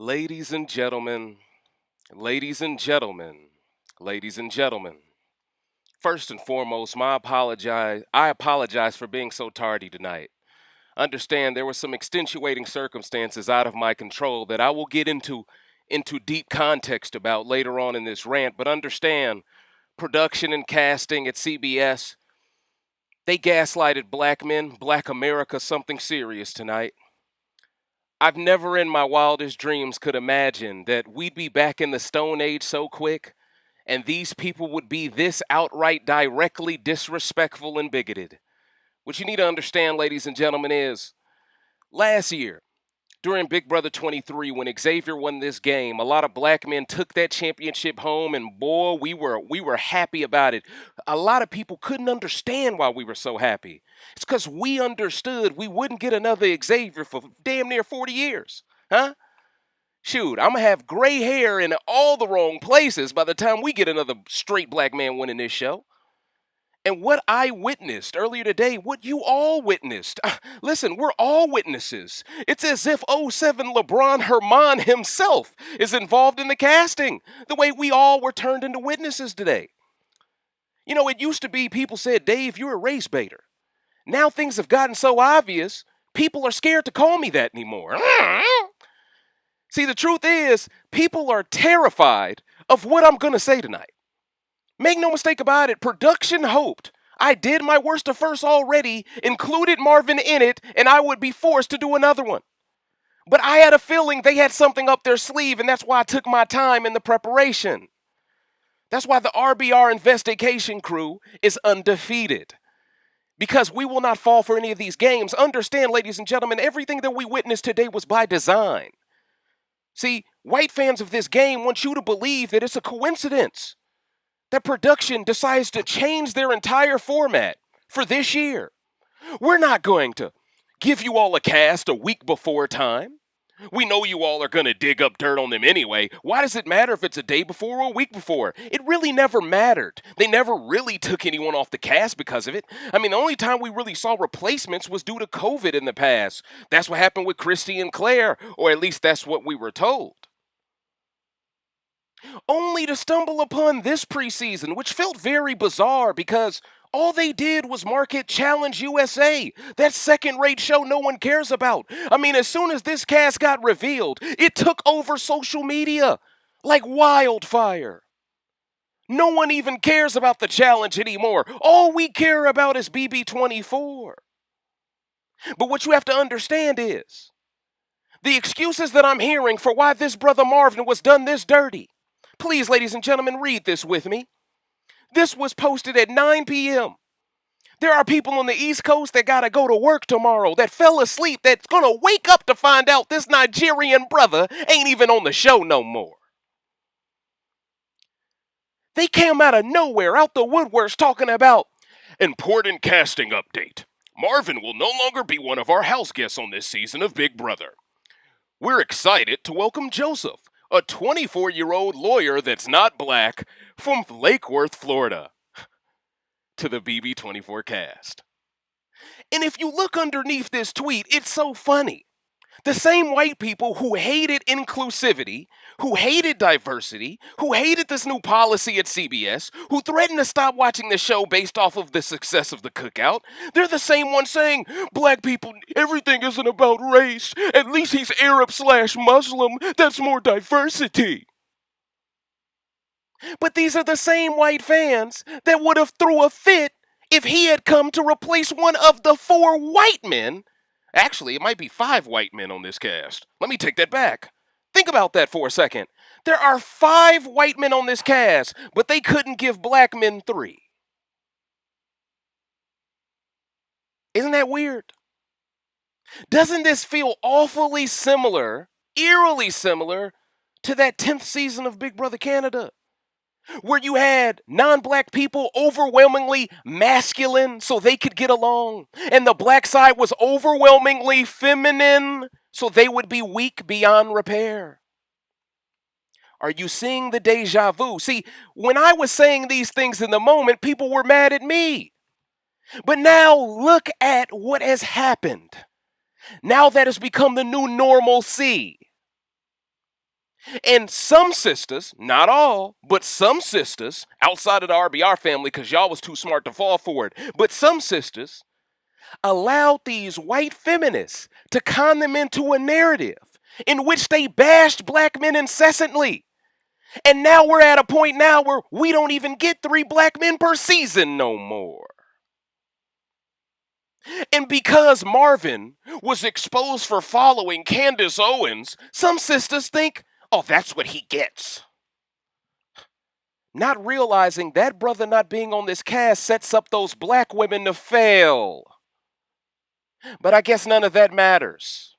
Ladies and gentlemen, ladies and gentlemen, ladies and gentlemen. First and foremost, I apologize for being so tardy tonight. Understand there were some extenuating circumstances out of my control that I will get into deep context about later on in this rant, but understand production and casting at CBS, they gaslighted black men, black America something serious tonight. I've never in my wildest dreams could imagine that we'd be back in the Stone Age so quick, and these people would be this outright directly disrespectful and bigoted. What you need to understand, ladies and gentlemen, is last year, during Big Brother 23, when Xavier won this game, a lot of black men took that championship home, and boy, we were happy about it. A lot of people couldn't understand why we were so happy. It's because we understood we wouldn't get another Xavier for damn near 40 years. Huh? Shoot, I'm going to have gray hair in all the wrong places by the time we get another straight black man winning this show. And what I witnessed earlier today, what you all witnessed, listen, we're all witnesses. It's as if '07 LeBron Herman himself is involved in the casting, the way we all were turned into witnesses today. You know, it used to be people said, Dave, you're a race baiter. Now things have gotten so obvious, people are scared to call me that anymore. See, the truth is, people are terrified of what I'm going to say tonight. Make no mistake about it, production hoped I did my worst to first already, included Marvin in it, and I would be forced to do another one. But I had a feeling they had something up their sleeve, and that's why I took my time in the preparation. That's why the RBR investigation crew is undefeated. Because we will not fall for any of these games. Understand, ladies and gentlemen, everything that we witnessed today was by design. See, white fans of this game want you to believe that it's a coincidence that production decides to change their entire format for this year. We're not going to give you all a cast a week before time. We know you all are going to dig up dirt on them anyway. Why does it matter if it's a day before or a week before? It really never mattered. They never really took anyone off the cast because of it. I mean, the only time we really saw replacements was due to COVID in the past. That's what happened with Christy and Claire, or at least that's what we were told. Only to stumble upon this preseason, which felt very bizarre because all they did was market Challenge USA, that second-rate show no one cares about. I mean, as soon as this cast got revealed, it took over social media like wildfire. No one even cares about the challenge anymore. All we care about is BB24. But what you have to understand is the excuses that I'm hearing for why this brother Marvin was done this dirty. Please, ladies and gentlemen, read this with me. This was posted at 9 p.m. There are people on the East Coast that gotta go to work tomorrow, that fell asleep, that's gonna wake up to find out this Nigerian brother ain't even on the show no more. They came out of nowhere, out the woodworks, talking about important casting update. Marvin will no longer be one of our house guests on this season of Big Brother. We're excited to welcome Joseph, a 24-year-old lawyer that's not black from Lake Worth, Florida, to the BB24 cast. And if you look underneath this tweet, it's so funny. The same white people who hated inclusivity, who hated diversity, who hated this new policy at CBS, who threatened to stop watching the show based off of the success of the cookout, they're the same ones saying, black people, everything isn't about race. At least he's Arab/Muslim. That's more diversity. But these are the same white fans that would have threw a fit if he had come to replace one of the 4 white men. Actually, it might be 5 white men on this cast. Let me take that back. Think about that for a second. There are 5 white men on this cast, but they couldn't give black men 3. Isn't that weird? Doesn't this feel awfully similar, eerily similar, to that 10th season of Big Brother Canada? Where you had non-black people overwhelmingly masculine so they could get along, and the black side was overwhelmingly feminine so they would be weak beyond repair. Are you seeing the deja vu? See, when I was saying these things in the moment, people were mad at me. But now look at what has happened. Now that has become the new normalcy. And some sisters, not all, but some sisters, outside of the RBR family, because y'all was too smart to fall for it, but some sisters allowed these white feminists to con them into a narrative in which they bashed black men incessantly. And now we're at a point now where we don't even get 3 black men per season no more. And because Marvin was exposed for following Candace Owens, some sisters think, oh, that's what he gets. Not realizing that brother not being on this cast sets up those black women to fail. But I guess none of that matters.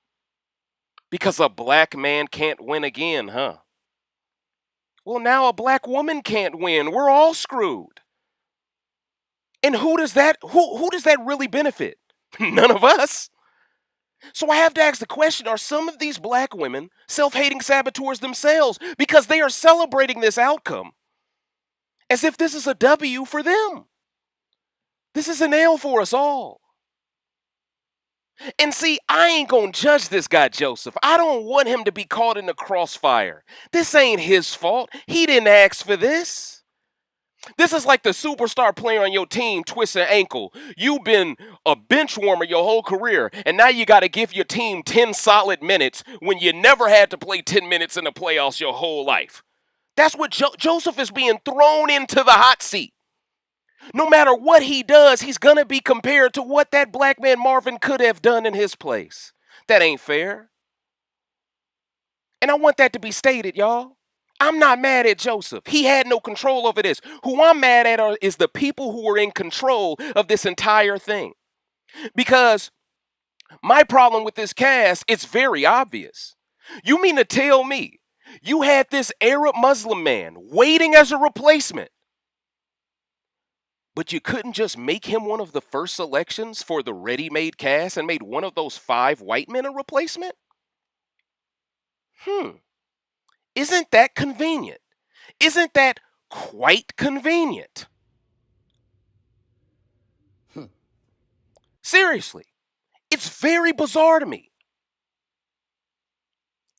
Because a black man can't win again, huh? Well, now a black woman can't win. We're all screwed. And who does that really benefit? None of us. So I have to ask the question, are some of these black women self-hating saboteurs themselves because they are celebrating this outcome as if this is a W for them? This is an L for us all. And see, I ain't gonna judge this guy Joseph. I don't want him to be caught in the crossfire. This ain't his fault. He didn't ask for this. This is like the superstar player on your team twists an ankle. You've been a bench warmer your whole career, and now you got to give your team 10 solid minutes when you never had to play 10 minutes in the playoffs your whole life. That's what Joseph is being thrown into the hot seat. No matter what he does, he's going to be compared to what that black man Marvin could have done in his place. That ain't fair. And I want that to be stated, y'all. I'm not mad at Joseph. He had no control over this. Who I'm mad at is the people who were in control of this entire thing. Because my problem with this cast is very obvious. You mean to tell me you had this Arab Muslim man waiting as a replacement, but you couldn't just make him one of the first selections for the ready-made cast and made one of those 5 white men a replacement? Isn't that convenient? Isn't that quite convenient? Seriously, it's very bizarre to me.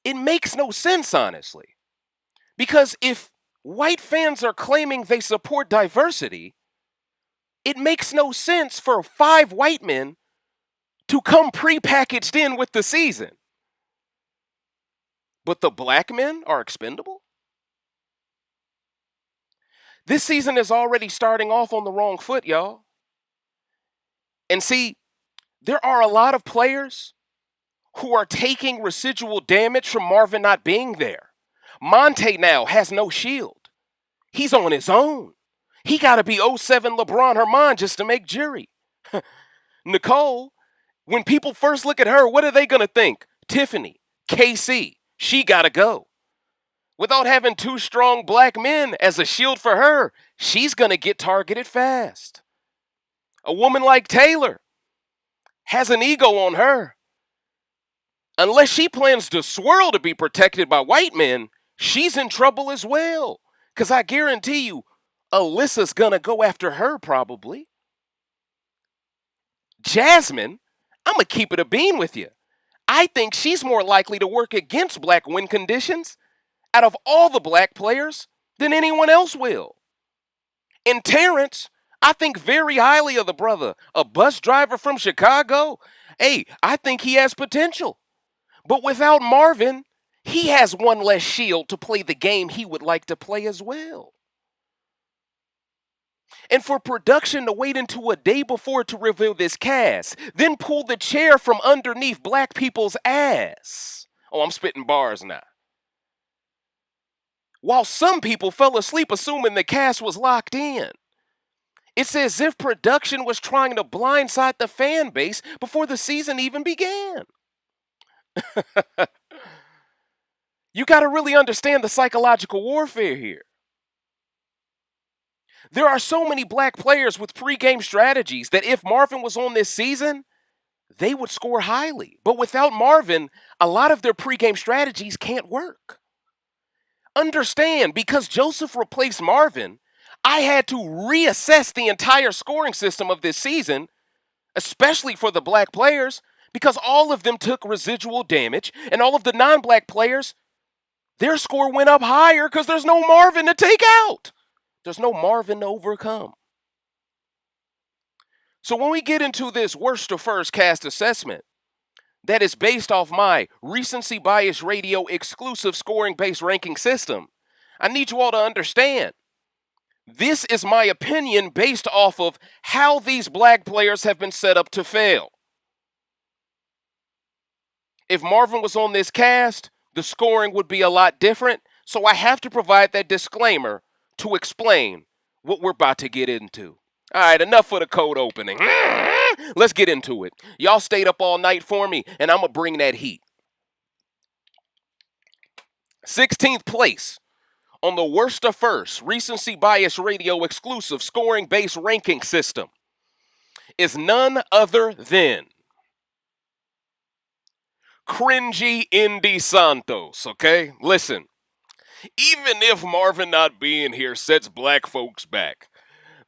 It makes no sense, honestly. Because if white fans are claiming they support diversity, it makes no sense for 5 white men to come pre-packaged in with the season. But the black men are expendable? This season is already starting off on the wrong foot, y'all. And see, there are a lot of players who are taking residual damage from Marvin not being there. Monte now has no shield. He's on his own. He got to be 07 LeBron Herman just to make jury. Nicole, when people first look at her, what are they going to think? Tiffany, KC, she got to go. Without having 2 strong black men as a shield for her, she's going to get targeted fast. A woman like Taylor has an ego on her. Unless she plans to swirl to be protected by white men, she's in trouble as well. Because I guarantee you, Alyssa's going to go after her probably. Jasmine, I'm going to keep it a bean with you. I think she's more likely to work against black win conditions out of all the black players than anyone else will. And Terrance, I think very highly of the brother. A bus driver from Chicago. Hey, I think he has potential. But without Marvin, he has one less shield to play the game he would like to play as well. And for production to wait until a day before to reveal this cast, then pull the chair from underneath black people's ass. Oh, I'm spitting bars now. While some people fell asleep assuming the cast was locked in. It's as if production was trying to blindside the fan base before the season even began. You got to really understand the psychological warfare here. There are so many black players with pre-game strategies that if Marvin was on this season, they would score highly. But without Marvin, a lot of their pre-game strategies can't work. Understand, because Joseph replaced Marvin, I had to reassess the entire scoring system of this season, especially for the black players, because all of them took residual damage, and all of the non-black players, Their score went up higher because there's no Marvin to take out. There's no Marvin to overcome. So when we get into this worst to first cast assessment, that is based off my recency bias radio exclusive scoring based ranking system, I need you all to understand. This is my opinion based off of how these black players have been set up to fail. If Marvin was on this cast, the scoring would be a lot different, so I have to provide that disclaimer to explain what we're about to get into. All right, enough for the code opening. Let's get into it. Y'all stayed up all night for me, and I'm going to bring that heat. 16th place on the worst to first recency bias radio exclusive scoring based ranking system is none other than cringy Indy Santos, okay? Listen, even if Marvin not being here sets black folks back,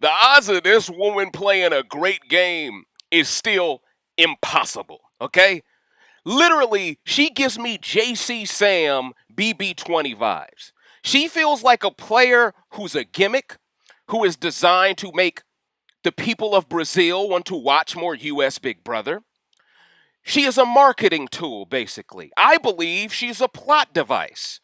the odds of this woman playing a great game is still impossible, okay? Literally, she gives me JC Sam BB20 vibes. She feels like a player who's a gimmick, who is designed to make the people of Brazil want to watch more U.S. Big Brother. She is a marketing tool, basically. I believe she's a plot device.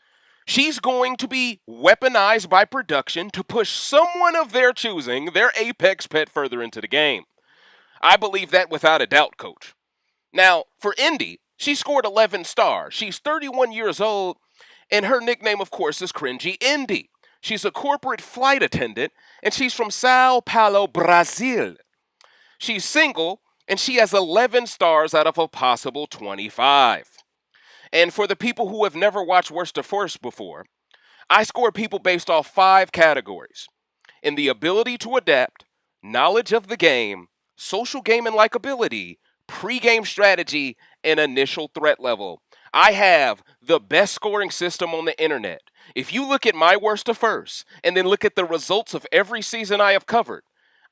She's going to be weaponized by production to push someone of their choosing, their apex pet, further into the game. I believe that without a doubt, coach. Now, for Indy, she scored 11 stars. She's 31 years old, and her nickname, of course, is Cringy Indy. She's a corporate flight attendant, and she's from Sao Paulo, Brazil. She's single, and she has 11 stars out of a possible 25. And for the people who have never watched Worst to First before, I score people based off 5 categories: in the ability to adapt, knowledge of the game, social game and likability, pre-game strategy, and initial threat level. I have the best scoring system on the internet. If you look at my Worst to First and then look at the results of every season I have covered,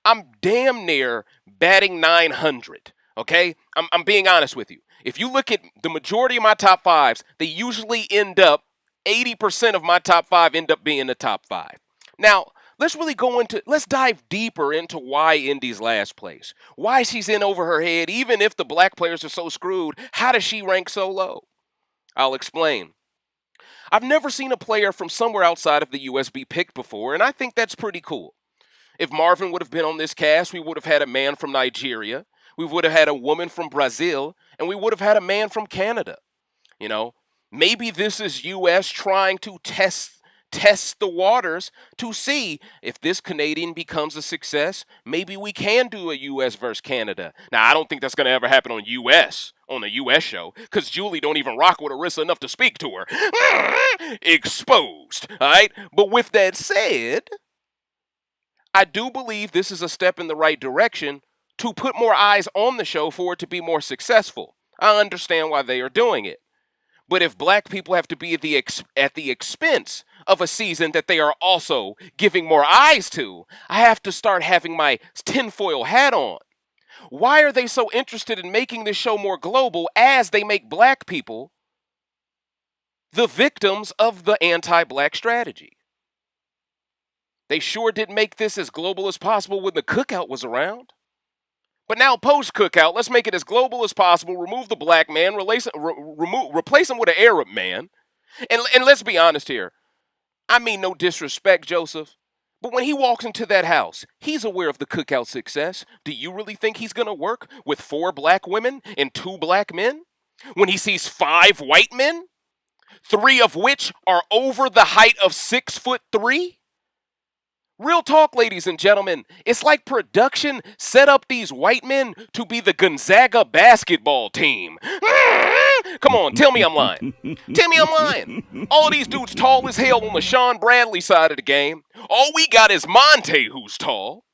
I'm damn near batting 900, okay? I'm being honest with you. If you look at the majority of my top 5s, they usually end up, 80% of my top 5 end up being the top 5. Now, let's dive deeper into why Indy's last place. Why she's in over her head, even if the black players are so screwed. How does she rank so low? I'll explain. I've never seen a player from somewhere outside of the US be picked before, and I think that's pretty cool. If Marvin would have been on this cast, we would have had a man from Nigeria, we would have had a woman from Brazil, and we would have had a man from Canada. You know, maybe this is US trying to test the waters to see if this Canadian becomes a success. Maybe we can do a US versus Canada. Now, I don't think that's going to ever happen on a US show, because Julie don't even rock with Alyssa enough to speak to her. Exposed, all right? But with that said, I do believe this is a step in the right direction to put more eyes on the show for it to be more successful. I understand why they are doing it. But if black people have to be at the expense of a season that they are also giving more eyes to, I have to start having my tinfoil hat on. Why are they so interested in making this show more global as they make black people the victims of the anti-black strategy? They sure did make this as global as possible when the cookout was around. But now post-cookout, let's make it as global as possible, remove the black man, replace him with an Arab man. And let's be honest here. I mean no disrespect, Joseph, but when he walks into that house, he's aware of the cookout success. Do you really think he's going to work with 4 black women and 2 black men? When he sees 5 white men, 3 of which are over the height of 6'3"? Real talk, ladies and gentlemen, it's like production set up these white men to be the Gonzaga basketball team. Come on, tell me I'm lying. Tell me I'm lying. All of these dudes tall as hell on the Sean Bradley side of the game. All we got is Monte, who's tall.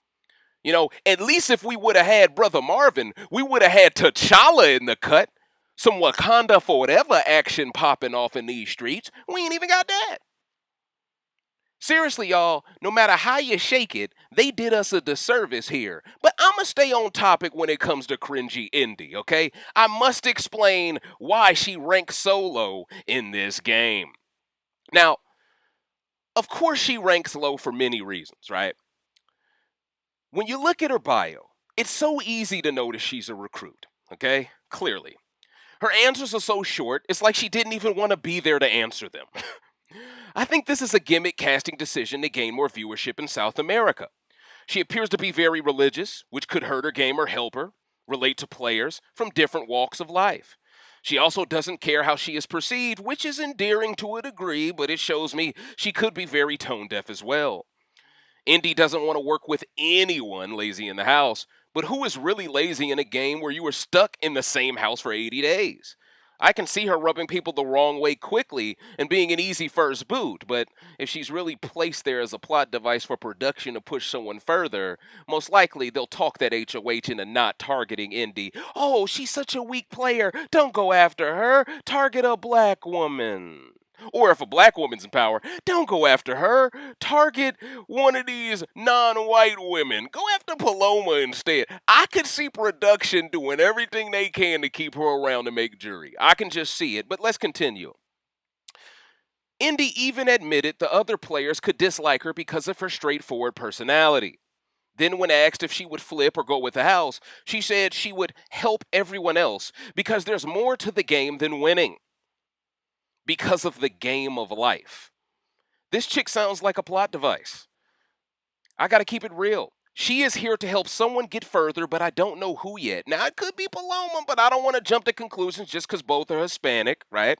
You know, at least if we would have had Brother Marvin, we would have had T'Challa in the cut. Some Wakanda for whatever action popping off in these streets. We ain't even got that. Seriously, y'all, no matter how you shake it, they did us a disservice here. But I'm going to stay on topic when it comes to cringy Indy, okay? I must explain why she ranks so low in this game. Now, of course, she ranks low for many reasons, right? When you look at her bio, it's so easy to notice she's a recruit, okay? Clearly. Her answers are so short, it's like she didn't even want to be there to answer them. I think this is a gimmick casting decision to gain more viewership in South America. She appears to be very religious, which could hurt her game or help her relate to players from different walks of life. She also doesn't care how she is perceived, which is endearing to a degree, but it shows me she could be very tone deaf as well. Indy doesn't want to work with anyone lazy in the house, but who is really lazy in a game where you were stuck in the same house for 80 days? I can see her rubbing people the wrong way quickly and being an easy first boot, but if she's really placed there as a plot device for production to push someone further, most likely they'll talk that HOH into not targeting Indy. Oh, she's such a weak player. Don't go after her. Target a black woman. Or if a black woman's in power, don't go after her. Target one of these non-white women. Go after Paloma instead. I could see production doing everything they can to keep her around to make jury. I can just see it, but let's continue. Indy even admitted the other players could dislike her because of her straightforward personality. Then when asked if she would flip or go with the house, she said she would help everyone else because there's more to the game than winning. Because of the game of life. This chick sounds like a plot device. I gotta keep it real. She is here to help someone get further, but I don't know who yet. Now, it could be Paloma, but I don't want to jump to conclusions just because both are Hispanic, right?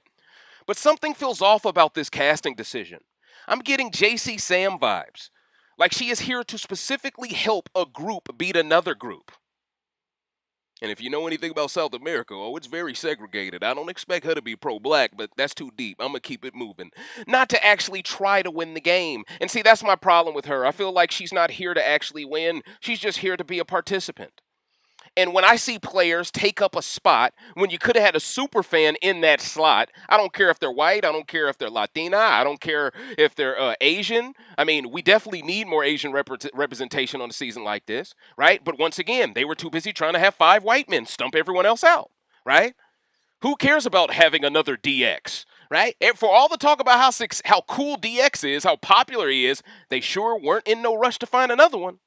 But something feels off about this casting decision. I'm getting JC Sam vibes. Like she is here to specifically help a group beat another group. And if you know anything about South America, oh, it's very segregated. I don't expect her to be pro-black, but that's too deep. I'm going to keep it moving. Not to actually try to win the game. And see, that's my problem with her. I feel like she's not here to actually win. She's just here to be a participant. And when I see players take up a spot, when you could have had a super fan in that slot, I don't care if they're white, I don't care if they're Latina, I don't care if they're Asian. I mean, we definitely need more Asian representation on a season like this, right? But once again, they were too busy trying to have 5 white men stump everyone else out, right? Who cares about having another DX, right? And for all the talk about how cool DX is, how popular he is, they sure weren't in no rush to find another one.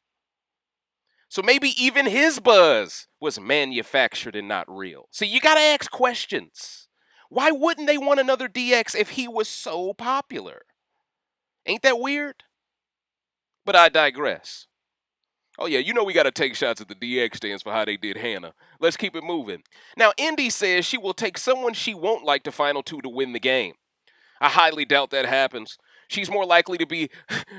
So maybe even his buzz was manufactured and not real. See, you gotta ask questions. Why wouldn't they want another DX if he was so popular? Ain't that weird? But I digress. Oh yeah, you know we gotta take shots at the DX stands for how they did Hannah. Let's keep it moving. Now, Indy says she will take someone she won't like to Final 2 to win the game. I highly doubt that happens. She's more likely to be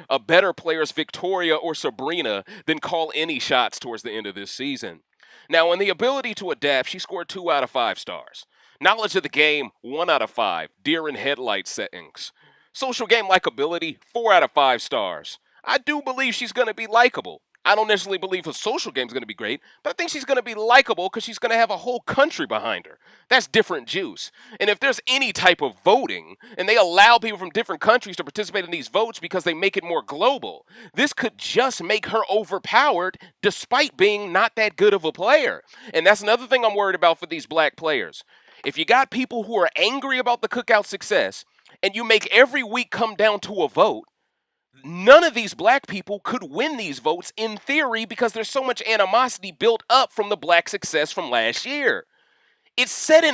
a better player's Victoria or Sabrina than call any shots towards the end of this season. Now, in the ability to adapt, she scored 2 out of 5 stars. Knowledge of the game, 1 out of 5. Deer in headlight settings. Social game likability, 4 out of 5 stars. I do believe she's going to be likable. I don't necessarily believe her social game is going to be great, but I think she's going to be likable because she's going to have a whole country behind her. That's different juice. And if there's any type of voting, and they allow people from different countries to participate in these votes because they make it more global, this could just make her overpowered despite being not that good of a player. And that's another thing I'm worried about for these black players. If you got people who are angry about the cookout success, and you make every week come down to a vote, none of these black people could win these votes in theory because there's so much animosity built up from the black success from last year. It's set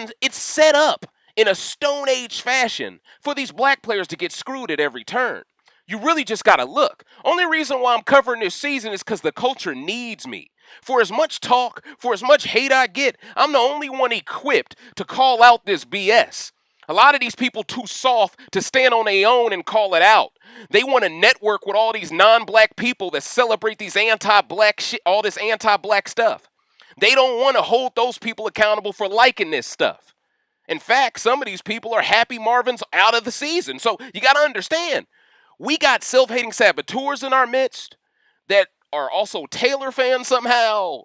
up in a Stone Age fashion for these black players to get screwed at every turn. You really just gotta look. Only reason why I'm covering this season is because the culture needs me. For as much talk, for as much hate I get, I'm the only one equipped to call out this BS. A lot of these people too soft to stand on their own and call it out. They want to network with all these non-black people that celebrate these anti-black shit, all this anti-black stuff. They don't want to hold those people accountable for liking this stuff. In fact, some of these people are happy Marvin's out of the season. So you got to understand, we got self-hating saboteurs in our midst that are also Taylor fans somehow.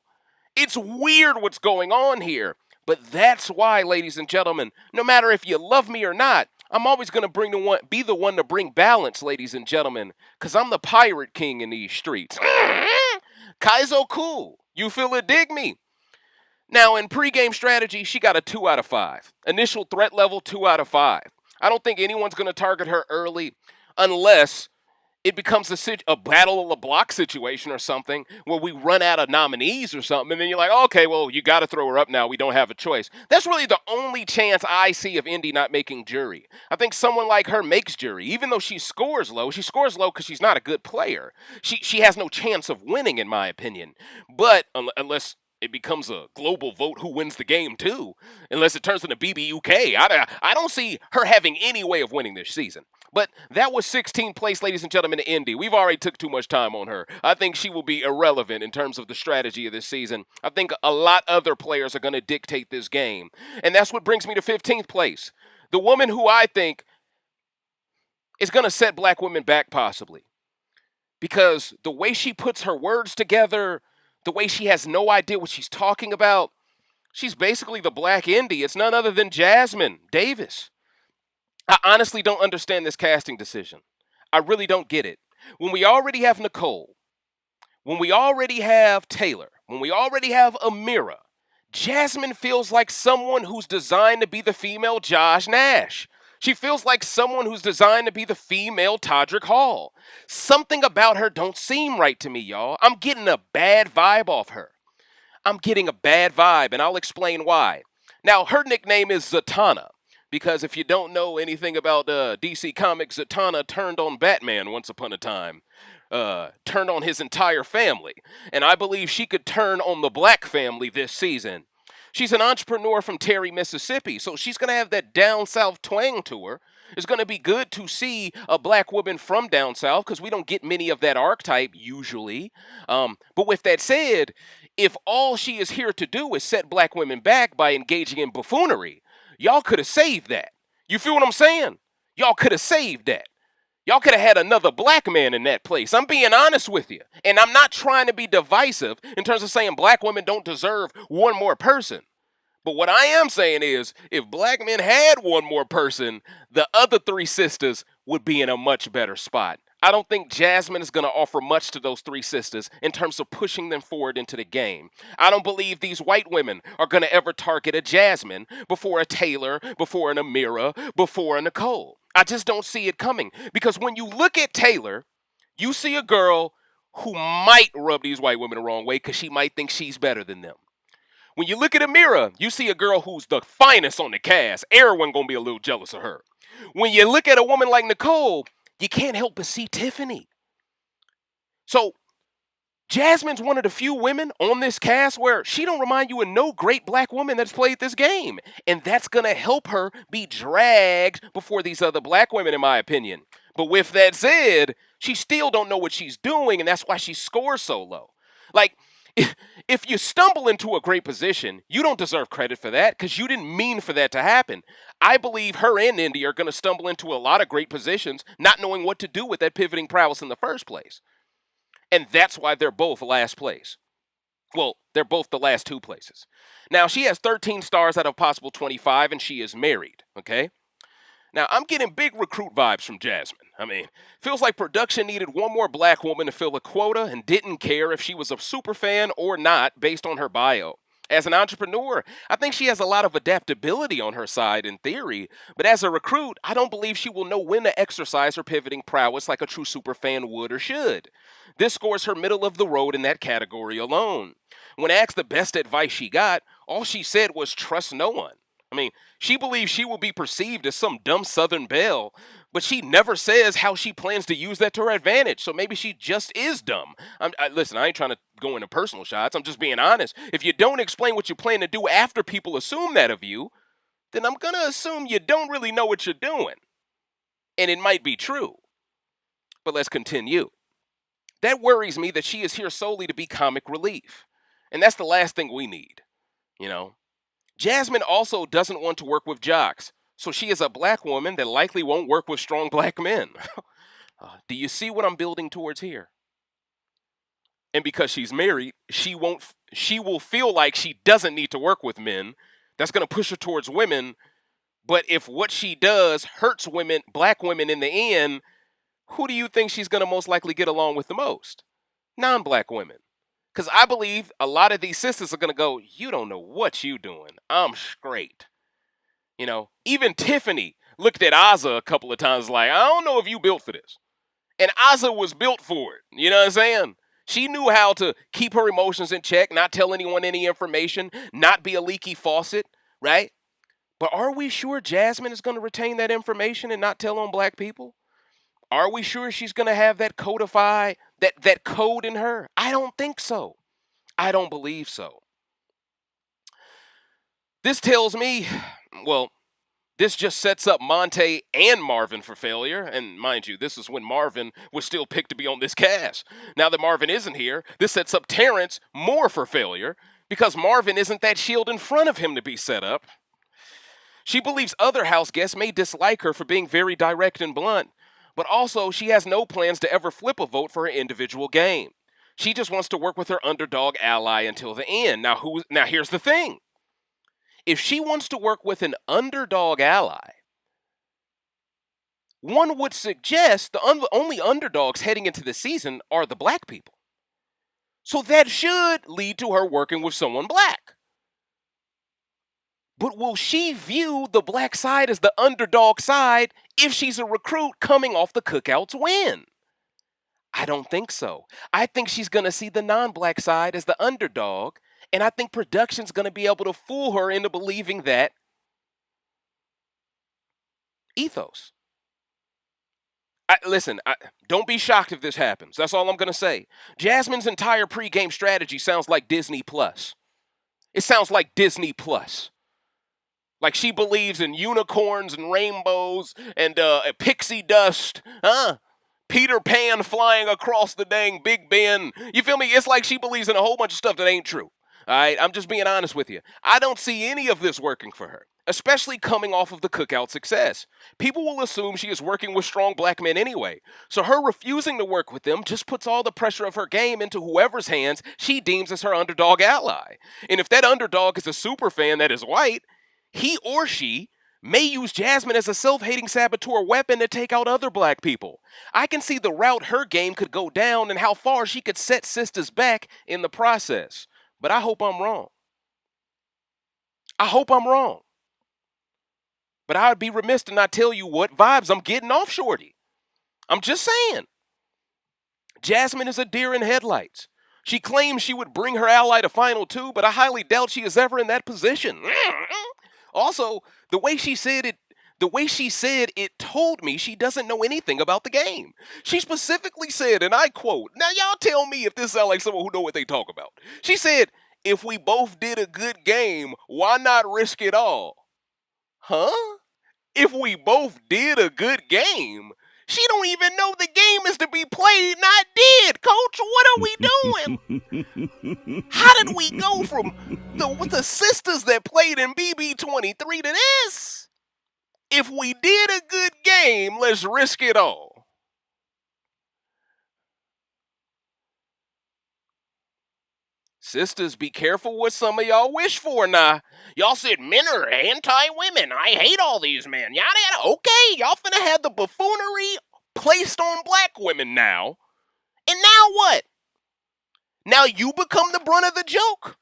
It's weird what's going on here. But that's why, ladies and gentlemen, no matter if you love me or not, I'm always going to be the one to bring balance, ladies and gentlemen, because I'm the pirate king in these streets. Kaizo cool. You feel it, dig me. Now, in pregame strategy, she got a 2 out of 5. Initial threat level, 2 out of 5. I don't think anyone's going to target her early unless it becomes a battle of the block situation or something where we run out of nominees or something, and then you're like, okay, well, you got to throw her up now. We don't have a choice. That's really the only chance I see of Indy not making jury. I think someone like her makes jury, even though she scores low. She scores low because she's not a good player. She has no chance of winning, in my opinion. But unless it becomes a global vote who wins the game too, unless it turns into BBUK, I don't see her having any way of winning this season. But that was 16th place, ladies and gentlemen, to Indy. We've already took too much time on her. I think she will be irrelevant in terms of the strategy of this season. I think a lot other players are going to dictate this game. And that's what brings me to 15th place. The woman who I think is going to set black women back possibly. Because the way she puts her words together, the way she has no idea what she's talking about, she's basically the black Indy. It's none other than Jasmine Davis. I honestly don't understand this casting decision. I really don't get it. When we already have Nicole, when we already have Taylor, when we already have Ameerah, Jasmine feels like someone who's designed to be the female Josh Nash. She feels like someone who's designed to be the female Todrick Hall. Something about her don't seem right to me, y'all. I'm getting a bad vibe off her. I'm getting a bad vibe, and I'll explain why. Now, her nickname is Zatanna. Because if you don't know anything about DC Comics, Zatanna turned on Batman once upon a time. Turned on his entire family. And I believe she could turn on the black family this season. She's an entrepreneur from Terry, Mississippi, so she's going to have that down south twang to her. It's going to be good to see a black woman from down south because we don't get many of that archetype usually. But with that said, if all she is here to do is set black women back by engaging in buffoonery, y'all could have saved that. You feel what I'm saying? Y'all could have saved that. Y'all could have had another black man in that place. I'm being honest with you. And I'm not trying to be divisive in terms of saying black women don't deserve one more person. But what I am saying is, if black men had one more person, the other three sisters would be in a much better spot. I don't think Jasmine is going to offer much to those three sisters in terms of pushing them forward into the game. I don't believe these white women are going to ever target a Jasmine before a Taylor, before an Ameerah, before a Nicole. I just don't see it coming. Because when you look at Taylor, you see a girl who might rub these white women the wrong way because she might think she's better than them. When you look at Ameerah, you see a girl who's the finest on the cast. Everyone going to be a little jealous of her. When you look at a woman like Nicole, you can't help but see Tiffany. So, Jasmine's one of the few women on this cast where she don't remind you of no great black woman that's played this game. And that's going to help her be dragged before these other black women, in my opinion. But with that said, she still don't know what she's doing, and that's why she scores so low. Like, if you stumble into a great position, you don't deserve credit for that because you didn't mean for that to happen. I believe her and Indy are going to stumble into a lot of great positions, not knowing what to do with that pivoting prowess in the first place. And that's why they're both last place. Well, they're both the last two places. Now, she has 13 stars out of possible 25, and she is married, okay? Now, I'm getting big recruit vibes from Jasmine. I mean, feels like production needed one more black woman to fill a quota and didn't care if she was a super fan or not based on her bio. As an entrepreneur, I think she has a lot of adaptability on her side in theory, but as a recruit, I don't believe she will know when to exercise her pivoting prowess like a true superfan would or should. This scores her middle of the road in that category alone. When asked the best advice she got, all she said was trust no one. I mean, she believes she will be perceived as some dumb Southern belle, but she never says how she plans to use that to her advantage. So maybe she just is dumb. Listen, I ain't trying to go into personal shots. I'm just being honest. If you don't explain what you plan to do after people assume that of you, then I'm going to assume you don't really know what you're doing. And it might be true. But let's continue. That worries me that she is here solely to be comic relief. And that's the last thing we need, you know. Jasmine also doesn't want to work with jocks, so she is a black woman that likely won't work with strong black men. Do you see what I'm building towards here? And because she's married, she will feel like she doesn't need to work with men. That's going to push her towards women. But if what she does hurts women, black women in the end, who do you think she's going to most likely get along with the most? Non-black women. Because I believe a lot of these sisters are going to go, you don't know what you doing. I'm straight. You know, even Tiffany, looked at Ozzy a couple of times like, I don't know if you built for this. And Ozzy was built for it. You know what I'm saying? She knew how to keep her emotions in check, not tell anyone any information, not be a leaky faucet, right? But are we sure Jasmine is going to retain that information and not tell on black people? Are we sure she's going to have that that code in her? I don't think so. I don't believe so. This tells me, well, this just sets up Monte and Marvin for failure. And mind you, this is when Marvin was still picked to be on this cast. Now that Marvin isn't here, this sets up Terrance more for failure because Marvin isn't that shield in front of him to be set up. She believes other house guests may dislike her for being very direct and blunt, but also she has no plans to ever flip a vote for her individual game. She just wants to work with her underdog ally until the end. Now here's the thing. If she wants to work with an underdog ally, one would suggest the only underdogs heading into the season are the black people. So that should lead to her working with someone black. But will she view the black side as the underdog side if she's a recruit coming off the Cookouts win? I don't think so. I think she's going to see the non-black side as the underdog, and I think production's going to be able to fool her into believing that ethos. Listen, don't be shocked if this happens. That's all I'm going to say. Jasmine's entire pregame strategy sounds like Disney Plus. It sounds like Disney Plus. Like she believes in unicorns and rainbows and pixie dust, Peter Pan flying across the dang Big Ben. You feel me? It's like she believes in a whole bunch of stuff that ain't true. All right, I'm just being honest with you. I don't see any of this working for her, especially coming off of the Cookout success. People will assume she is working with strong black men anyway, so her refusing to work with them just puts all the pressure of her game into whoever's hands she deems as her underdog ally. And if that underdog is a super fan that is white, he or she may use Jasmine as a self-hating saboteur weapon to take out other black people. I can see the route her game could go down and how far she could set sisters back in the process. But I hope I'm wrong. I hope I'm wrong. But I would be remiss to not tell you what vibes I'm getting off Shorty. I'm just saying. Jasmine is a deer in headlights. She claims she would bring her ally to Final Two, but I highly doubt she is ever in that position. Also, the way she said it told me she doesn't know anything about the game. She specifically said, and I quote, now y'all tell me if this sounds like someone who know what they talk about. She said, if we both did a good game, why not risk it all? Huh? If we both did a good game? She don't even know the game is to be played, not did. Coach, what are we doing? How did we go from the sisters that played in BB23 to this? If we did a good game, let's risk it all. Sisters, be careful what some of y'all wish for now. Y'all said men are anti-women. I hate all these men. Yada yada. Okay, y'all finna have the buffoonery placed on black women now. And now what? Now you become the brunt of the joke?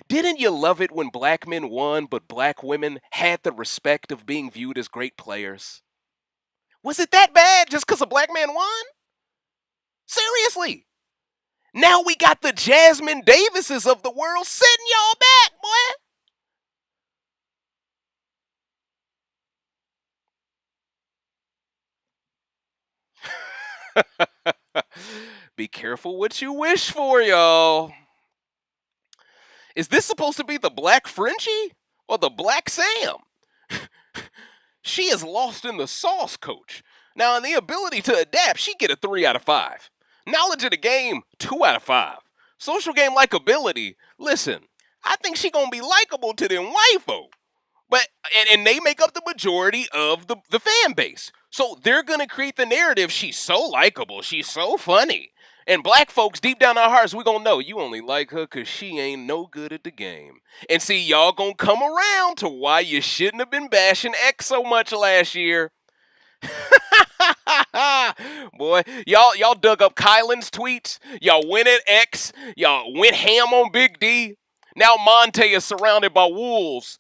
Didn't you love it when black men won, but black women had the respect of being viewed as great players? Was it that bad just because a black man won? Seriously. Now we got the Jasmine Davises of the world setting y'all back, boy. Be careful what you wish for, y'all. Is this supposed to be the Black Frenchie or the Black Sam? She is lost in the sauce, coach. Now, in the ability to adapt, she get a 3 out of 5. Knowledge of the game, 2 out of 5. Social game likability, listen, I think she gonna be likable to them white folk. But and they make up the majority of the fan base. So they're gonna create the narrative, she's so likable, she's so funny. And black folks, deep down our hearts, we gonna know you only like her because she ain't no good at the game. And see, y'all gonna come around to why you shouldn't have been bashing X so much last year. Boy, y'all dug up Kylan's tweets. Y'all went at X. Y'all went ham on Big D. Now Monte is surrounded by wolves.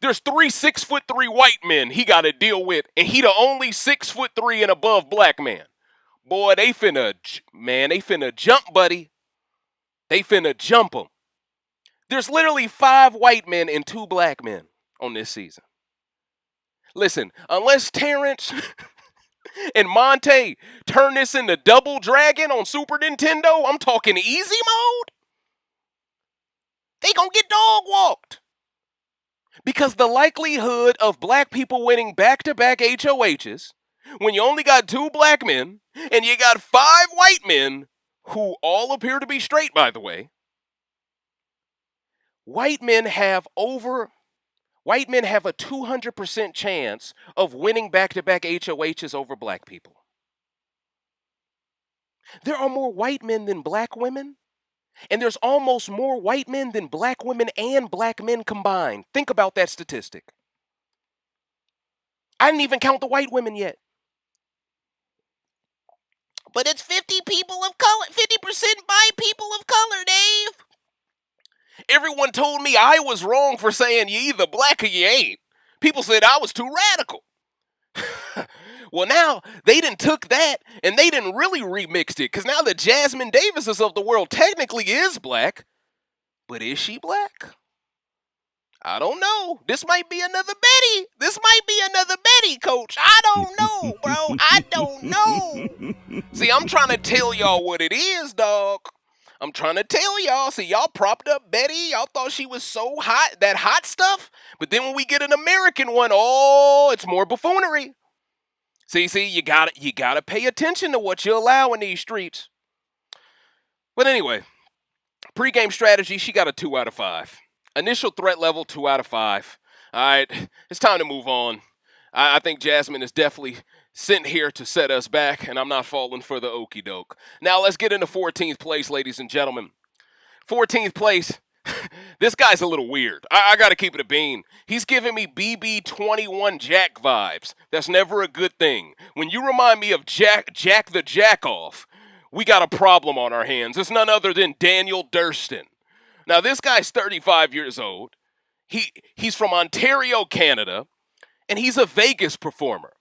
There's 3 6'3" white men he got to deal with, and he the only 6'3" and above black man. Boy, they finna jump, buddy. They finna jump him. There's literally 5 white men and 2 black men on this season. Listen, unless Terrance and Monte turn this into Double Dragon on Super Nintendo, I'm talking easy mode, they gonna get dog walked. Because the likelihood of black people winning back-to-back HOHs, when you only got 2 black men, and you got 5 white men, who all appear to be straight, by the way, white men have a 200% chance of winning back-to-back HOHs over black people. There are more white men than black women, and there's almost more white men than black women and black men combined. Think about that statistic. I didn't even count the white women yet. But it's 50 people of color, 50% by people of color, Dave. Everyone told me I was wrong for saying you either black or you ain't. People said I was too radical. Well, now they done took that and they done really remixed it, because now the Jasmine Davises of the world technically is black. But is she black? I don't know. This might be another Betty. This might be another Betty, coach. I don't know, bro. I don't know. See, I'm trying to tell y'all what it is, dog. I'm trying to tell y'all. See, y'all propped up Betty. Y'all thought she was so hot, that hot stuff. But then when we get an American one, oh, it's more buffoonery. See, you gotta pay attention to what you allow in these streets. But anyway, pregame strategy, she got a 2 out of 5. Initial threat level, 2 out of 5. All right, it's time to move on. I think Jasmine is definitely sent here to set us back, and I'm not falling for the okie doke. Now let's get into 14th place, ladies and gentlemen. 14th place. This guy's a little weird. I got to keep it a bean. He's giving me BB21 Jack vibes. That's never a good thing. When you remind me of Jack the Jack-Off, we got a problem on our hands. It's none other than Daniel Durston. Now, this guy's 35 years old. He's from Ontario, Canada, and he's a Vegas performer.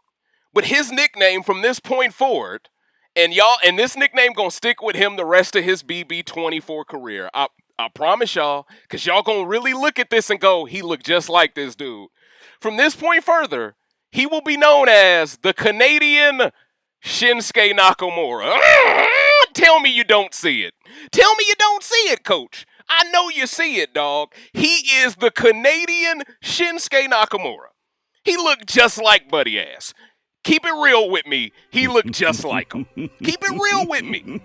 But his nickname from this point forward, and this nickname gonna stick with him the rest of his BB24 career. I promise y'all, because y'all gonna really look at this and go, he looked just like this dude. From this point further, he will be known as the Canadian Shinsuke Nakamura. Tell me you don't see it. Tell me you don't see it, coach. I know you see it, dog. He is the Canadian Shinsuke Nakamura. He looked just like Buddy Ass. Keep it real with me. He looked just like him. Keep it real with me.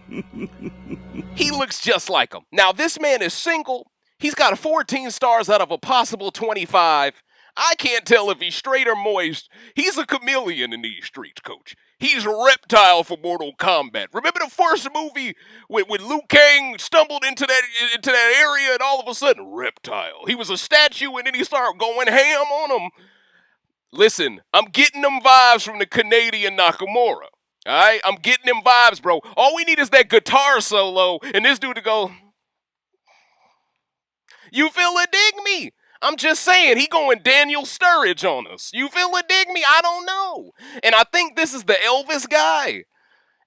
He looks just like him. Now, this man is single. He's got 14 stars out of a possible 25. I can't tell if he's straight or moist. He's a chameleon in these streets, coach. He's a reptile for Mortal Kombat. Remember the first movie when Liu Kang stumbled into that area and all of a sudden, reptile. He was a statue and then he started going ham on him. Listen, I'm getting them vibes from the Canadian Nakamura. All right? I'm getting them vibes, bro. All we need is that guitar solo and this dude to go, you feel it, dig me? I'm just saying, he going Daniel Sturridge on us. You feel it, dig me? I don't know. And I think this is the Elvis guy.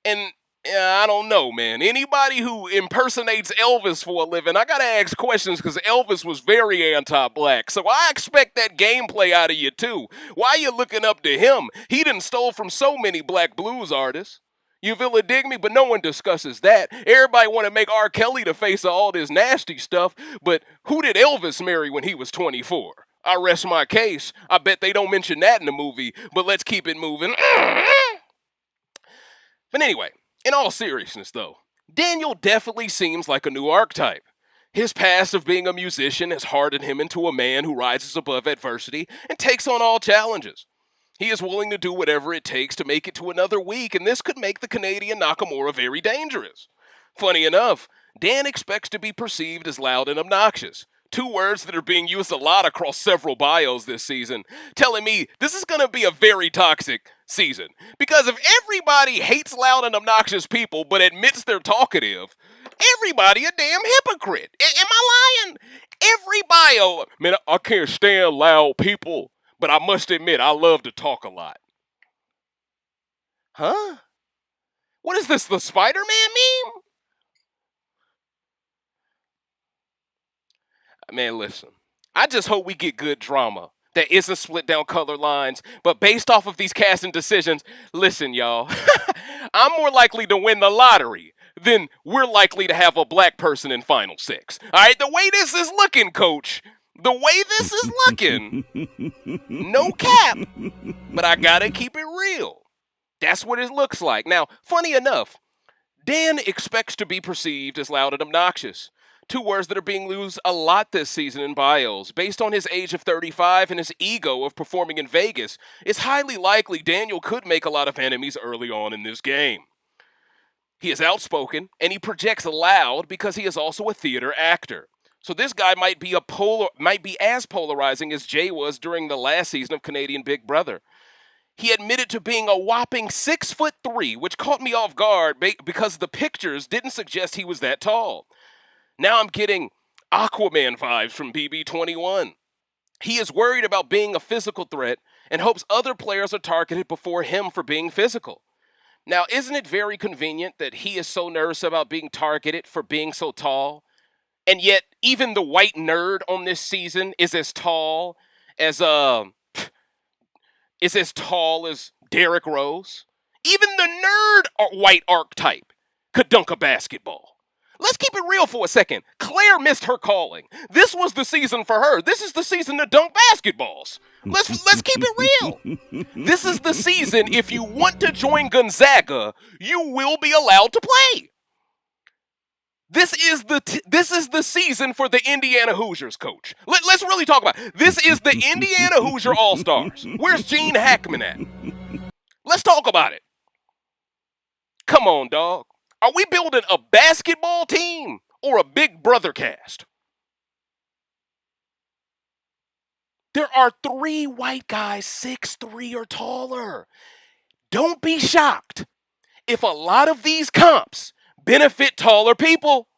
And I don't know, man. Anybody who impersonates Elvis for a living, I got to ask questions because Elvis was very anti-black. So I expect that gameplay out of you, too. Why are you looking up to him? He done stole from so many black blues artists. You feel it, dig me? But no one discusses that. Everybody want to make R. Kelly the face of all this nasty stuff. But who did Elvis marry when he was 24? I rest my case. I bet they don't mention that in the movie. But let's keep it moving. But anyway, in all seriousness, though, Daniel definitely seems like a new archetype. His past of being a musician has hardened him into a man who rises above adversity and takes on all challenges. He is willing to do whatever it takes to make it to another week, and this could make the Canadian Nakamura very dangerous. Funny enough, Dan expects to be perceived as loud and obnoxious. 2 words that are being used a lot across several bios this season, telling me this is going to be a very toxic season. Because if everybody hates loud and obnoxious people but admits they're talkative, Everybody a damn hypocrite. Am I lying? Every bio. Man, I can't stand loud people, but I must admit, I love to talk a lot. Huh? What is this, the Spider-Man meme? Man, listen. I just hope we get good drama that isn't split down color lines, but based off of these casting decisions, listen, y'all. I'm more likely to win the lottery than we're likely to have a black person in Final Six. All right, the way this is looking, Coach, the way this is looking, no cap, but I gotta keep it real. That's what it looks like. Now, funny enough, Dan expects to be perceived as loud and obnoxious. Two words that are being used a lot this season in bios. Based on his age of 35 and his ego of performing in Vegas, it's highly likely Daniel could make a lot of enemies early on in this game. He is outspoken, and he projects loud because he is also a theater actor. So this guy might be as polarizing as Jay was during the last season of Canadian Big Brother. He admitted to being a whopping 6'3", which caught me off guard because the pictures didn't suggest he was that tall. Now I'm getting Aquaman vibes from BB21. He is worried about being a physical threat and hopes other players are targeted before him for being physical. Now, isn't it very convenient that he is so nervous about being targeted for being so tall? And yet, even the white nerd on this season is as tall as Derrick Rose. Even the nerd white archetype could dunk a basketball. Let's keep it real for a second. Claire missed her calling. This was the season for her. This is the season to dunk basketballs. Let's keep it real. This is the season. If you want to join Gonzaga, you will be allowed to play. This is the season for the Indiana Hoosiers, Coach. Let's really talk about it. This is the Indiana Hoosier All-Stars. Where's Gene Hackman at? Let's talk about it. Come on, dog. Are we building a basketball team or a Big Brother cast? There are 3 white guys 6'3" or taller. Don't be shocked if a lot of these comps benefit taller people.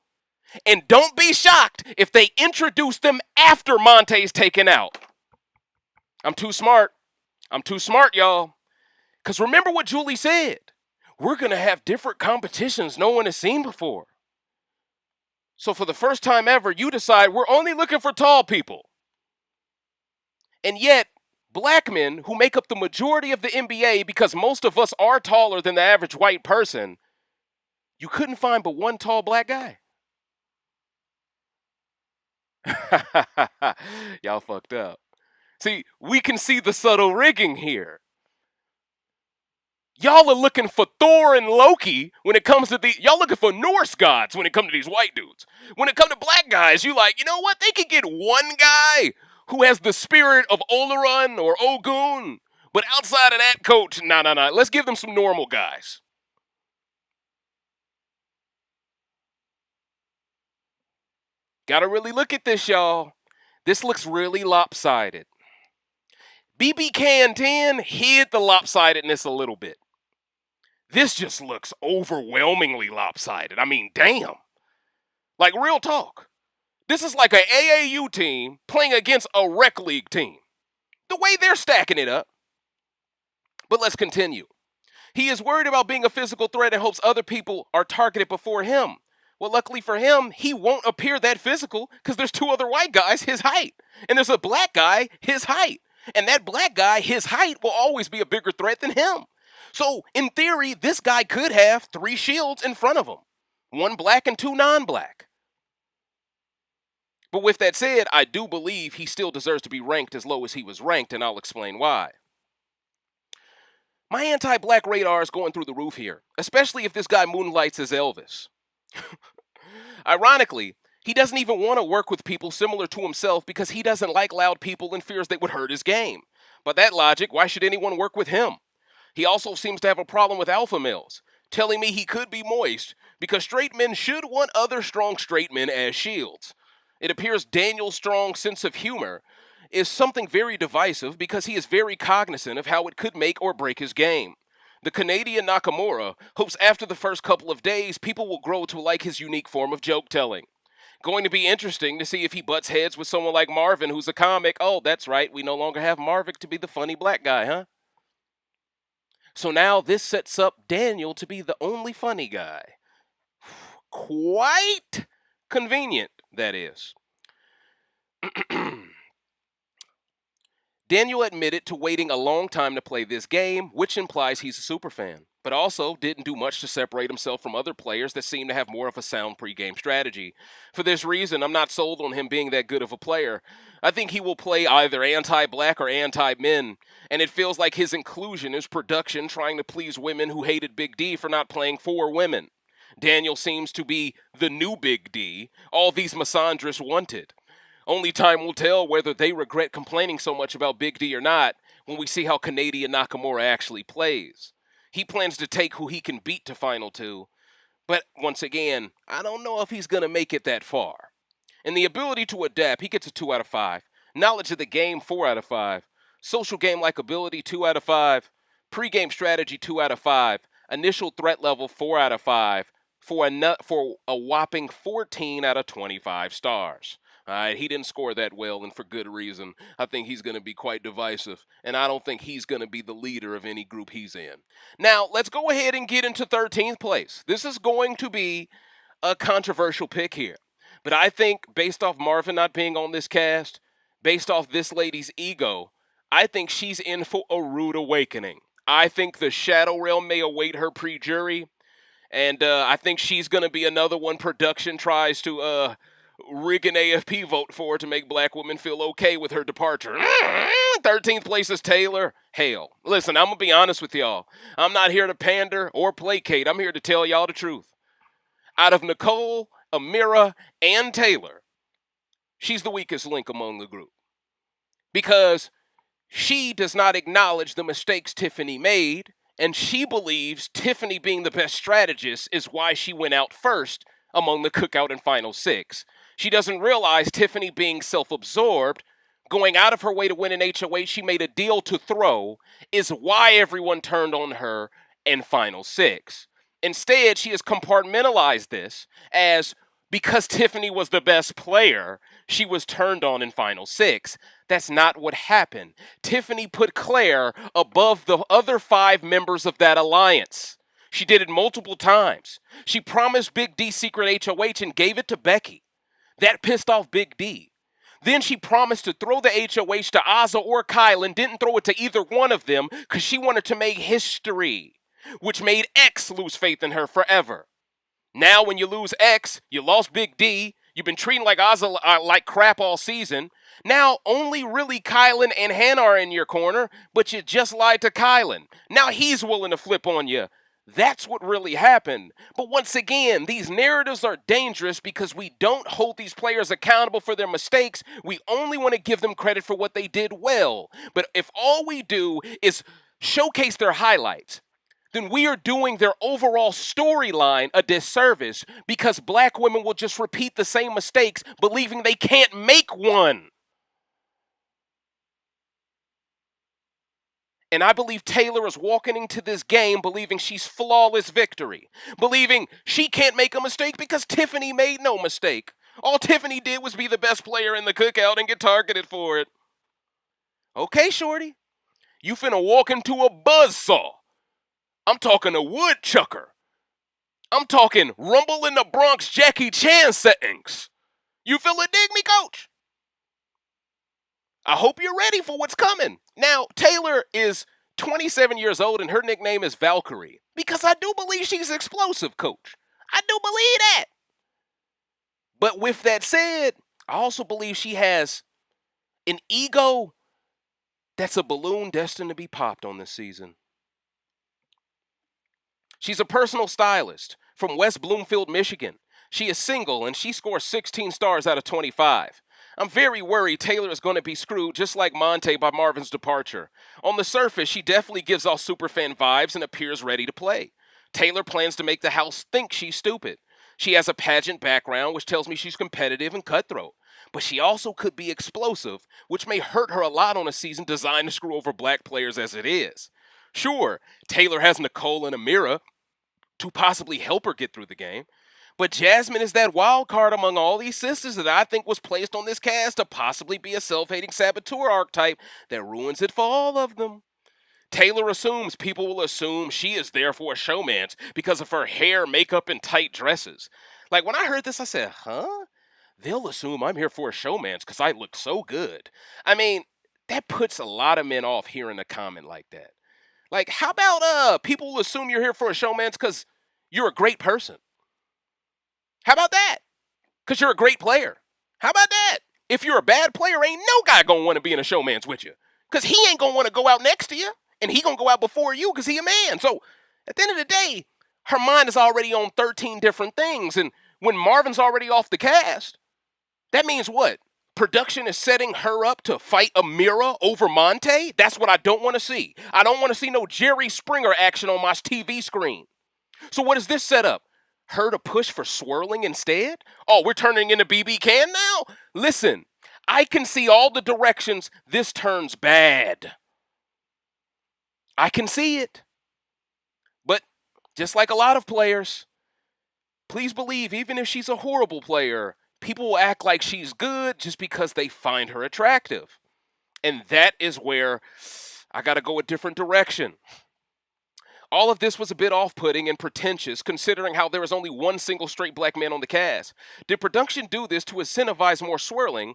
And don't be shocked if they introduce them after Monte's taken out. I'm too smart. I'm too smart, y'all. Because remember what Julie said. We're going to have different competitions no one has seen before. So for the first time ever, you decide we're only looking for tall people. And yet, black men who make up the majority of the NBA, because most of us are taller than the average white person, you couldn't find but one tall black guy. Y'all fucked up. See, we can see the subtle rigging here. Y'all are looking for Thor and Loki when it comes to y'all looking for Norse gods when it comes to these white dudes. When it comes to black guys, you like, you know what? They could get one guy who has the spirit of Oleron or Ogun. But outside of that, Coach, nah. Let's give them some normal guys. Gotta really look at this, y'all. This looks really lopsided. BB Can 10 hid the lopsidedness a little bit. This just looks overwhelmingly lopsided. I mean, damn. Like, real talk. This is like an AAU team playing against a rec league team. The way they're stacking it up. But let's continue. He is worried about being a physical threat and hopes other people are targeted before him. Well, luckily for him, he won't appear that physical because there's 2 other white guys his height. And there's a black guy his height. And that black guy, his height, will always be a bigger threat than him. So, in theory, this guy could have 3 shields in front of him. 1 black and 2 non-black. But with that said, I do believe he still deserves to be ranked as low as he was ranked, and I'll explain why. My anti-black radar is going through the roof here, especially if this guy moonlights as Elvis. Ironically, he doesn't even want to work with people similar to himself because he doesn't like loud people and fears they would hurt his game. By that logic, why should anyone work with him? He also seems to have a problem with alpha males, telling me he could be moist because straight men should want other strong straight men as shields. It appears Daniel's strong sense of humor is something very divisive because he is very cognizant of how it could make or break his game. The Canadian Nakamura hopes after the first couple of days, people will grow to like his unique form of joke telling. Going to be interesting to see if he butts heads with someone like Marvin, who's a comic. Oh, that's right, we no longer have Marvin to be the funny black guy, huh? So now this sets up Daniel to be the only funny guy. Quite convenient, that is. Daniel admitted to waiting a long time to play this game, which implies he's a superfan, but also didn't do much to separate himself from other players that seem to have more of a sound pregame strategy. For this reason, I'm not sold on him being that good of a player. I think he will play either anti-black or anti-men, and it feels like his inclusion is production trying to please women who hated Big D for not playing for women. Daniel seems to be the new Big D, all these misandrists wanted. Only time will tell whether they regret complaining so much about Big D or not when we see how Canadian Nakamura actually plays. He plans to take who he can beat to Final 2, but once again, I don't know if he's going to make it that far. In the ability to adapt, he gets a 2 out of 5. Knowledge of the game, 4 out of 5. Social game-like ability, 2 out of 5. Pre-game strategy, 2 out of 5. Initial threat level, 4 out of 5. For a whopping 14 out of 25 stars. All right, he didn't score that well, and for good reason. I think he's going to be quite divisive, and I don't think he's going to be the leader of any group he's in. Now, let's go ahead and get into 13th place. This is going to be a controversial pick here, but I think based off Marvin not being on this cast, based off this lady's ego, I think she's in for a rude awakening. I think the Shadow Realm may await her pre-jury, and I think she's going to be another one production tries to rig an AFP vote for to make black women feel okay with her departure. 13th place is Taylor. Hale. Listen, I'm going to be honest with y'all. I'm not here to pander or placate. I'm here to tell y'all the truth. Out of Nicole, Ameerah, and Taylor, she's the weakest link among the group. Because she does not acknowledge the mistakes Tiffany made, and she believes Tiffany being the best strategist is why she went out first among the cookout and final 6. She doesn't realize Tiffany being self-absorbed, going out of her way to win an HOH she made a deal to throw, is why everyone turned on her in final 6. Instead, she has compartmentalized this as because Tiffany was the best player, she was turned on in final 6. That's not what happened. Tiffany put Claire above the other 5 members of that alliance. She did it multiple times. She promised Big D secret HOH and gave it to Becky. That pissed off Big D. Then she promised to throw the HOH to Ozza or Kyle and didn't throw it to either one of them because she wanted to make history, which made X lose faith in her forever. Now when you lose X, you lost Big D, you've been treating like Ozza like crap all season. Now only really Kylan and Hannah are in your corner, but you just lied to Kylan. Now he's willing to flip on you. That's what really happened. But once again, these narratives are dangerous because we don't hold these players accountable for their mistakes. We only want to give them credit for what they did well. But if all we do is showcase their highlights, then we are doing their overall storyline a disservice because black women will just repeat the same mistakes, believing they can't make one. And I believe Taylor is walking into this game believing she's flawless victory. Believing she can't make a mistake because Tiffany made no mistake. All Tiffany did was be the best player in the cookout and get targeted for it. Okay, shorty. You finna walk into a buzzsaw. I'm talking a woodchucker. I'm talking Rumble in the Bronx Jackie Chan settings. You feel it, dig me, coach? I hope you're ready for what's coming. Now, Taylor is 27 years old and her nickname is Valkyrie. Because I do believe she's explosive, coach. I do believe that. But with that said, I also believe she has an ego that's a balloon destined to be popped on this season. She's a personal stylist from West Bloomfield, Michigan. She is single and she scores 16 stars out of 25. I'm very worried Taylor is going to be screwed just like Monte by Marvin's departure. On the surface, she definitely gives off superfan vibes and appears ready to play. Taylor plans to make the house think she's stupid. She has a pageant background, which tells me she's competitive and cutthroat. But she also could be explosive, which may hurt her a lot on a season designed to screw over black players as it is. Sure, Taylor has Nicole and Ameerah to possibly help her get through the game. But Jasmine is that wild card among all these sisters that I think was placed on this cast to possibly be a self-hating saboteur archetype that ruins it for all of them. Taylor assumes people will assume she is there for a showmance because of her hair, makeup, and tight dresses. Like, when I heard this, I said, huh? They'll assume I'm here for a showmance because I look so good. I mean, that puts a lot of men off hearing a comment like that. Like, how about people will assume you're here for a showmance because you're a great person? How about that? Because you're a great player. How about that? If you're a bad player, ain't no guy gonna want to be in a showmance with you. Because he ain't gonna want to go out next to you. And he gonna go out before you because he a man. So, at the end of the day, her mind is already on 13 different things. And when Marvin's already off the cast, that means what? Production is setting her up to fight Ameerah over Monte? That's what I don't want to see. I don't want to see no Jerry Springer action on my TV screen. So what does this set up? Her to push for swirling instead? Oh, we're turning into BB Can now? Listen, I can see all the directions this turns bad. I can see it. But just like a lot of players, please believe, even if she's a horrible player, people will act like she's good just because they find her attractive. And that is where I got to go a different direction. All of this was a bit off-putting and pretentious, considering how there is only one single straight black man on the cast. Did production do this to incentivize more swirling,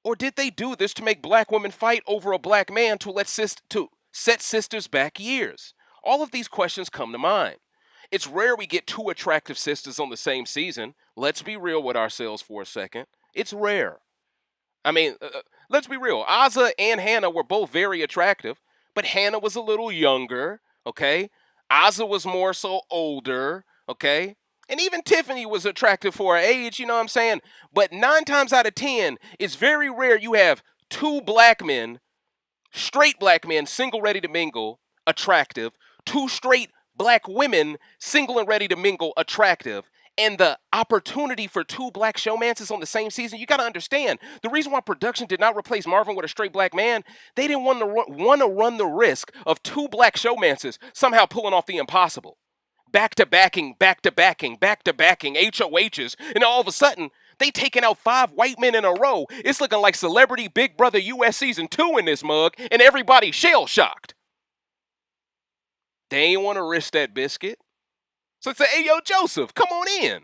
or did they do this to make black women fight over a black man to set sisters back years? All of these questions come to mind. It's rare we get two attractive sisters on the same season. Let's be real with ourselves for a second. It's rare. I mean, let's be real. Azah and Hannah were both very attractive, but Hannah was a little younger, okay? Azah was more so older, okay? And even Tiffany was attractive for her age, you know what I'm saying? But 9 times out of 10, it's very rare you have two black men, straight black men, single, ready to mingle, attractive, two straight black women, single and ready to mingle, attractive, and the opportunity for two black showmances on the same season. You got to understand, the reason why production did not replace Marvin with a straight black man, they didn't want to run the risk of two black showmances somehow pulling off the impossible. Back-to-backing, HOHs, and all of a sudden, they taking out 5 white men in a row. It's looking like Celebrity Big Brother US Season 2 in this mug, and everybody's shell-shocked. They ain't want to risk that biscuit. So they say, hey, yo, Joseph, come on in.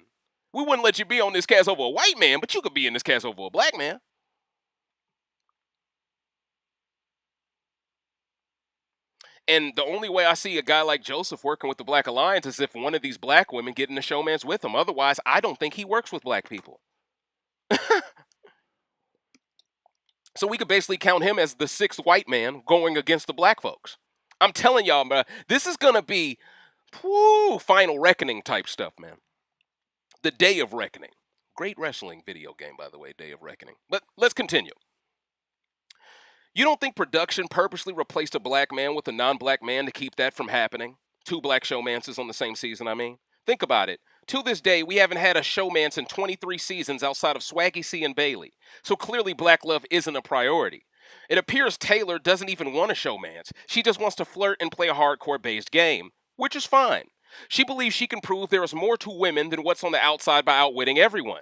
We wouldn't let you be on this cast over a white man, but you could be in this cast over a black man. And the only way I see a guy like Joseph working with the Black Alliance is if one of these black women get in the showmance with him. Otherwise, I don't think he works with black people. So we could basically count him as the 6th white man going against the black folks. I'm telling y'all, man, this is going to be final reckoning type stuff, man. The Day of Reckoning. Great wrestling video game, by the way, Day of Reckoning. But let's continue. You don't think production purposely replaced a black man with a non-black man to keep that from happening? 2 black showmances on the same season, I mean. Think about it. To this day, we haven't had a showmance in 23 seasons outside of Swaggy C and Bailey. So clearly black love isn't a priority. It appears Taylor doesn't even want a showmance. She just wants to flirt and play a hardcore-based game, which is fine. She believes she can prove there is more to women than what's on the outside by outwitting everyone.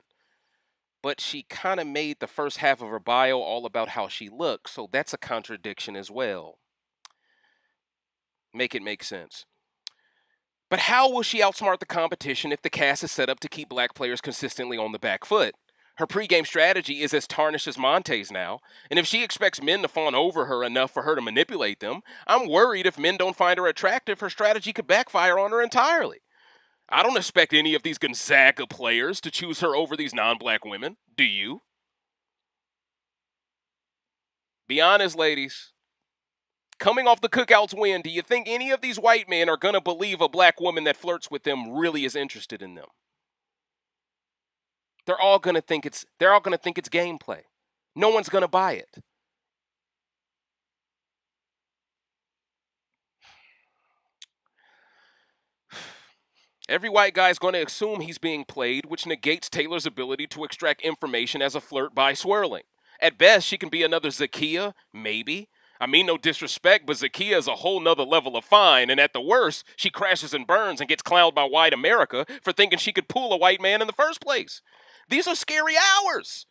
But she kind of made the first half of her bio all about how she looks, so that's a contradiction as well. Make it make sense. But how will she outsmart the competition if the cast is set up to keep black players consistently on the back foot? Her pregame strategy is as tarnished as Monte's now, and if she expects men to fawn over her enough for her to manipulate them, I'm worried if men don't find her attractive, her strategy could backfire on her entirely. I don't expect any of these Gonzaga players to choose her over these non-black women. Do you? Be honest, ladies. Coming off the Cookouts win, do you think any of these white men are going to believe a black woman that flirts with them really is interested in them? They're all going to think it's gameplay. No one's going to buy it. Every white guy is going to assume he's being played, which negates Taylor's ability to extract information as a flirt by swirling. At best, she can be another Zakiya, maybe. I mean no disrespect, but Zakia is a whole nother level of fine, and at the worst, she crashes and burns and gets clowned by white America for thinking she could pull a white man in the first place. These are scary hours.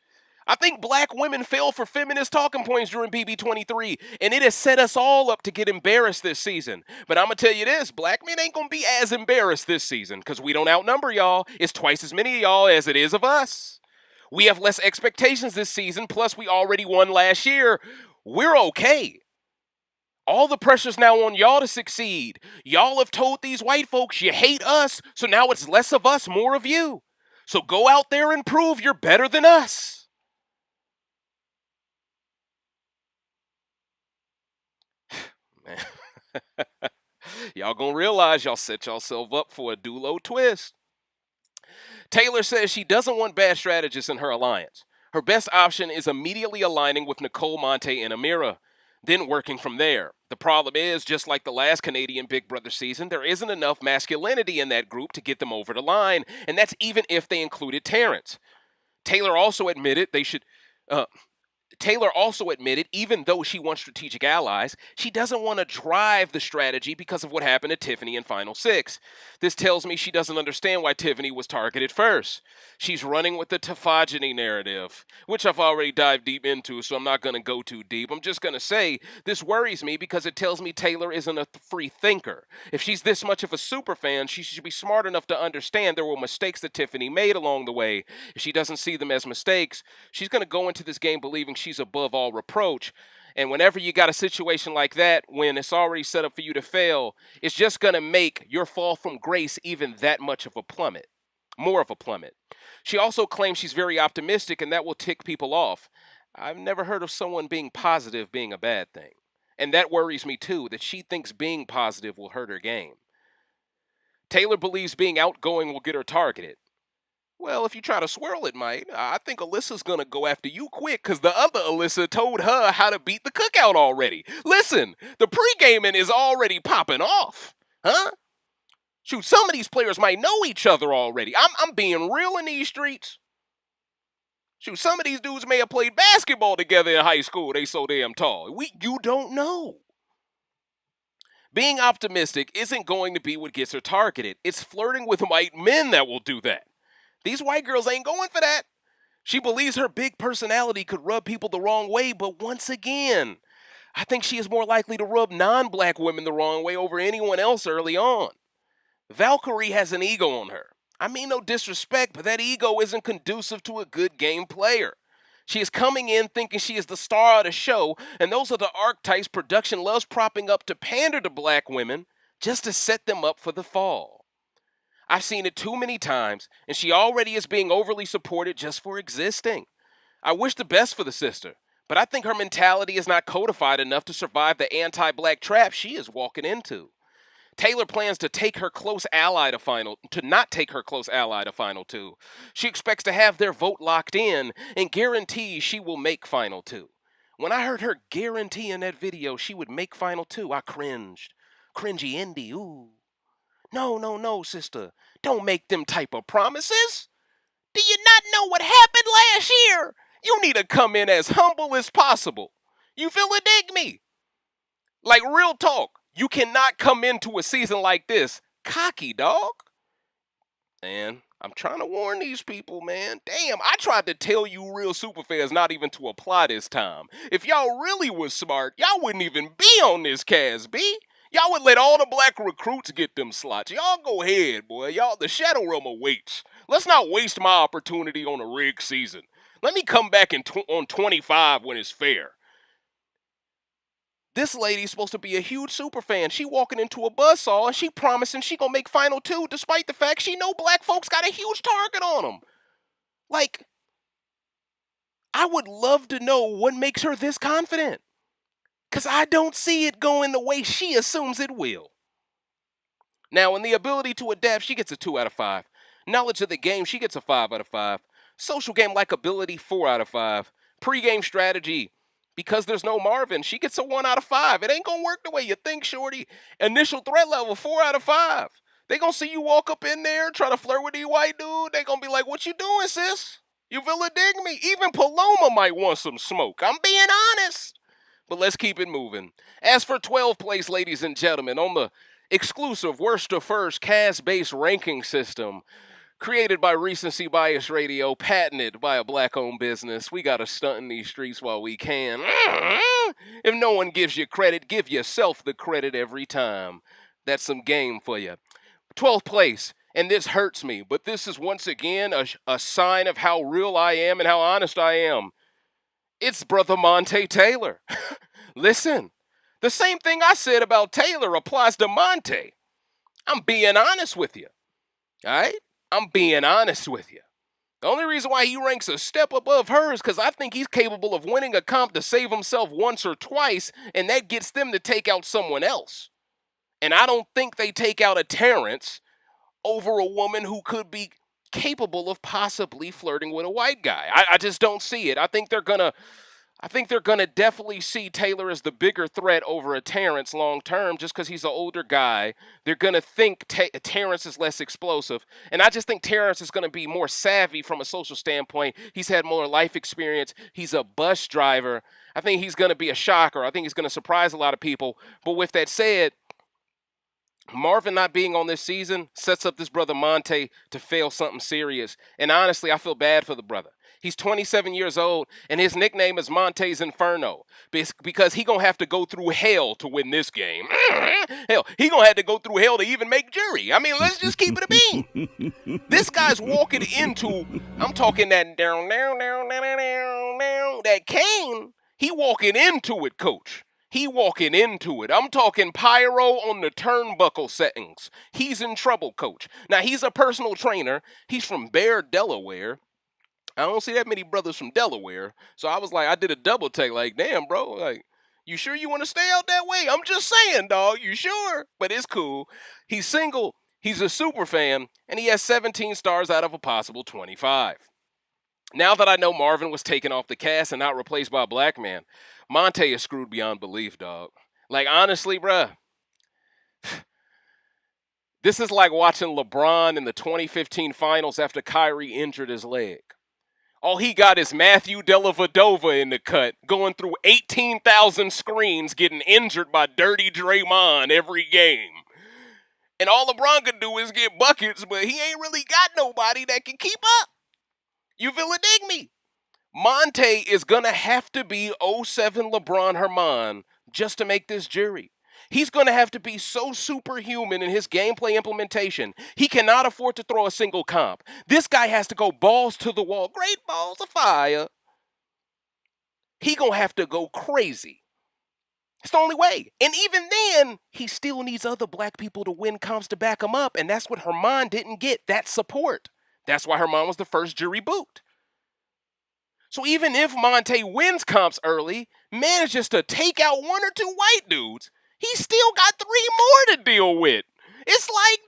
I think black women fell for feminist talking points during BB23, and it has set us all up to get embarrassed this season. But I'm going to tell you this, black men ain't going to be as embarrassed this season, because we don't outnumber y'all. It's twice as many of y'all as it is of us. We have less expectations this season, plus we already won last year. We're okay. All the pressure's now on y'all to succeed. Y'all have told these white folks you hate us, so now it's less of us, more of you. So go out there and prove you're better than us. Y'all gonna realize y'all set yourself up for a dulo twist. Taylor says she doesn't want bad strategists in her alliance. Her best option is immediately aligning with Nicole, Monte, and Ameerah, then working from there. The problem is, just like the last Canadian Big Brother season, there isn't enough masculinity in that group to get them over the line, and that's even if they included Terrance. Taylor also admitted even though she wants strategic allies, she doesn't want to drive the strategy because of what happened to Tiffany in Final Six. This tells me she doesn't understand why Tiffany was targeted first. She's running with the Tafogeny narrative, which I've already dived deep into, so I'm not going to go too deep. I'm just going to say this worries me because it tells me Taylor isn't a free thinker. If she's this much of a super fan, she should be smart enough to understand there were mistakes that Tiffany made along the way. If she doesn't see them as mistakes, she's going to go into this game believing she's above all reproach. And whenever you got a situation like that, when it's already set up for you to fail, it's just going to make your fall from grace even that much of a plummet. More of a plummet. She also claims she's very optimistic and that will tick people off. I've never heard of someone being positive being a bad thing. And that worries me too, that she thinks being positive will hurt her game. Taylor believes being outgoing will get her targeted. Well, if you try to swirl it, mate, I think Alyssa's gonna go after you quick because the other Alyssa told her how to beat the cookout already. Listen, the pre-gaming is already popping off. Huh? Shoot, some of these players might know each other already. I'm being real in these streets. Shoot, some of these dudes may have played basketball together in high school. They so damn tall. You don't know. Being optimistic isn't going to be what gets her targeted. It's flirting with white men that will do that. These white girls ain't going for that. She believes her big personality could rub people the wrong way, but once again, I think she is more likely to rub non-black women the wrong way over anyone else early on. Valkyrie has an ego on her. I mean no disrespect, but that ego isn't conducive to a good game player. She is coming in thinking she is the star of the show, and those are the archetypes production loves propping up to pander to black women just to set them up for the fall. I've seen it too many times, and she already is being overly supported just for existing. I wish the best for the sister, but I think her mentality is not codified enough to survive the anti-black trap she is walking into. Taylor plans to not take her close ally to Final 2. She expects to have their vote locked in and guarantees she will make Final 2. When I heard her guarantee in that video she would make Final 2, I cringed. Cringy Indy, ooh. No, sister. Don't make them type of promises. Do you not know what happened last year? You need to come in as humble as possible. You feel it, dig me? Like real talk. You cannot come into a season like this cocky, dog. And I'm trying to warn these people, man. Damn, I tried to tell you real superfans not even to apply this time. If y'all really was smart, y'all wouldn't even be on this cast, B. Y'all would let all the black recruits get them slots. Y'all go ahead, boy. Y'all, the Shadow Realm awaits. Let's not waste my opportunity on a rigged season. Let me come back on 25 when it's fair. This lady's supposed to be a huge super fan. She walking into a buzzsaw and she promising she gonna make Final 2 despite the fact she know black folks got a huge target on them. Like, I would love to know what makes her this confident. Because I don't see it going the way she assumes it will. Now, in the ability to adapt, she gets a 2 out of 5. Knowledge of the game, she gets a 5 out of 5. Social game likability, 4 out of 5. Pre-game strategy, because there's no Marvin, she gets a 1 out of 5. It ain't going to work the way you think, shorty. Initial threat level, 4 out of 5. They going to see you walk up in there, try to flirt with these white dude. They going to be like, what you doing, sis? You feel it, dig me? Even Paloma might want some smoke. I'm being honest. But let's keep it moving. As for 12th place, ladies and gentlemen, on the exclusive worst to first cast-based ranking system created by Recency Bias Radio, patented by a black-owned business, we got to stunt in these streets while we can. If no one gives you credit, give yourself the credit every time. That's some game for you. 12th place, and this hurts me, but this is once again a sign of how real I am and how honest I am. It's brother Monte Taylor. Listen, the same thing I said about Taylor applies to Monte. I'm being honest with you. All right? I'm being honest with you. The only reason why he ranks a step above her is because I think he's capable of winning a comp to save himself once or twice, and that gets them to take out someone else. And I don't think they take out a Terrance over a woman who could be capable of possibly flirting with a white guy. I just don't see it. I think they're gonna definitely see Taylor as the bigger threat over a Terrance long term, just because he's an older guy. They're gonna think Terrance is less explosive, and I just think Terrance is gonna be more savvy from a social standpoint. He's had more life experience. He's a bus driver. I think he's gonna be a shocker. I think he's gonna surprise a lot of people. But with that said, Marvin not being on this season sets up this brother Monte to fail something serious. And honestly, I feel bad for the brother. He's 27 years old, and his nickname is Monte's Inferno because he going to have to go through hell to win this game. Hell, he going to have to go through hell to even make jury. I mean, let's just keep it a bean. This guy's walking into, I'm talking that down, that cane. He walking into it, coach. He walking into it. I'm talking pyro on the turnbuckle settings. He's in trouble, coach. Now, he's a personal trainer. He's from Bear, Delaware. I don't see that many brothers from Delaware. So I was like, I did a double take. Like, damn, bro. Like, you sure you want to stay out that way? I'm just saying, dog. You sure? But it's cool. He's single. He's a super fan. And he has 17 stars out of a possible 25. Now that I know Marvin was taken off the cast and not replaced by a black man, Monte is screwed beyond belief, dog. Like, honestly, bruh, this is like watching LeBron in the 2015 finals after Kyrie injured his leg. All he got is Matthew Dellavedova in the cut, going through 18,000 screens, getting injured by dirty Draymond every game. And all LeBron could do is get buckets, but he ain't really got nobody that can keep up. You feel it, dig me? Monte is going to have to be 07 LeBron Herman just to make this jury. He's going to have to be so superhuman in his gameplay implementation. He cannot afford to throw a single comp. This guy has to go balls to the wall. Great balls of fire. He going to have to go crazy. It's the only way. And even then, he still needs other black people to win comps to back him up. And that's what Herman didn't get, that support. That's why Herman was the first jury boot. So even if Monte wins comps early, manages to take out one or two white dudes, he's still got 3 more to deal with. It's like,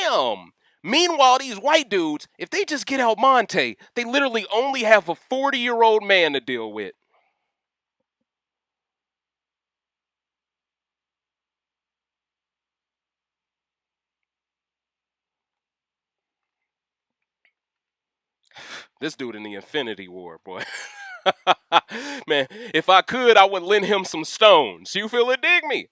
damn. Meanwhile, these white dudes, if they just get out Monte, they literally only have a 40-year-old man to deal with. This dude in the Infinity War, boy. Man, if I could, I would lend him some stones. You feel it? Dig me.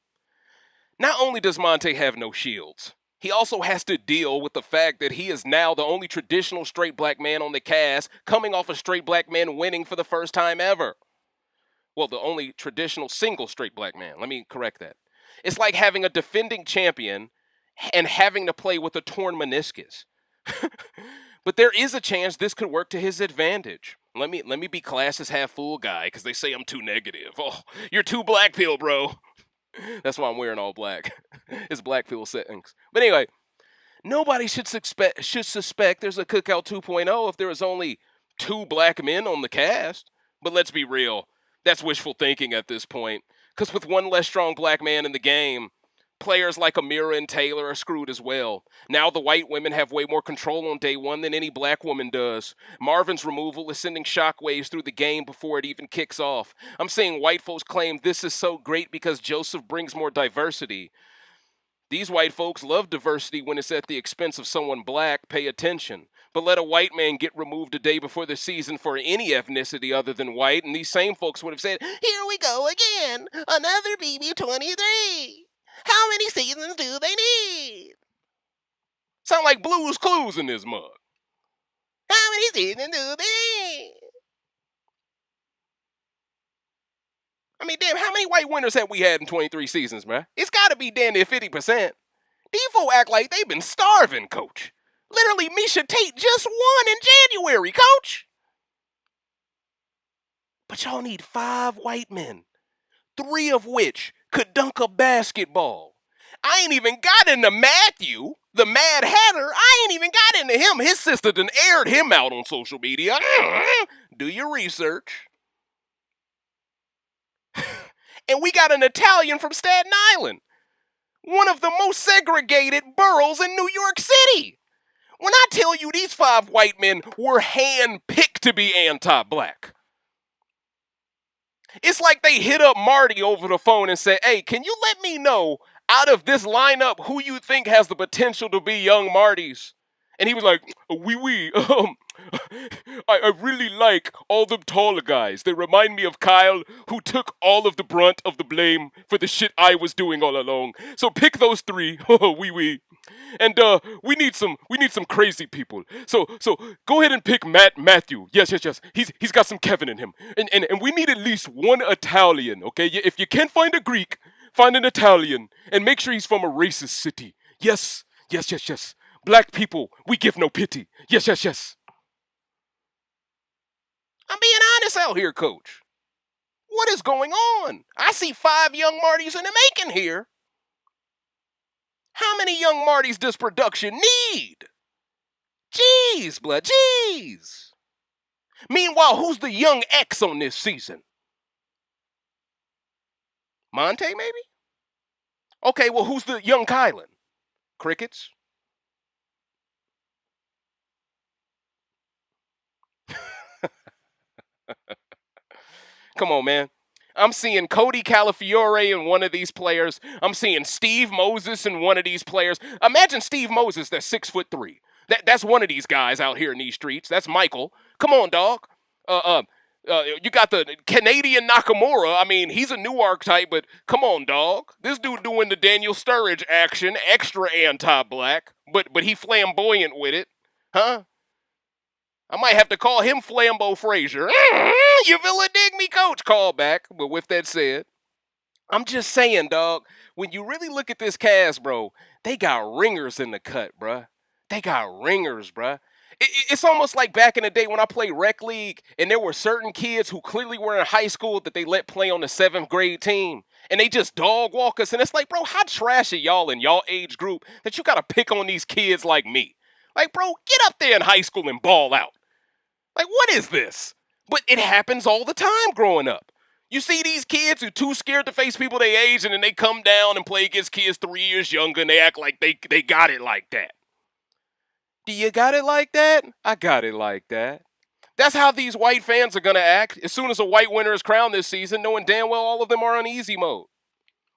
Not only does Monte have no shields, he also has to deal with the fact that he is now the only traditional straight black man on the cast, coming off a straight black man winning for the first time ever. Well, the only traditional single straight black man. Let me correct that. It's like having a defending champion and having to play with a torn meniscus. But there is a chance this could work to his advantage. Let me be class as half fool guy, because they say I'm too negative. Oh, you're too black pill, bro. That's why I'm wearing all black. It's black pill settings. But anyway, nobody should suspect there's a Cookout 2.0 if there is only 2 black men on the cast. But let's be real, that's wishful thinking at this point. Because with one less strong black man in the game, players like Ameerah and Taylor are screwed as well. Now the white women have way more control on day one than any black woman does. Marvin's removal is sending shockwaves through the game before it even kicks off. I'm seeing white folks claim this is so great because Joseph brings more diversity. These white folks love diversity when it's at the expense of someone black. Pay attention. But let a white man get removed a day before the season for any ethnicity other than white, and these same folks would have said, "Here we go again, another BB23. How many seasons do they need?" Sound like Blue's Clues in this mug. How many seasons do they need? I mean, damn, how many white winners have we had in 23 seasons, man? It's got to be damn near 50%. These folk act like they've been starving, coach. Literally, Misha Tate just won in January, coach. But y'all need 5 white men, 3 of which could dunk a basketball. I ain't even got into Matthew, the Mad Hatter. I ain't even got into him. His sister done aired him out on social media. Do your research. And we got an Italian from Staten Island, one of the most segregated boroughs in New York City. When I tell you these 5 white men were handpicked to be anti-black, it's like they hit up Marty over the phone and said, "Hey, can you let me know out of this lineup who you think has the potential to be young Martys?" And he was like, "Oui. I really like all the taller guys. They remind me of Kyle, who took all of the brunt of the blame for the shit I was doing all along. So pick those 3. Oui. And we need some crazy people. So go ahead and pick Matthew. Yes. He's got some Kevin in him. And we need at least one Italian, okay? If you can't find a Greek, find an Italian and make sure he's from a racist city. Yes. Black people, we give no pity. Yes. I'm being honest out here, coach. What is going on? I see 5 young Martys in the making here. How many young Martys does production need? Jeez, blood, jeez. Meanwhile, who's the young X on this season? Monte, maybe? Okay, well, who's the young Kylan? Crickets? Come on, man. I'm seeing Cody Calafiore in one of these players. I'm seeing Steve Moses in one of these players. Imagine Steve Moses, that's 6'3". That's one of these guys out here in these streets. That's Michael. Come on, dog. You got the Canadian Nakamura. I mean, he's a new archetype, but come on, dog. This dude doing the Daniel Sturridge action, extra anti-black, but he flamboyant with it, huh? I might have to call him Flambeau Frazier. You villain dig me, coach. Call back. But with that said, I'm just saying, dog, when you really look at this cast, bro, they got ringers in the cut, bruh. They got ringers, bruh. It's almost like back in the day when I played rec league and there were certain kids who clearly were in high school that they let play on the 7th grade team. And they just dog walk us. And it's like, bro, how trash are y'all in y'all age group that you got to pick on these kids like me? Like, bro, get up there in high school and ball out. Like, what is this? But it happens all the time growing up. You see these kids who too scared to face people their age, and then they come down and play against kids 3 years younger, and they act like they got it like that. Do you got it like that? I got it like that. That's how these white fans are going to act as soon as a white winner is crowned this season, knowing damn well all of them are on easy mode.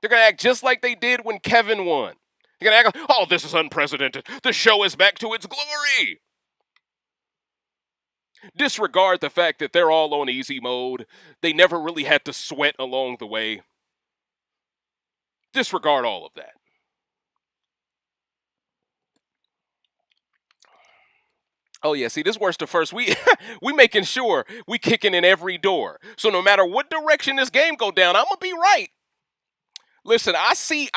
They're going to act just like they did when Kevin won. They're going to act like, "Oh, this is unprecedented. The show is back to its glory." Disregard the fact that they're all on easy mode. They never really had to sweat along the way. Disregard all of that. Oh yeah, see, this worst to first. We making sure we kicking in every door. So no matter what direction this game go down, I'm gonna be right. Listen, I see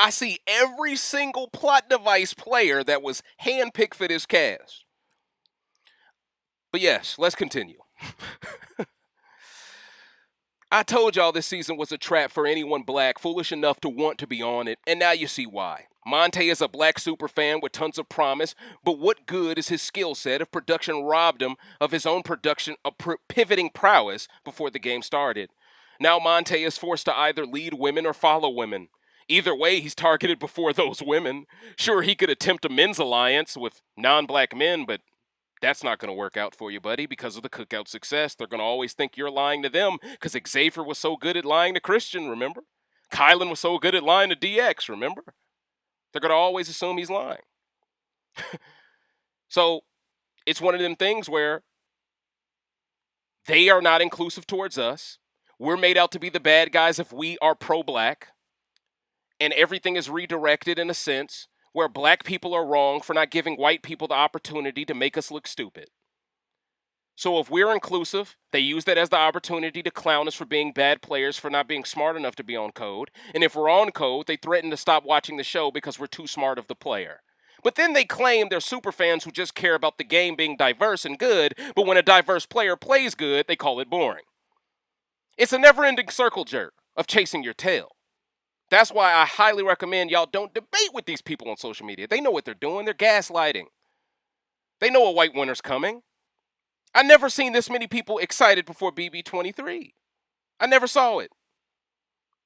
every single plot device player that was handpicked for this cast. But yes, let's continue. I told y'all this season was a trap for anyone black foolish enough to want to be on it, and now you see why. Monte is a black superfan with tons of promise, but what good is his skill set if production robbed him of his own production of pivoting prowess before the game started? Now Monte is forced to either lead women or follow women. Either way, he's targeted before those women. Sure, he could attempt a men's alliance with non-black men, but that's not going to work out for you, buddy, because of the cookout success. They're going to always think you're lying to them because Xavier was so good at lying to Christian, remember? Kylan was so good at lying to DX, remember? They're going to always assume he's lying. So It's one of them things where they are not inclusive towards us. We're made out to be the bad guys if we are pro-black. And everything is redirected in a sense where black people are wrong for not giving white people the opportunity to make us look stupid. So if we're inclusive, they use that as the opportunity to clown us for being bad players, for not being smart enough to be on code. And if we're on code, they threaten to stop watching the show because we're too smart of the player. But then they claim they're super fans who just care about the game being diverse and good, but when a diverse player plays good, they call it boring. It's a never-ending circle jerk of chasing your tail. That's why I highly recommend y'all don't debate with these people on social media. They know what they're doing. They're gaslighting. They know a white winner's coming. I never seen this many people excited before BB23. I never saw it.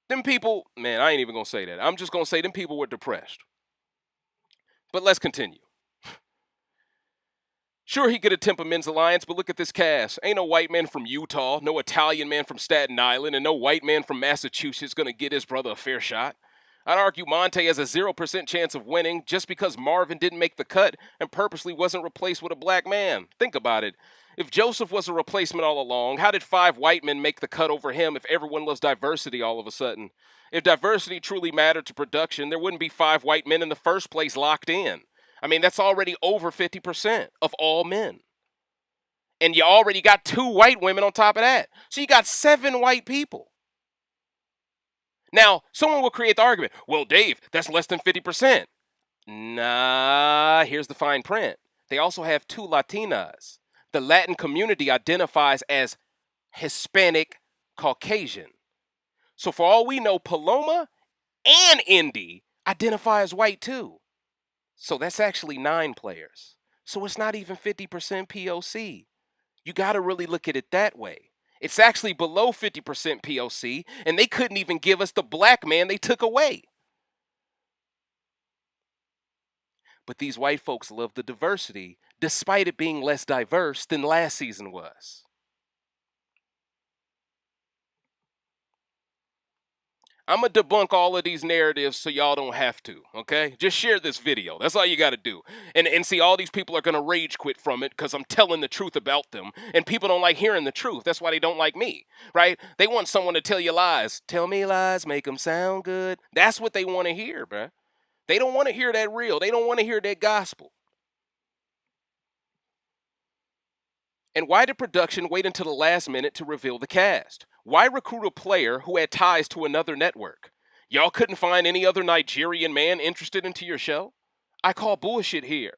Them people, man, I ain't even going to say that. I'm just going to say them people were depressed. But let's continue. Sure, he could attempt a men's alliance, but look at this cast. Ain't no white man from Utah, no Italian man from Staten Island, and no white man from Massachusetts going to get his brother a fair shot. I'd argue Monte has a 0% chance of winning just because Marvin didn't make the cut and purposely wasn't replaced with a black man. Think about it. If Joseph was a replacement all along, how did 5 white men make the cut over him if everyone loves diversity all of a sudden? If diversity truly mattered to production, there wouldn't be 5 white men in the first place locked in. I mean, that's already over 50% of all men. And you already got 2 white women on top of that. So you got 7 white people. Now, someone will create the argument, well, Dave, that's less than 50%. Nah, here's the fine print. They also have 2 Latinas. The Latin community identifies as Hispanic Caucasian. So for all we know, Paloma and Indy identify as white too. So that's actually 9 players. So it's not even 50% POC. You got to really look at it that way. It's actually below 50% POC, and they couldn't even give us the black man they took away. But these white folks love the diversity, despite it being less diverse than last season was. I'm going to debunk all of these narratives so y'all don't have to, okay? Just share this video. That's all you got to do. And see, all these people are going to rage quit from it because I'm telling the truth about them. And people don't like hearing the truth. That's why they don't like me, right? They want someone to tell you lies. Tell me lies, make them sound good. That's what they want to hear, bruh. They don't want to hear that real. They don't want to hear that gospel. And why did production wait until the last minute to reveal the cast? Why recruit a player who had ties to another network? Y'all couldn't find any other Nigerian man interested into your show? I call bullshit here.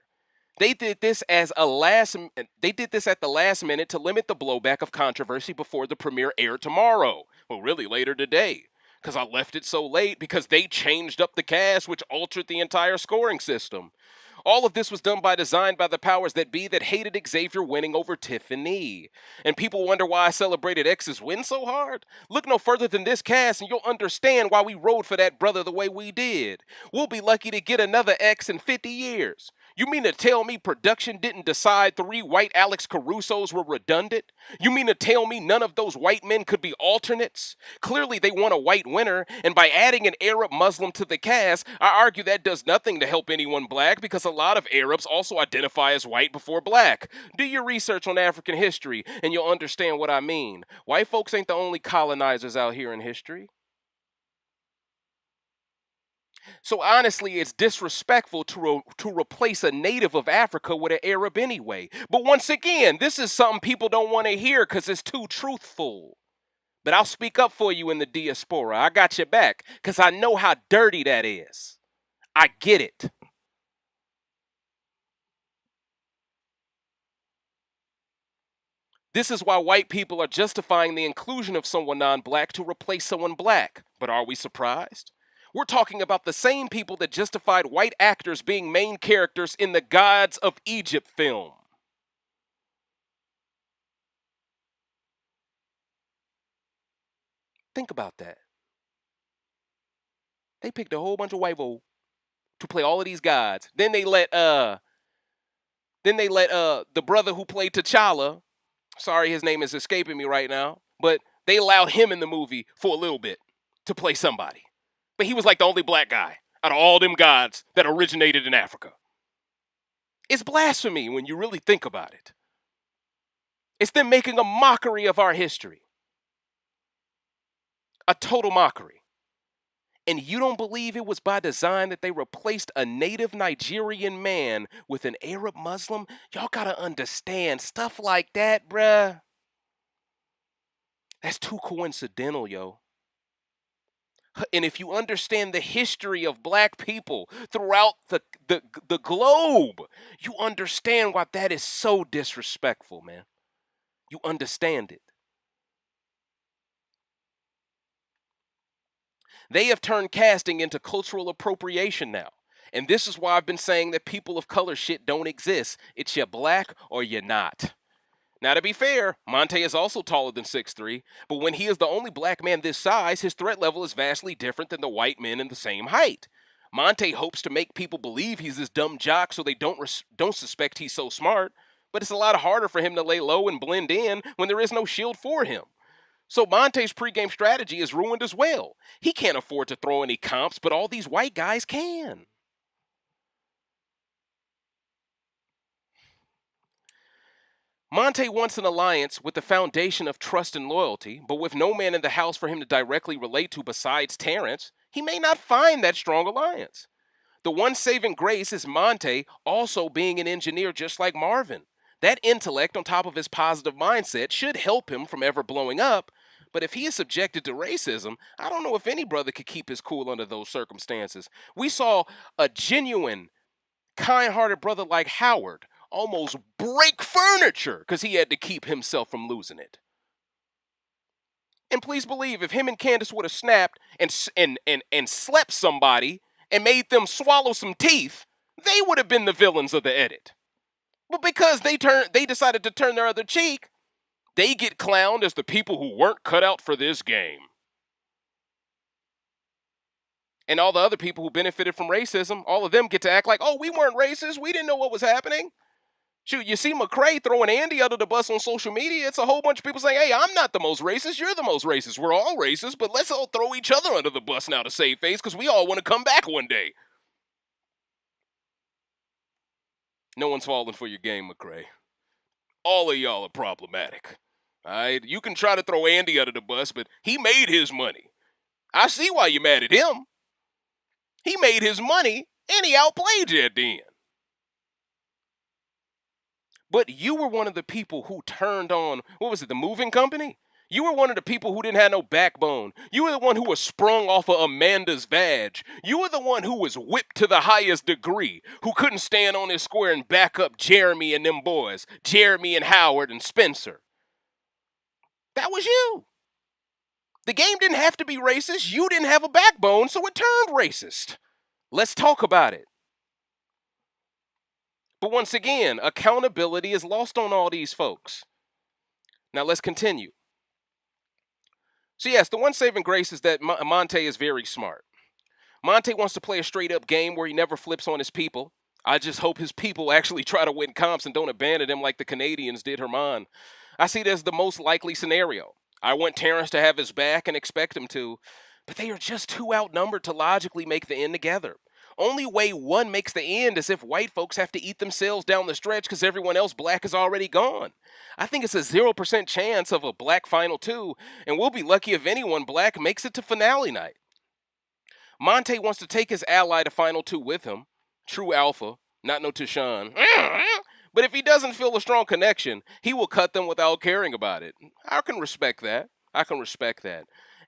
They did this at the last minute to limit the blowback of controversy before the premiere aired tomorrow. Well, really later today. Because I left it so late because they changed up the cast, which altered the entire scoring system. All of this was done by design by the powers that be that hated Xavier winning over Tiffany. And people wonder why I celebrated X's win so hard? Look no further than this cast and you'll understand why we rode for that brother the way we did. We'll be lucky to get another X in 50 years. You mean to tell me production didn't decide 3 white Alex Carusos were redundant? You mean to tell me none of those white men could be alternates? Clearly they want a white winner, and by adding an Arab Muslim to the cast, I argue that does nothing to help anyone black because a lot of Arabs also identify as white before black. Do your research on African history, and you'll understand what I mean. White folks ain't the only colonizers out here in history. So honestly, it's disrespectful to replace a native of Africa with an Arab anyway. But once again, this is something people don't want to hear because it's too truthful. But I'll speak up for you in the diaspora. I got your back because I know how dirty that is. I get it. This is why white people are justifying the inclusion of someone non-black to replace someone black. But are we surprised? We're talking about the same people that justified white actors being main characters in the Gods of Egypt film. Think about that. They picked a whole bunch of white folk to play all of these gods. Then they let the brother who played T'Challa, sorry his name is escaping me right now, but they allowed him in the movie for a little bit to play somebody. But he was like the only black guy out of all them gods that originated in Africa. It's blasphemy when you really think about it. It's them making a mockery of our history. A total mockery. And you don't believe it was by design that they replaced a native Nigerian man with an Arab Muslim? Y'all gotta understand, stuff like that, bruh. That's too coincidental, yo. And if you understand the history of black people throughout the globe, you understand why that is so disrespectful, man. You understand it. They have turned casting into cultural appropriation now. And this is why I've been saying that people of color shit don't exist. It's you're black or you're not. Now, to be fair, Monte is also taller than 6'3", but when he is the only black man this size, his threat level is vastly different than the white men in the same height. Monte hopes to make people believe he's this dumb jock so they don't suspect he's so smart, but it's a lot harder for him to lay low and blend in when there is no shield for him. So Monte's pregame strategy is ruined as well. He can't afford to throw any comps, but all these white guys can. Monte wants an alliance with the foundation of trust and loyalty, but with no man in the house for him to directly relate to besides Terrance, he may not find that strong alliance. The one saving grace is Monte also being an engineer just like Marvin. That intellect on top of his positive mindset should help him from ever blowing up, but if he is subjected to racism, I don't know if any brother could keep his cool under those circumstances. We saw a genuine, kind-hearted brother like Howard almost break furniture because he had to keep himself from losing it. And please believe, if him and Candace would have snapped and slept somebody and made them swallow some teeth, they would have been the villains of the edit. But because they decided to turn their other cheek, they get clowned as the people who weren't cut out for this game. And all the other people who benefited from racism, all of them get to act like, oh, we weren't racist. We didn't know what was happening. Shoot, you see McCray throwing Andy under the bus on social media. It's a whole bunch of people saying, hey, I'm not the most racist. You're the most racist. We're all racist, but let's all throw each other under the bus now to save face because we all want to come back one day. No one's falling for your game, McCray. All of y'all are problematic. All right? You can try to throw Andy under the bus, but he made his money. I see why you're mad at him. He made his money, and he outplayed you at the end. But you were one of the people who turned on, what was it, the moving company? You were one of the people who didn't have no backbone. You were the one who was sprung off of Amanda's badge. You were the one who was whipped to the highest degree, who couldn't stand on his square and back up Jeremy and them boys, Jeremy and Howard and Spencer. That was you. The game didn't have to be racist. You didn't have a backbone, so it turned racist. Let's talk about it. But once again, accountability is lost on all these folks. Now let's continue. So yes, the one saving grace is that Monte is very smart. Monte wants to play a straight-up game where he never flips on his people. I just hope his people actually try to win comps and don't abandon him like the Canadians did Herman. I see it as the most likely scenario. I want Terrance to have his back and expect him to, but they are just too outnumbered to logically make the end together. Only way one makes the end is if white folks have to eat themselves down the stretch because everyone else black is already gone. I think it's a 0% chance of a black final two, and we'll be lucky if anyone black makes it to finale night. Monte wants to take his ally to final two with him, true alpha, not no Tashawn. But if he doesn't feel a strong connection, he will cut them without caring about it. I can respect that.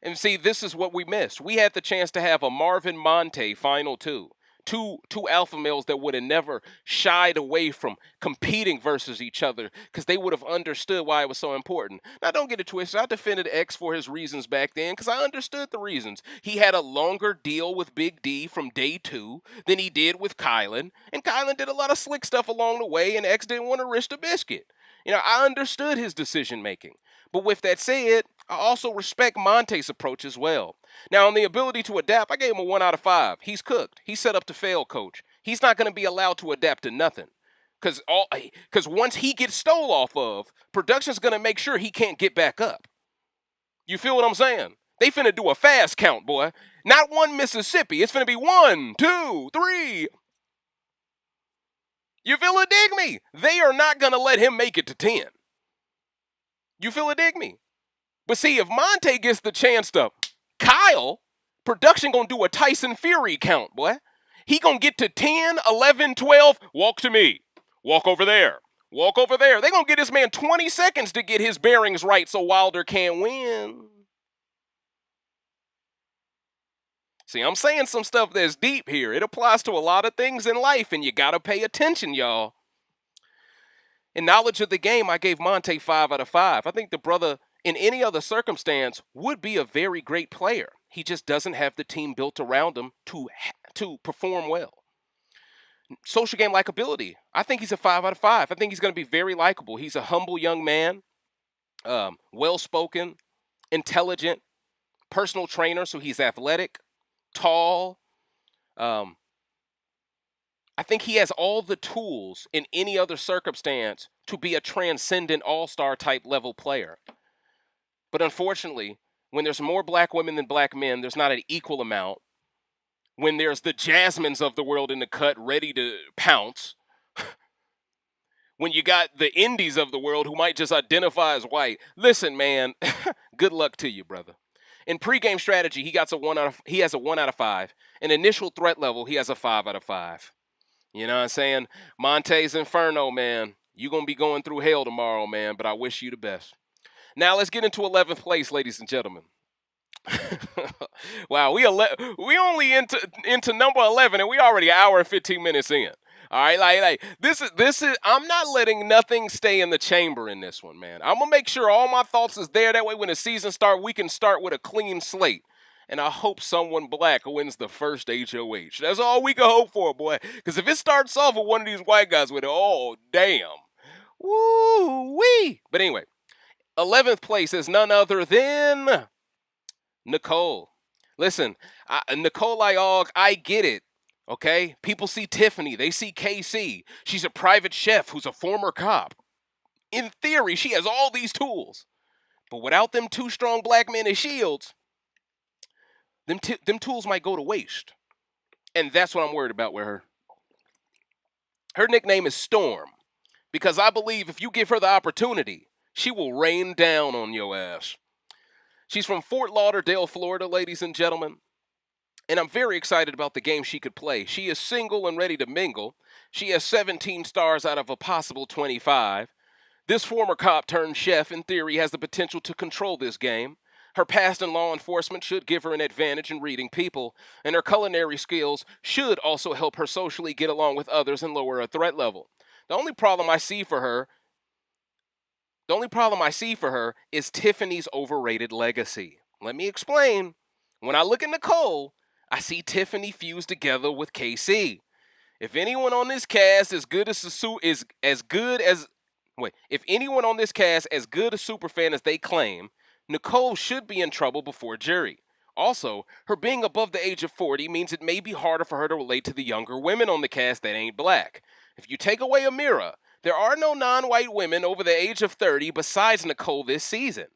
And see, this is what we missed. We had the chance to have a Marvin Monte final two. Two alpha males that would have never shied away from competing versus each other because they would have understood why it was so important. Now, don't get it twisted. I defended X for his reasons back then because I understood the reasons. He had a longer deal with Big D from day 2 than he did with Kylan, and Kylan did a lot of slick stuff along the way, and X didn't want to risk the biscuit. You know, I understood his decision making. But with that said, I also respect Monte's approach as well. Now, on the ability to adapt, I gave him a 1 out of 5. He's cooked. He's set up to fail, coach. He's not going to be allowed to adapt to nothing. Because once he gets stole off of, production's going to make sure he can't get back up. You feel what I'm saying? They finna do a fast count, boy. Not one Mississippi. It's finna be 1, 2, 3. You feel a dig me? They are not going to let him make it to 10. You feel a dig me? But see, if Monte gets the chance to Kyle, production going to do a Tyson Fury count, boy. He going to get to 10, 11, 12, walk to me. Walk over there. Walk over there. They going to get this man 20 seconds to get his bearings right so Wilder can't win. See, I'm saying some stuff that's deep here. It applies to a lot of things in life, and you got to pay attention, y'all. In knowledge of the game, I gave Monte 5 out of 5. I think the brother, in any other circumstance, would be a very great player. He just doesn't have the team built around him to perform well. Social game likability, I think he's a 5 out of 5. I think he's going to be very likable. He's a humble young man, well-spoken, intelligent, personal trainer, so he's athletic, tall. I think he has all the tools in any other circumstance to be a transcendent all-star type level player. But unfortunately, when there's more black women than black men, there's not an equal amount. When there's the Jasmines of the world in the cut ready to pounce. When you got the Indies of the world who might just identify as white. Listen, man, good luck to you, brother. In pregame strategy, he has a 1 out of 5. In initial threat level, he has a 5 out of 5. You know what I'm saying? Monte's Inferno, man. You're going to be going through hell tomorrow, man, but I wish you the best. Now, let's get into 11th place, ladies and gentlemen. Wow, we only into number 11, and we already an hour and 15 minutes in. All right, like this is. I'm not letting nothing stay in the chamber in this one, man. I'm gonna make sure all my thoughts is there. That way, when the season starts, we can start with a clean slate. And I hope someone black wins the first HOH. That's all we can hope for, boy. Because if it starts off with one of these white guys with it, oh damn, woo-wee. But anyway, 11th place is none other than Nicole. Listen, Nicole Layog, I get it, okay? People see Tiffany. They see KC. She's a private chef who's a former cop. In theory, she has all these tools. But without them two strong black men as shields, them tools might go to waste. And that's what I'm worried about with her. Her nickname is Storm. Because I believe if you give her the opportunity, she will rain down on your ass. She's from Fort Lauderdale, Florida, ladies and gentlemen. And I'm very excited about the game she could play. She is single and ready to mingle. She has 17 stars out of a possible 25. This former cop turned chef, in theory, has the potential to control this game. Her past in law enforcement should give her an advantage in reading people, and her culinary skills should also help her socially get along with others and lower her threat level. The only problem I see for her is Tiffany's overrated legacy. Let me explain. When I look at Nicole, I see Tiffany fused together with KC. If anyone on this cast if anyone on this cast as good a superfan as they claim, Nicole should be in trouble before jury. Also, her being above the age of 40 means it may be harder for her to relate to the younger women on the cast that ain't black. If you take away Ameerah, there are no non-white women over the age of 30 besides Nicole this season.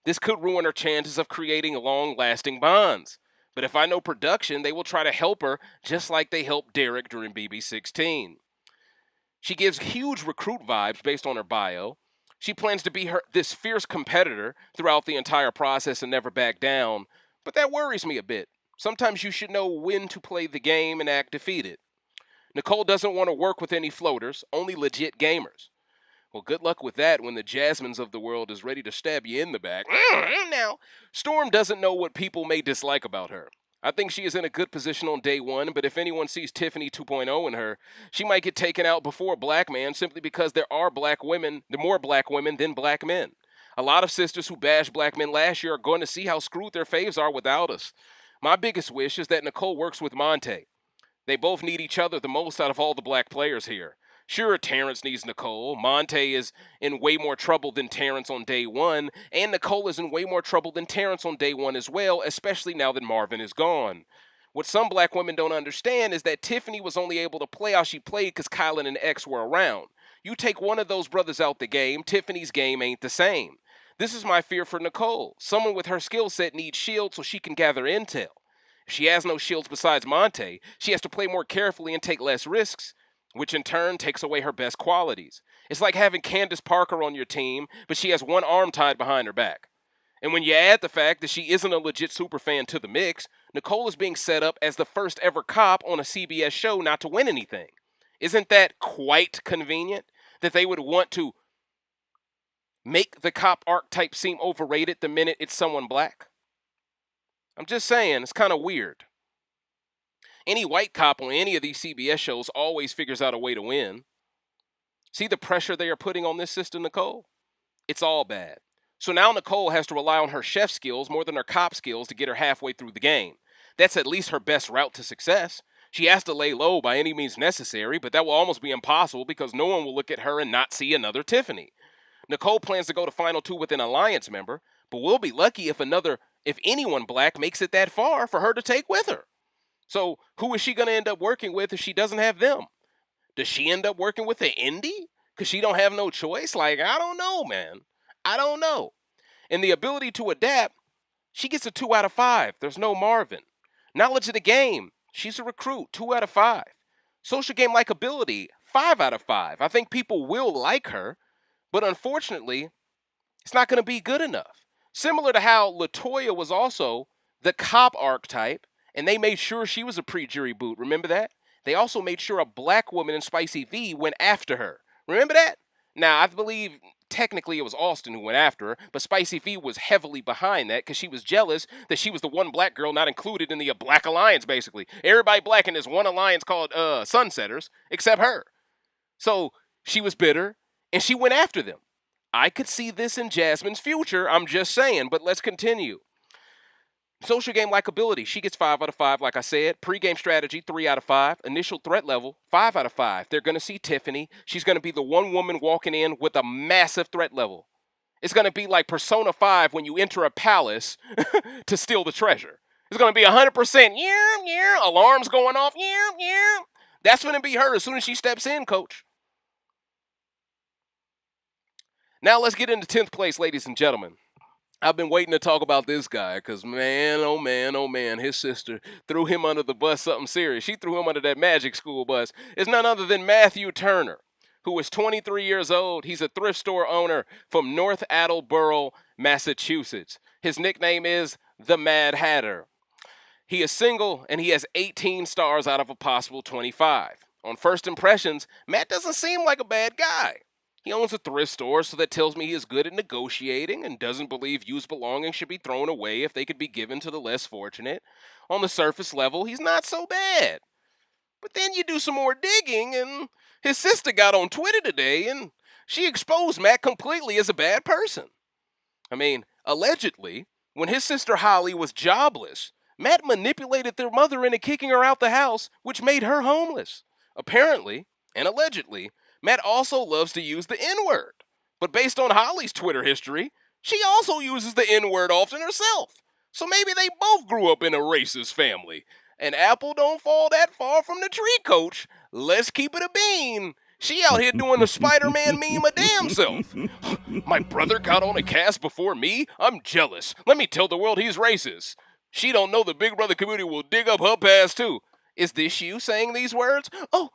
This could ruin her chances of creating long-lasting bonds. But if I know production, they will try to help her just like they helped Derek during BB16. She gives huge recruit vibes based on her bio. She plans to be this fierce competitor throughout the entire process and never back down. But that worries me a bit. Sometimes you should know when to play the game and act defeated. Nicole doesn't want to work with any floaters, only legit gamers. Well, good luck with that when the Jasmines of the world is ready to stab you in the back. Now, Storm doesn't know what people may dislike about her. I think she is in a good position on day one, but if anyone sees Tiffany 2.0 in her, she might get taken out before a black man simply because there are more black women than black men. A lot of sisters who bashed black men last year are going to see how screwed their faves are without us. My biggest wish is that Nicole works with Monte. They both need each other the most out of all the black players here. Sure, Terrance needs Nicole. Monte is in way more trouble than Terrance on day one, and Nicole is in way more trouble than Terrance on day one as well, especially now that Marvin is gone. What some black women don't understand is that Tiffany was only able to play how she played because Kylan and X were around. You take one of those brothers out the game, Tiffany's game ain't the same. This is my fear for Nicole. Someone with her skill set needs shields so she can gather intel. If she has no shields besides Monte, she has to play more carefully and take less risks. which in turn takes away her best qualities. It's like having Candace Parker on your team, but she has one arm tied behind her back. And when you add the fact that she isn't a legit superfan to the mix, Nicole is being set up as the first ever cop on a CBS show not to win anything. Isn't that quite convenient? That they would want to make the cop archetype seem overrated the minute it's someone black? I'm just saying, it's kind of weird. Any white cop on any of these CBS shows always figures out a way to win. See the pressure they are putting on this sister, Nicole? It's all bad. So now Nicole has to rely on her chef skills more than her cop skills to get her halfway through the game. That's at least her best route to success. She has to lay low by any means necessary, but that will almost be impossible because no one will look at her and not see another Tiffany. Nicole plans to go to Final 2 with an Alliance member, but we'll be lucky if anyone black makes it that far for her to take with her. So who is she going to end up working with if she doesn't have them? Does she end up working with the Indy? Because she don't have no choice? Like, I don't know, man. I don't know. And the ability to adapt, she gets a 2 out of 5. There's no Marvin. Knowledge of the game, she's a recruit, 2 out of 5. Social game likability, 5 out of 5. I think people will like her, but unfortunately, it's not going to be good enough. Similar to how LaToya was also the cop archetype, and they made sure she was a pre-jury boot. Remember that? They also made sure a black woman in Spicy V went after her. Remember that? Now, I believe technically it was Austin who went after her, but Spicy V was heavily behind that because she was jealous that she was the one black girl not included in the Black Alliance, basically. Everybody black in this one alliance called Sunsetters, except her. So she was bitter, and she went after them. I could see this in Jasmine's future, I'm just saying, but let's continue. Social game likability, she gets 5 out of 5, like I said. Pre-game strategy, 3 out of 5. Initial threat level, 5 out of 5. They're going to see Tiffany. She's going to be the one woman walking in with a massive threat level. It's going to be like Persona 5 when you enter a palace to steal the treasure. It's going to be 100%, alarms going off, That's going to be her as soon as she steps in, coach. Now let's get into 10th place, ladies and gentlemen. I've been waiting to talk about this guy because, man, oh man, his sister threw him under the bus something serious. She threw him under that magic school bus. It's none other than Matthew Turner, who is 23 years old. He's a thrift store owner from North Attleboro, Massachusetts. His nickname is the Mad Hatter. He is single, and he has 18 stars out of a possible 25. On first impressions, Matt doesn't seem like a bad guy. He owns a thrift store, so that tells me he is good at negotiating and doesn't believe used belongings should be thrown away if they could be given to the less fortunate. On the surface level, he's not so bad. But then you do some more digging, and his sister got on Twitter today, and she exposed Matt completely as a bad person. I mean, allegedly, when his sister Holly was jobless, Matt manipulated their mother into kicking her out the house, which made her homeless. Apparently, and allegedly, Matt also loves to use the N-word. But based on Holly's Twitter history, she also uses the N-word often herself. So maybe they both grew up in a racist family. An apple don't fall that far from the tree, coach. Let's keep it a bean. She out here doing the Spider-Man meme a damn self. My brother got on a cast before me? I'm jealous. Let me tell the world he's racist. She don't know the Big Brother community will dig up her past too. Is this you saying these words? Oh,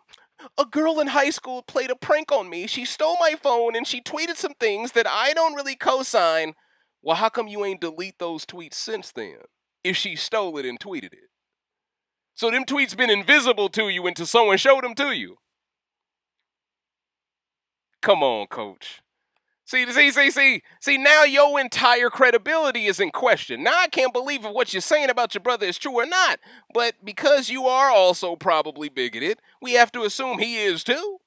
a girl in high school played a prank on me. She stole my phone and she tweeted some things that I don't really co-sign. Well, how come you ain't delete those tweets since then? If she stole it and tweeted it. So them tweets been invisible to you until someone showed them to you. Come on, coach. See, now your entire credibility is in question. Now I can't believe if what you're saying about your brother is true or not. But because you are also probably bigoted, we have to assume he is too.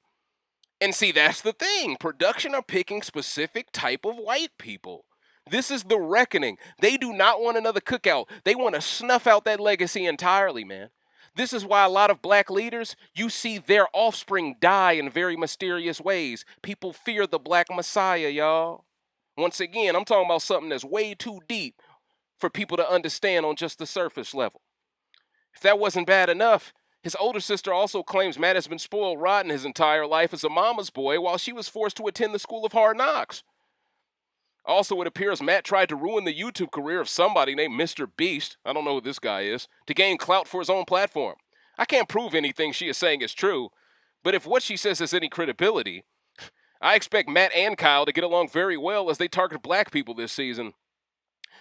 And see, that's the thing. Production are picking specific type of white people. This is the reckoning. They do not want another cookout. They want to snuff out that legacy entirely, man. This is why a lot of black leaders, you see their offspring die in very mysterious ways. People fear the black messiah, y'all. Once again, I'm talking about something that's way too deep for people to understand on just the surface level. If that wasn't bad enough, his older sister also claims Matt has been spoiled rotten his entire life as a mama's boy while she was forced to attend the School of Hard Knocks. Also, it appears Matt tried to ruin the YouTube career of somebody named Mr. Beast, I don't know who this guy is, to gain clout for his own platform. I can't prove anything she is saying is true, But if what she says has any credibility, I expect Matt and Kyle to get along very well as they target black people this season.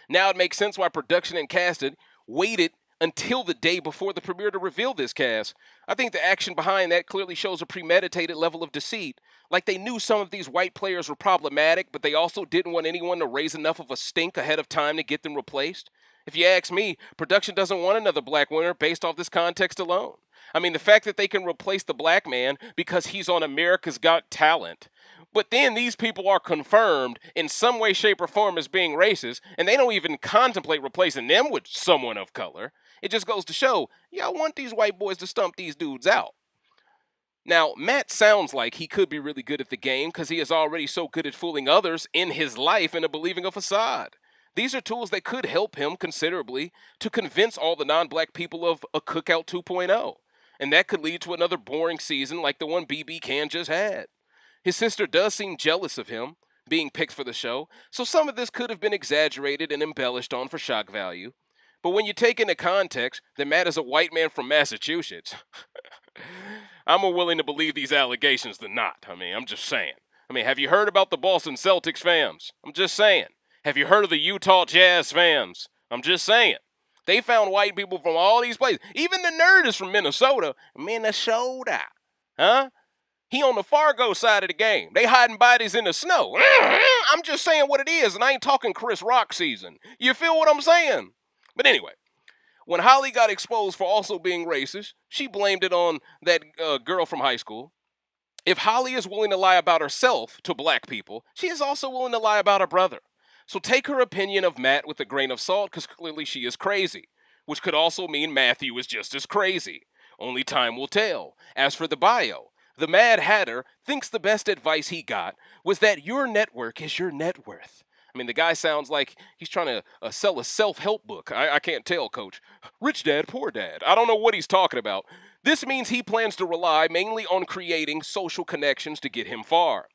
Now it makes sense why production and casting waited until the day before the premiere to reveal this cast. I think the action behind that clearly shows a premeditated level of deceit. Like they knew some of these white players were problematic, but they also didn't want anyone to raise enough of a stink ahead of time to get them replaced. If you ask me, production doesn't want another black winner based off this context alone. I mean, the fact that they can replace the black man because he's on America's Got Talent. But then these people are confirmed in some way, shape, or form as being racist, and they don't even contemplate replacing them with someone of color. It just goes to show, y'all want these white boys to stump these dudes out. Now, Matt sounds like he could be really good at the game because he is already so good at fooling others in his life into believing a facade. These are tools that could help him considerably to convince all the non-black people of a Cookout 2.0. And that could lead to another boring season like the one BB Can just had. His sister does seem jealous of him being picked for the show, so some of this could have been exaggerated and embellished on for shock value. But when you take into context that Matt is a white man from Massachusetts, I'm more willing to believe these allegations than not. I'm just saying. Have you heard about the Boston Celtics fans? I'm just saying. Have you heard of the Utah Jazz fans? I'm just saying. They found white people from all these places. Even the nerd is from Minnesota. Minnesota. Huh? He on the Fargo side of the game. They hiding bodies in the snow. I'm just saying what it is, and I ain't talking Chris Rock season. You feel what I'm saying? But anyway, when Holly got exposed for also being racist, she blamed it on that girl from high school. If Holly is willing to lie about herself to black people, she is also willing to lie about her brother. So take her opinion of Matt with a grain of salt, because clearly she is crazy, which could also mean Matthew is just as crazy. Only time will tell. As for the bio, the Mad Hatter thinks the best advice he got was that your network is your net worth. The guy sounds like he's trying to sell a self-help book. I can't tell, Coach. Rich dad, poor dad. I don't know what he's talking about. This means he plans to rely mainly on creating social connections to get him far.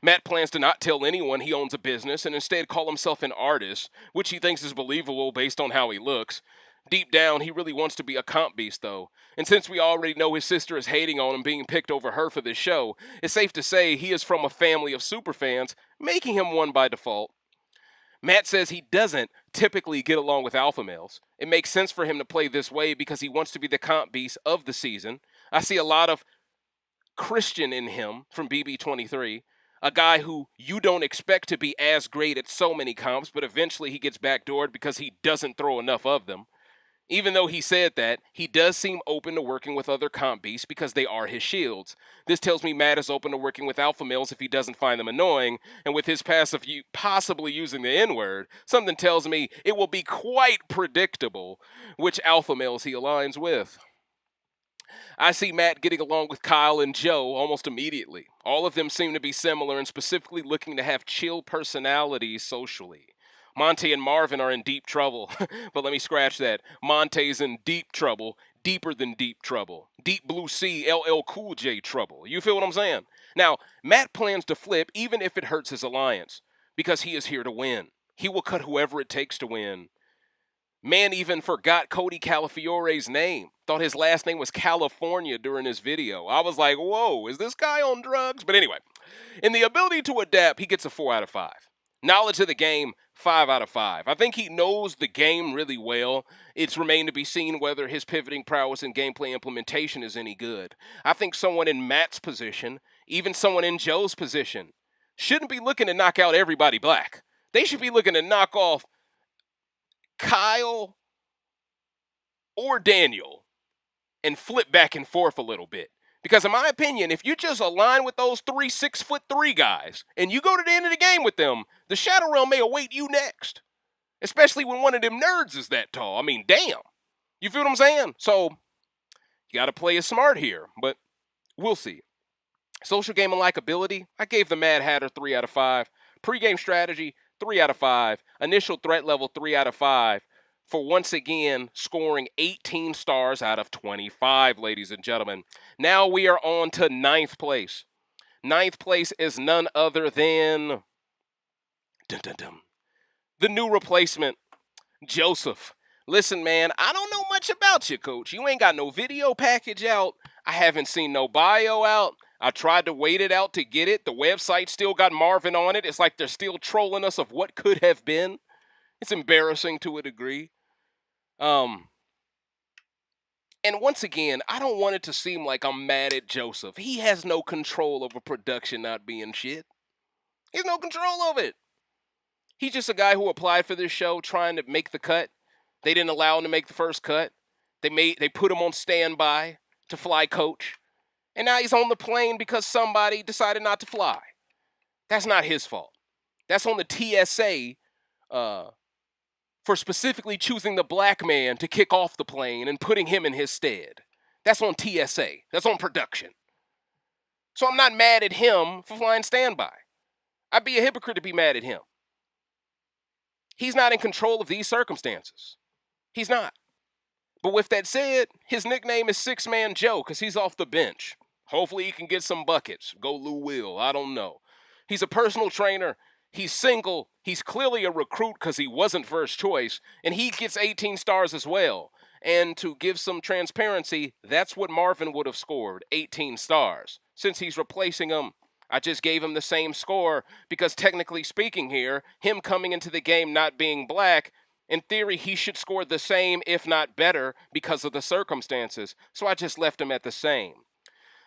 Matt plans to not tell anyone he owns a business and instead call himself an artist, which he thinks is believable based on how he looks. Deep down, he really wants to be a comp beast, though. And since we already know his sister is hating on him being picked over her for this show, it's safe to say he is from a family of superfans, making him one by default. Matt says he doesn't typically get along with alpha males. It makes sense for him to play this way because he wants to be the comp beast of the season. I see a lot of Christian in him from BB23, a guy who you don't expect to be as great at so many comps, but eventually he gets backdoored because he doesn't throw enough of them. Even though he said that, he does seem open to working with other comp beasts because they are his shields. This tells me Matt is open to working with alpha males if he doesn't find them annoying, and with his passive possibly using the N-word, something tells me it will be quite predictable which alpha males he aligns with. I see Matt getting along with Kyle and Joe almost immediately. All of them seem to be similar and specifically looking to have chill personalities socially. Monte and Marvin are in deep trouble, but let me scratch that. Monte's in deep trouble, deeper than deep trouble. Deep Blue Sea, LL Cool J trouble. You feel what I'm saying? Now, Matt plans to flip even if it hurts his alliance, because he is here to win. He will cut whoever it takes to win. Man even forgot Cody Calafiore's name. Thought his last name was California during his video. I was like, whoa, is this guy on drugs? But anyway, in the ability to adapt, he gets a 4 out of 5. Knowledge of the game, 5 out of 5. I think he knows the game really well. It's remained to be seen whether his pivoting prowess and gameplay implementation is any good. I think someone in Matt's position, even someone in Joe's position, shouldn't be looking to knock out everybody black. They should be looking to knock off Kyle or Daniel and flip back and forth a little bit. Because in my opinion, if you just align with those 3 6'3" guys and you go to the end of the game with them, the Shadow Realm may await you next. Especially when one of them nerds is that tall. Damn. You feel what I'm saying? So, you got to play it smart here, but we'll see. Social game and likability, I gave the Mad Hatter 3 out of 5. Pre-game strategy, 3 out of 5. Initial threat level, 3 out of 5. For once again scoring 18 stars out of 25, ladies and gentlemen. Now we are on to 9th place. 9th place is none other than the new replacement, Joseph. Listen, man, I don't know much about you, Coach. You ain't got no video package out. I haven't seen no bio out. I tried to wait it out to get it. The website still got Marvin on it. It's like they're still trolling us of what could have been. It's embarrassing to a degree. And once again, I don't want it to seem like I'm mad at Joseph. He has no control over production not being shit. He has no control of it. He's just a guy who applied for this show trying to make the cut. They didn't allow him to make the first cut. They put him on standby to fly coach. And now he's on the plane because somebody decided not to fly. That's not his fault. That's on the TSA for specifically choosing the black man to kick off the plane and putting him in his stead. That's on TSA. That's on production. So I'm not mad at him for flying standby. I'd be a hypocrite to be mad at him. He's not in control of these circumstances. He's not. But with that said, his nickname is Six Man Joe because he's off the bench. Hopefully he can get some buckets. Go Lou Will. I don't know. He's a personal trainer. He's single. He's clearly a recruit because he wasn't first choice. And he gets 18 stars as well. And to give some transparency, that's what Marvin would have scored, 18 stars. Since he's replacing him, I just gave him the same score because technically speaking here, him coming into the game not being black, in theory, he should score the same, if not better, because of the circumstances. So I just left him at the same.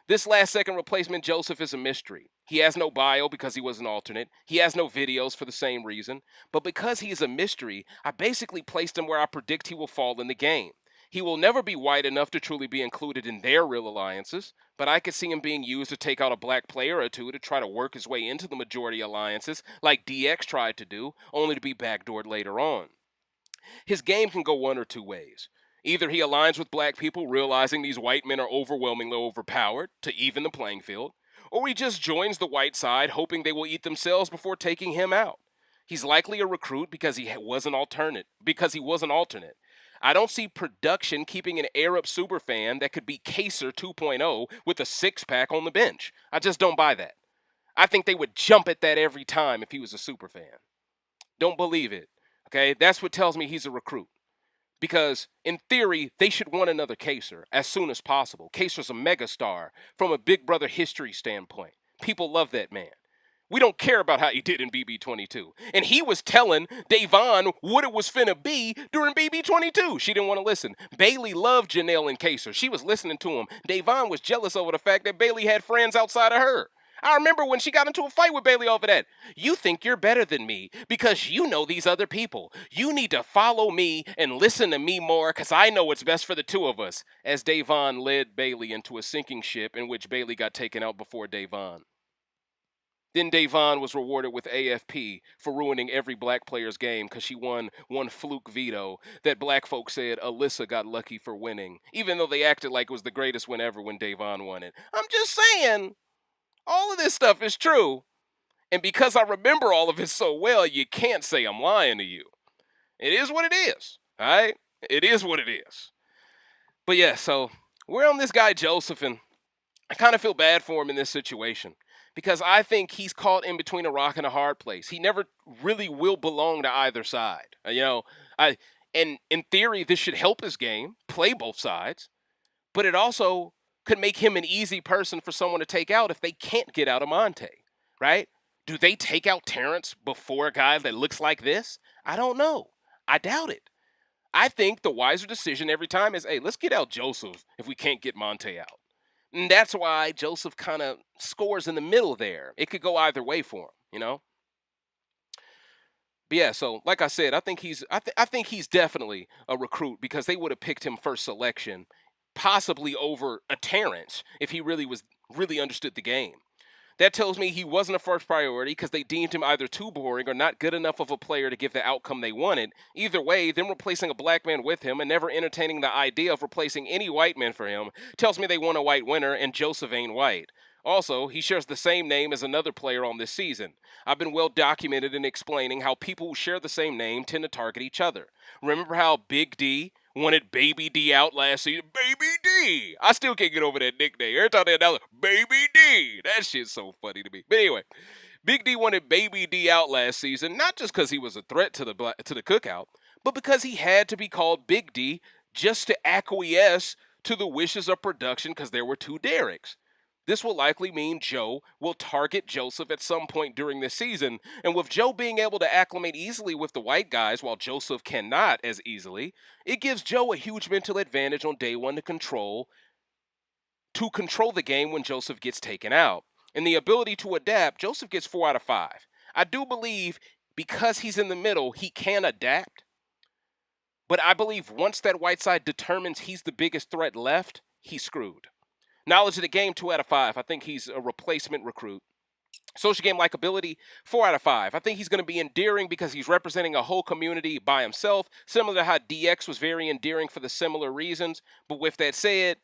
This last-second replacement, Joseph, is a mystery. He has no bio because he was an alternate. He has no videos for the same reason. But because he is a mystery, I basically placed him where I predict he will fall in the game. He will never be white enough to truly be included in their real alliances, but I could see him being used to take out a black player or two to try to work his way into the majority alliances, like DX tried to do, only to be backdoored later on. His game can go one or two ways. Either he aligns with black people, realizing these white men are overwhelmingly overpowered to even the playing field, or he just joins the white side, hoping they will eat themselves before taking him out. He's likely a recruit because he was an alternate. I don't see production keeping an Arab superfan that could be Kaser 2.0 with a six-pack on the bench. I just don't buy that. I think they would jump at that every time if he was a superfan. Don't believe it. Okay, that's what tells me he's a recruit. Because, in theory, they should want another Kaser as soon as possible. Kaser's a megastar from a Big Brother history standpoint. People love that man. We don't care about how he did in BB22. And he was telling Davon what it was finna be during BB22. She didn't want to listen. Bailey loved Janelle and Kaser. She was listening to him. Davon was jealous over the fact that Bailey had friends outside of her. I remember when she got into a fight with Bailey over that. You think you're better than me because you know these other people. You need to follow me and listen to me more because I know what's best for the two of us. As Davon led Bailey into a sinking ship in which Bailey got taken out before Davon. Then Davon was rewarded with AFP for ruining every black player's game because she won one fluke veto that black folks said Alyssa got lucky for winning, even though they acted like it was the greatest win ever when Davon won it. I'm just saying, all of this stuff is true. And because I remember all of it so well, you can't say I'm lying to you. It is what it is, all right? It is what it is. But yeah, so we're on this guy Joseph, and I kind of feel bad for him in this situation. Because I think he's caught in between a rock and a hard place. He never really will belong to either side. And in theory, this should help his game, play both sides. But it also could make him an easy person for someone to take out if they can't get out of Monte, right? Do they take out Terrance before a guy that looks like this? I don't know. I doubt it. I think the wiser decision every time is, hey, let's get out Joseph if we can't get Monte out. And that's why Joseph kind of scores in the middle there. It could go either way for him, you know? But yeah, so like I said, I think he's definitely a recruit because they would have picked him first selection, possibly over a Terrance if he really understood the game. That tells me he wasn't a first priority because they deemed him either too boring or not good enough of a player to give the outcome they wanted. Either way, them replacing a black man with him and never entertaining the idea of replacing any white man for him tells me they want a white winner and Joseph ain't white. Also, he shares the same name as another player on this season. I've been well documented in explaining how people who share the same name tend to target each other. Remember how Big D wanted Baby D out last season? Baby D! I still can't get over that nickname. Every time they announce Baby D! That shit's so funny to me. But anyway, Big D wanted Baby D out last season, not just because he was a threat to the cookout, but because he had to be called Big D just to acquiesce to the wishes of production because there were two Derricks. This will likely mean Joe will target Joseph at some point during this season, and with Joe being able to acclimate easily with the white guys while Joseph cannot as easily, it gives Joe a huge mental advantage on day one to control the game when Joseph gets taken out. And the ability to adapt, Joseph gets 4 out of 5. I do believe because he's in the middle, he can adapt. But I believe once that white side determines he's the biggest threat left, he's screwed. Knowledge of the game, 2 out of 5. I think he's a replacement recruit. Social game likability, 4 out of 5. I think he's going to be endearing because he's representing a whole community by himself, similar to how DX was very endearing for the similar reasons. But with that said,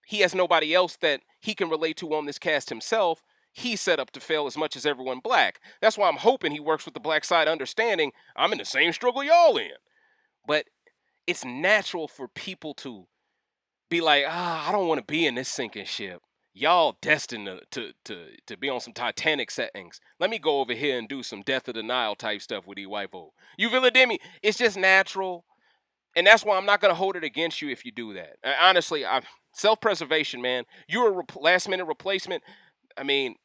he has nobody else that he can relate to on this cast himself. He's set up to fail as much as everyone black. That's why I'm hoping he works with the black side, understanding I'm in the same struggle y'all in. But it's natural for people to be like, I don't want to be in this sinking ship. Y'all destined to be on some Titanic settings. Let me go over here and do some Death of the Nile type stuff with these white folk. You feel it, Demi? It's just natural. And that's why I'm not going to hold it against you if you do that. Honestly, self-preservation, man. You're a last-minute replacement. I mean,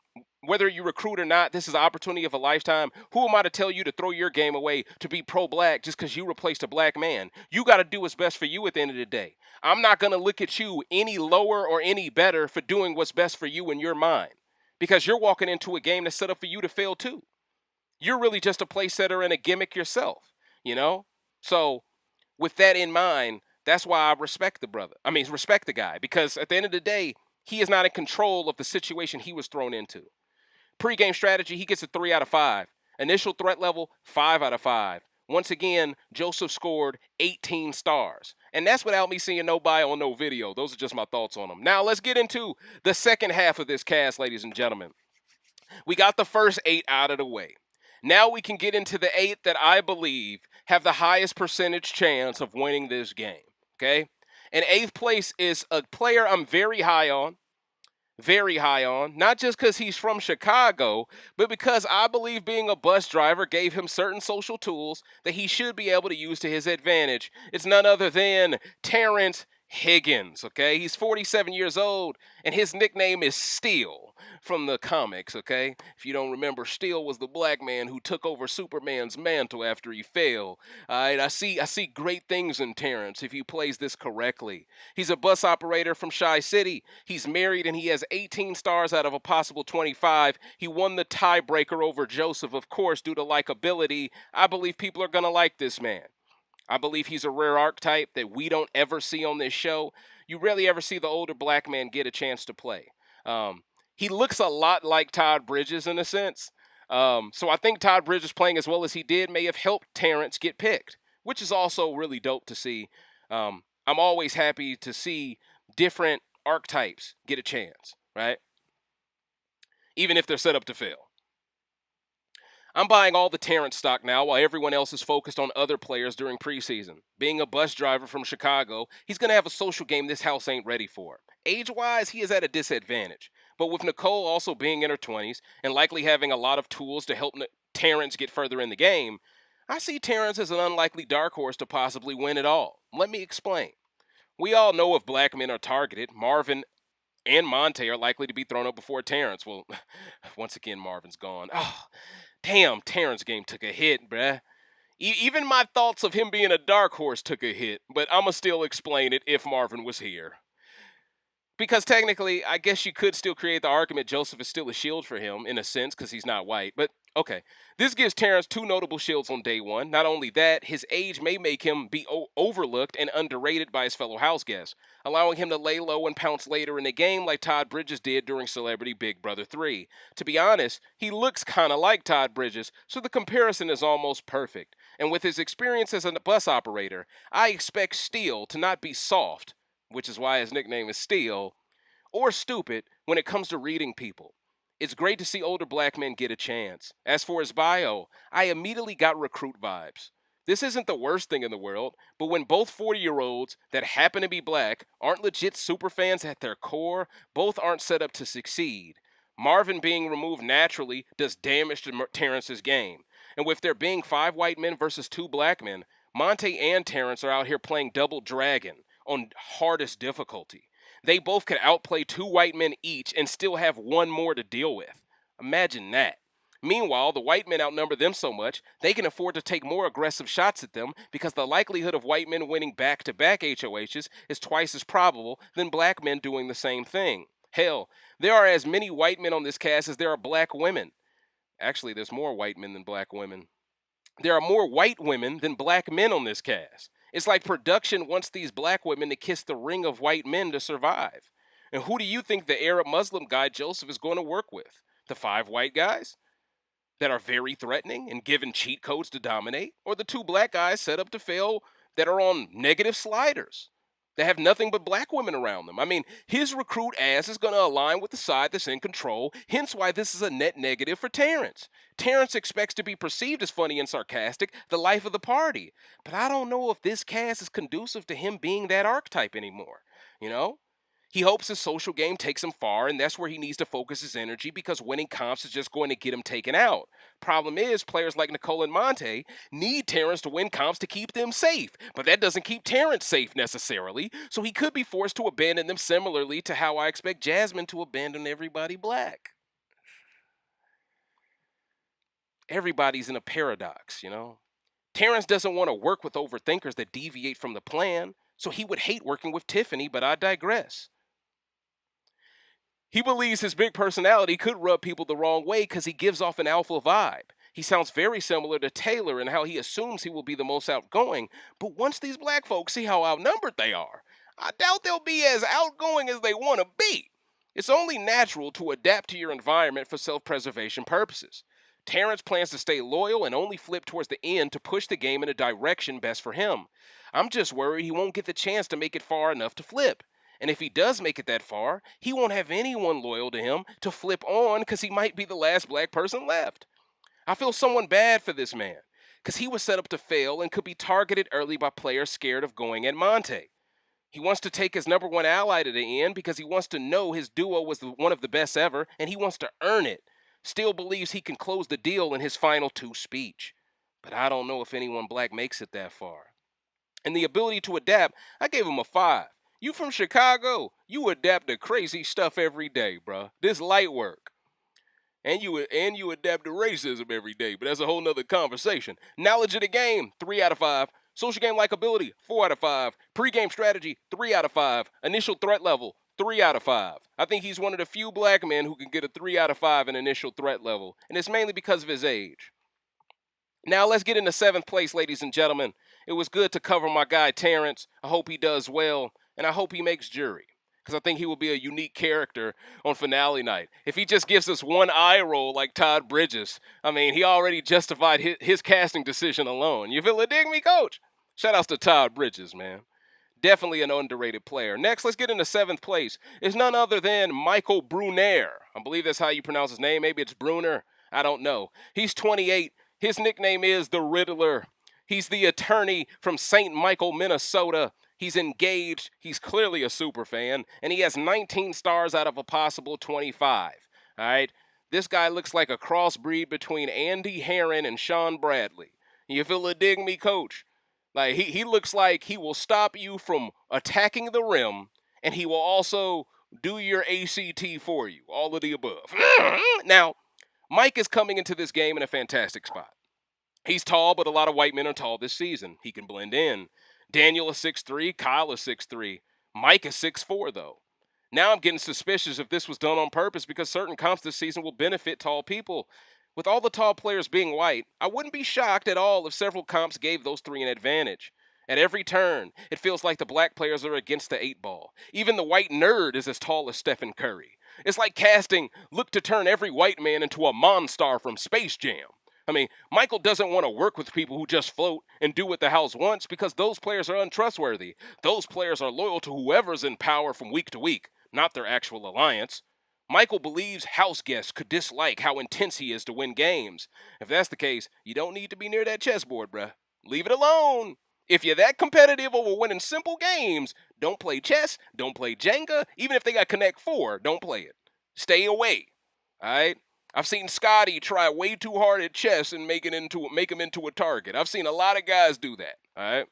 whether you recruit or not, this is an opportunity of a lifetime. Who am I to tell you to throw your game away to be pro-black just because you replaced a black man? You got to do what's best for you at the end of the day. I'm not going to look at you any lower or any better for doing what's best for you in your mind because you're walking into a game that's set up for you to fail too. You're really just a play setter and a gimmick yourself, you know? So with that in mind, that's why I respect the brother. I mean, respect the guy because at the end of the day, he is not in control of the situation he was thrown into. Pre-game strategy, he gets a 3 out of 5. Initial threat level, 5 out of 5. Once again, Joseph scored 18 stars. And that's without me seeing no bio or no video. Those are just my thoughts on him. Now, let's get into the second half of this cast, ladies and gentlemen. We got the first 8 out of the way. Now we can get into the 8 that I believe have the highest percentage chance of winning this game, okay? And 8th place is a player I'm very high on, not just because he's from Chicago, but because I believe being a bus driver gave him certain social tools that he should be able to use to his advantage. It's none other than Terrance Higgins, okay? He's 47 years old, and his nickname is Steel from the comics, okay? If you don't remember, Steel was the black man who took over Superman's mantle after he fell. All right, I see great things in Terrance if he plays this correctly. He's a bus operator from Chi City. He's married, and he has 18 stars out of a possible 25. He won the tiebreaker over Joseph, of course, due to likability. I believe people are going to like this man. I believe he's a rare archetype that we don't ever see on this show. You rarely ever see the older black man get a chance to play. He looks a lot like Todd Bridges in a sense. So I think Todd Bridges playing as well as he did may have helped Terrance get picked, which is also really dope to see. I'm always happy to see different archetypes get a chance, right? Even if they're set up to fail. I'm buying all the Terrance stock now while everyone else is focused on other players during preseason. Being a bus driver from Chicago, he's going to have a social game this house ain't ready for. Age-wise, he is at a disadvantage. But with Nicole also being in her 20s and likely having a lot of tools to help Terrance get further in the game, I see Terrance as an unlikely dark horse to possibly win it all. Let me explain. We all know if black men are targeted, Marvin and Monte are likely to be thrown up before Terrance. Well, once again, Marvin's gone. Oh, damn, Terrance game took a hit, bruh. Even my thoughts of him being a dark horse took a hit, but I'ma still explain it if Marvin was here. Because technically, I guess you could still create the argument Joseph is still a shield for him, in a sense, because he's not white. But, okay. This gives Terrance 2 notable shields on day 1. Not only that, his age may make him be overlooked and underrated by his fellow Houseguests, allowing him to lay low and pounce later in the game like Todd Bridges did during Celebrity Big Brother 3. To be honest, he looks kind of like Todd Bridges, so the comparison is almost perfect. And with his experience as a bus operator, I expect Steel to not be soft, which is why his nickname is Steel, or stupid when it comes to reading people. It's great to see older black men get a chance. As for his bio, I immediately got recruit vibes. This isn't the worst thing in the world, but when both 40-year-olds that happen to be black aren't legit superfans at their core, both aren't set up to succeed. Marvin being removed naturally does damage to Terrance's game. And with there being 5 white men versus 2 black men, Monte and Terrance are out here playing double dragon, on hardest difficulty. They both could outplay 2 white men each and still have one more to deal with. Imagine that. Meanwhile, the white men outnumber them so much, they can afford to take more aggressive shots at them because the likelihood of white men winning back-to-back HOHs is twice as probable than black men doing the same thing. Hell, there are as many white men on this cast as there are black women. Actually, there's more white men than black women. There are more white women than black men on this cast. It's like production wants these black women to kiss the ring of white men to survive. And who do you think the Arab Muslim guy Joseph is going to work with? The 5 white guys that are very threatening and given cheat codes to dominate? Or the 2 black guys set up to fail that are on negative sliders? They have nothing but black women around them. I mean, his recruit ass is going to align with the side that's in control, hence why this is a net negative for Terrance. Terrance expects to be perceived as funny and sarcastic, the life of the party. But I don't know if this cast is conducive to him being that archetype anymore, you know? He hopes his social game takes him far, and that's where he needs to focus his energy because winning comps is just going to get him taken out. Problem is, players like Nicole and Monte need Terrance to win comps to keep them safe, but that doesn't keep Terrance safe necessarily, so he could be forced to abandon them similarly to how I expect Jasmine to abandon everybody black. Everybody's in a paradox, you know? Terrance doesn't want to work with overthinkers that deviate from the plan, so he would hate working with Tiffany, but I digress. He believes his big personality could rub people the wrong way because he gives off an alpha vibe. He sounds very similar to Taylor in how he assumes he will be the most outgoing, but once these black folks see how outnumbered they are, I doubt they'll be as outgoing as they want to be. It's only natural to adapt to your environment for self-preservation purposes. Terrance plans to stay loyal and only flip towards the end to push the game in a direction best for him. I'm just worried he won't get the chance to make it far enough to flip. And if he does make it that far, he won't have anyone loyal to him to flip on because he might be the last black person left. I feel someone bad for this man because he was set up to fail and could be targeted early by players scared of going at Monte. He wants to take his number 1 ally to the end because he wants to know his duo was one of the best ever and he wants to earn it. Still believes he can close the deal in his final 2 speech. But I don't know if anyone black makes it that far. And the ability to adapt, I gave him a 5. You from Chicago, you adapt to crazy stuff every day, bruh. This light work. And you adapt to racism every day, but that's a whole nother conversation. Knowledge of the game, 3 out of 5. Social game likability, 4 out of 5. Pre-game strategy, 3 out of 5. Initial threat level, 3 out of 5. I think he's one of the few black men who can get a 3 out of 5 in initial threat level, and it's mainly because of his age. Now let's get into 7th place, ladies and gentlemen. It was good to cover my guy Terrance. I hope he does well, and I hope he makes jury, because I think he will be a unique character on finale night. If he just gives us one eye roll like Todd Bridges, I mean, he already justified his casting decision alone. You feel it, dig me, coach? Shout outs to Todd Bridges, man. Definitely an underrated player. Next, let's get into 7th place. It's none other than Michael Brunaire. I believe that's how you pronounce his name. Maybe it's Bruner. I don't know. He's 28. His nickname is the Riddler. He's the attorney from St. Michael, Minnesota. He's engaged. He's clearly a super fan. And he has 19 stars out of a possible 25. All right? This guy looks like a crossbreed between Andy Herron and Sean Bradley. You feel it, dig me, coach? Like, he looks like he will stop you from attacking the rim, and he will also do your ACT for you. All of the above. Now, Mike is coming into this game in a fantastic spot. He's tall, but a lot of white men are tall this season. He can blend in. Daniel is 6'3", Kyle is 6'3". Mike is 6'4", though. Now I'm getting suspicious if this was done on purpose because certain comps this season will benefit tall people. With all the tall players being white, I wouldn't be shocked at all if several comps gave those 3 an advantage. At every turn, it feels like the black players are against the 8 ball. Even the white nerd is as tall as Stephen Curry. It's like casting look to turn every white man into a Monstar from Space Jam. I mean, Michael doesn't want to work with people who just float and do what the house wants because those players are untrustworthy. Those players are loyal to whoever's in power from week to week, not their actual alliance. Michael believes Houseguests could dislike how intense he is to win games. If that's the case, you don't need to be near that chessboard, bruh. Leave it alone. If you're that competitive over winning simple games, don't play chess, don't play Jenga. Even if they got Connect 4, don't play it. Stay away, all right? I've seen Scotty try way too hard at chess and make him into a target. I've seen a lot of guys do that, all right?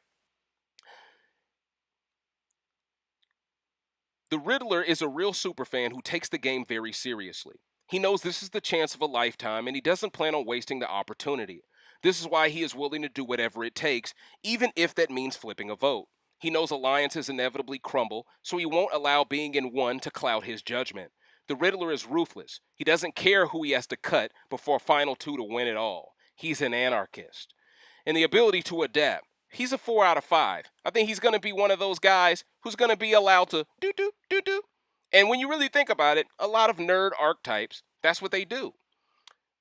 The Riddler is a real superfan who takes the game very seriously. He knows this is the chance of a lifetime and he doesn't plan on wasting the opportunity. This is why he is willing to do whatever it takes, even if that means flipping a vote. He knows alliances inevitably crumble, so he won't allow being in one to cloud his judgment. The Riddler is ruthless. He doesn't care who he has to cut before final two to win it all. He's an anarchist. And the ability to adapt. He's a 4 out of 5. I think he's going to be one of those guys who's going to be allowed to do. And when you really think about it, a lot of nerd archetypes, that's what they do.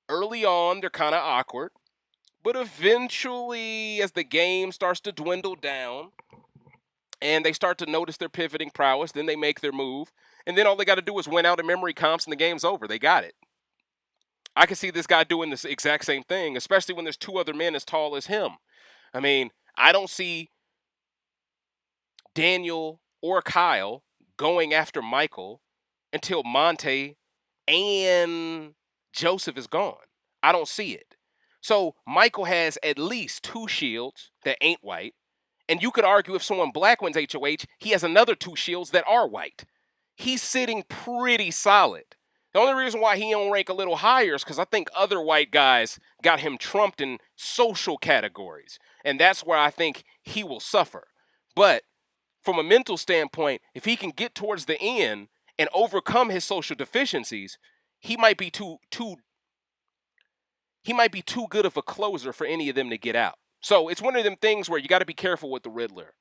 Early on, they're kind of awkward. But eventually, as the game starts to dwindle down and they start to notice their pivoting prowess, then they make their move. And then all they got to do is win out in memory comps and the game's over. They got it. I can see this guy doing this exact same thing, especially when there's two other men as tall as him. I mean, I don't see Daniel or Kyle going after Michael until Monte and Joseph is gone. I don't see it. So Michael has at least 2 shields that ain't white. And you could argue if someone black wins HOH, he has another 2 shields that are white. He's sitting pretty solid. The only reason why he don't rank a little higher is because I think other white guys got him trumped in social categories. And that's where I think he will suffer. But from a mental standpoint, if he can get towards the end and overcome his social deficiencies, he might be too good of a closer for any of them to get out. So it's one of them things where you got to be careful with the Riddler.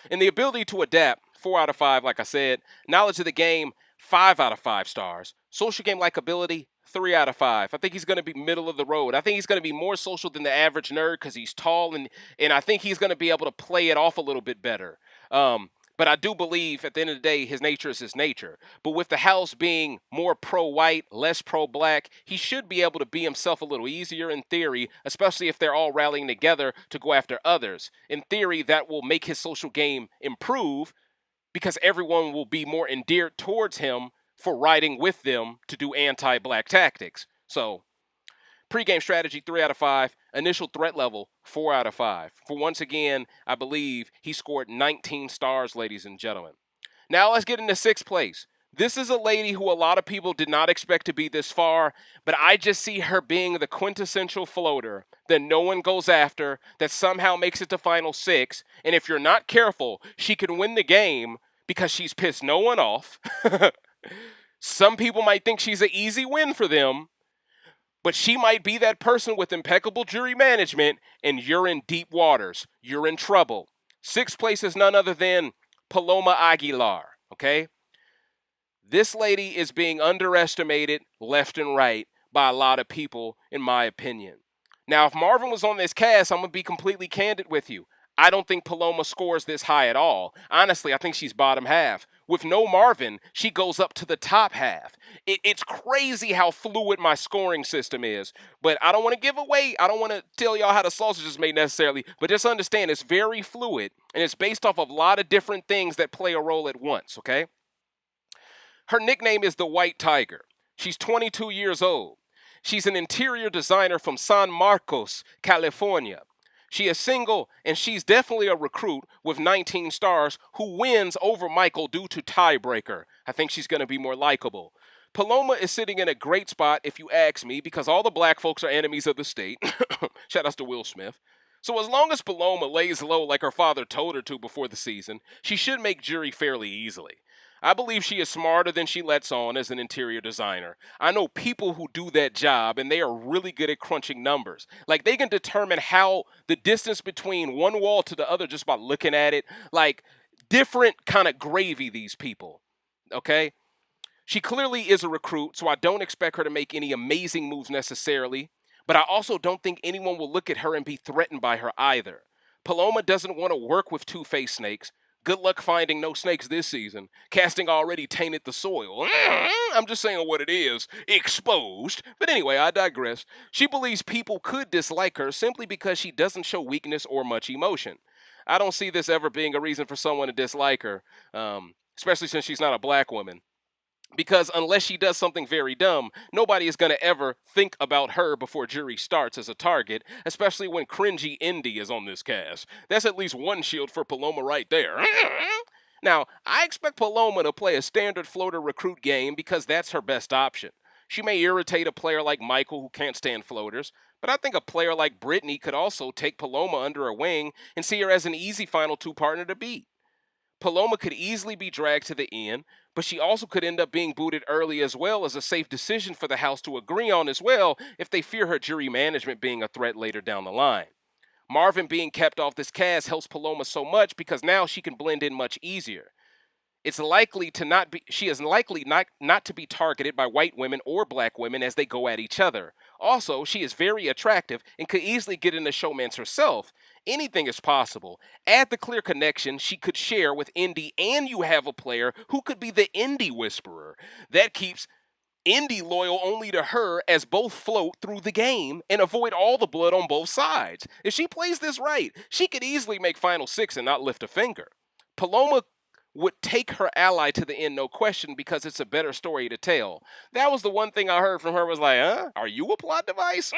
And the ability to adapt, 4 out of 5, like I said. Knowledge of the game, 5 out of 5 stars. Social game likability, 3 out of 5. I think he's going to be middle of the road. I think he's going to be more social than the average nerd because he's tall, and I think he's going to be able to play it off a little bit better. But I do believe at the end of the day, his nature is his nature. But with the house being more pro-white, less pro-black, he should be able to be himself a little easier in theory, especially if they're all rallying together to go after others. In theory, that will make his social game improve because everyone will be more endeared towards him for riding with them to do anti-black tactics. So, pre-game strategy, 3 out of 5. Initial threat level, 4 out of 5. For once again, I believe he scored 19 stars, ladies and gentlemen. Now let's get into 6th place. This is a lady who a lot of people did not expect to be this far, but I just see her being the quintessential floater that no one goes after, that somehow makes it to Final 6, and if you're not careful, she can win the game because she's pissed no one off. Some people might think she's an easy win for them, but she might be that person with impeccable jury management, and you're in deep waters. You're in trouble. 6th place is none other than Paloma Aguilar, okay? This lady is being underestimated left and right by a lot of people, in my opinion. Now, if Marvin was on this cast, I'm going to be completely candid with you. I don't think Paloma scores this high at all. Honestly, I think she's bottom half. With no Marvin, she goes up to the top half. It's crazy how fluid my scoring system is. But I don't want to give away, I don't want to tell y'all how the sausage is made necessarily, but just understand it's very fluid, and it's based off of a lot of different things that play a role at once, okay? Her nickname is the White Tiger. She's 22 years old. She's an interior designer from San Marcos, California. She is single, and she's definitely a recruit with 19 stars who wins over Michael due to tiebreaker. I think she's going to be more likable. Paloma is sitting in a great spot, if you ask me, because all the black folks are enemies of the state. Shout out to Will Smith. So as long as Paloma lays low like her father told her to before the season, she should make jury fairly easily. I believe she is smarter than she lets on as an interior designer. I know people who do that job, and they are really good at crunching numbers. Like, they can determine how the distance between one wall to the other just by looking at it. Like, different kind of gravy, these people. Okay? She clearly is a recruit, so I don't expect her to make any amazing moves necessarily. But I also don't think anyone will look at her and be threatened by her either. Paloma doesn't want to work with two-faced snakes. Good luck finding no snakes this season. Casting already tainted the soil. I'm just saying what it is. Exposed. But anyway, I digress. She believes people could dislike her simply because she doesn't show weakness or much emotion. I don't see this ever being a reason for someone to dislike her, especially since she's not a black woman. Because unless she does something very dumb, nobody is going to ever think about her before jury starts as a target, especially when cringy Indy is on this cast. That's at least one shield for Paloma right there. Now, I expect Paloma to play a standard floater recruit game because that's her best option. She may irritate a player like Michael who can't stand floaters, but I think a player like Brittany could also take Paloma under her wing and see her as an easy final two partner to beat. Paloma could easily be dragged to the end, but she also could end up being booted early as well as a safe decision for the house to agree on as well if they fear her jury management being a threat later down the line. Marvin being kept off this cast helps Paloma so much because now she can blend in much easier. It's likely to not be she is likely not to be targeted by white women or black women as they go at each other. Also, she is very attractive and could easily get into showmance herself. Anything is possible. Add the clear connection she could share with Indy, and you have a player who could be the Indy whisperer. That keeps Indy loyal only to her as both float through the game and avoid all the blood on both sides. If she plays this right, she could easily make Final Six and not lift a finger. Paloma would take her ally to the end, no question, because it's a better story to tell. That was the one thing I heard from her was like, huh? Are you a plot device?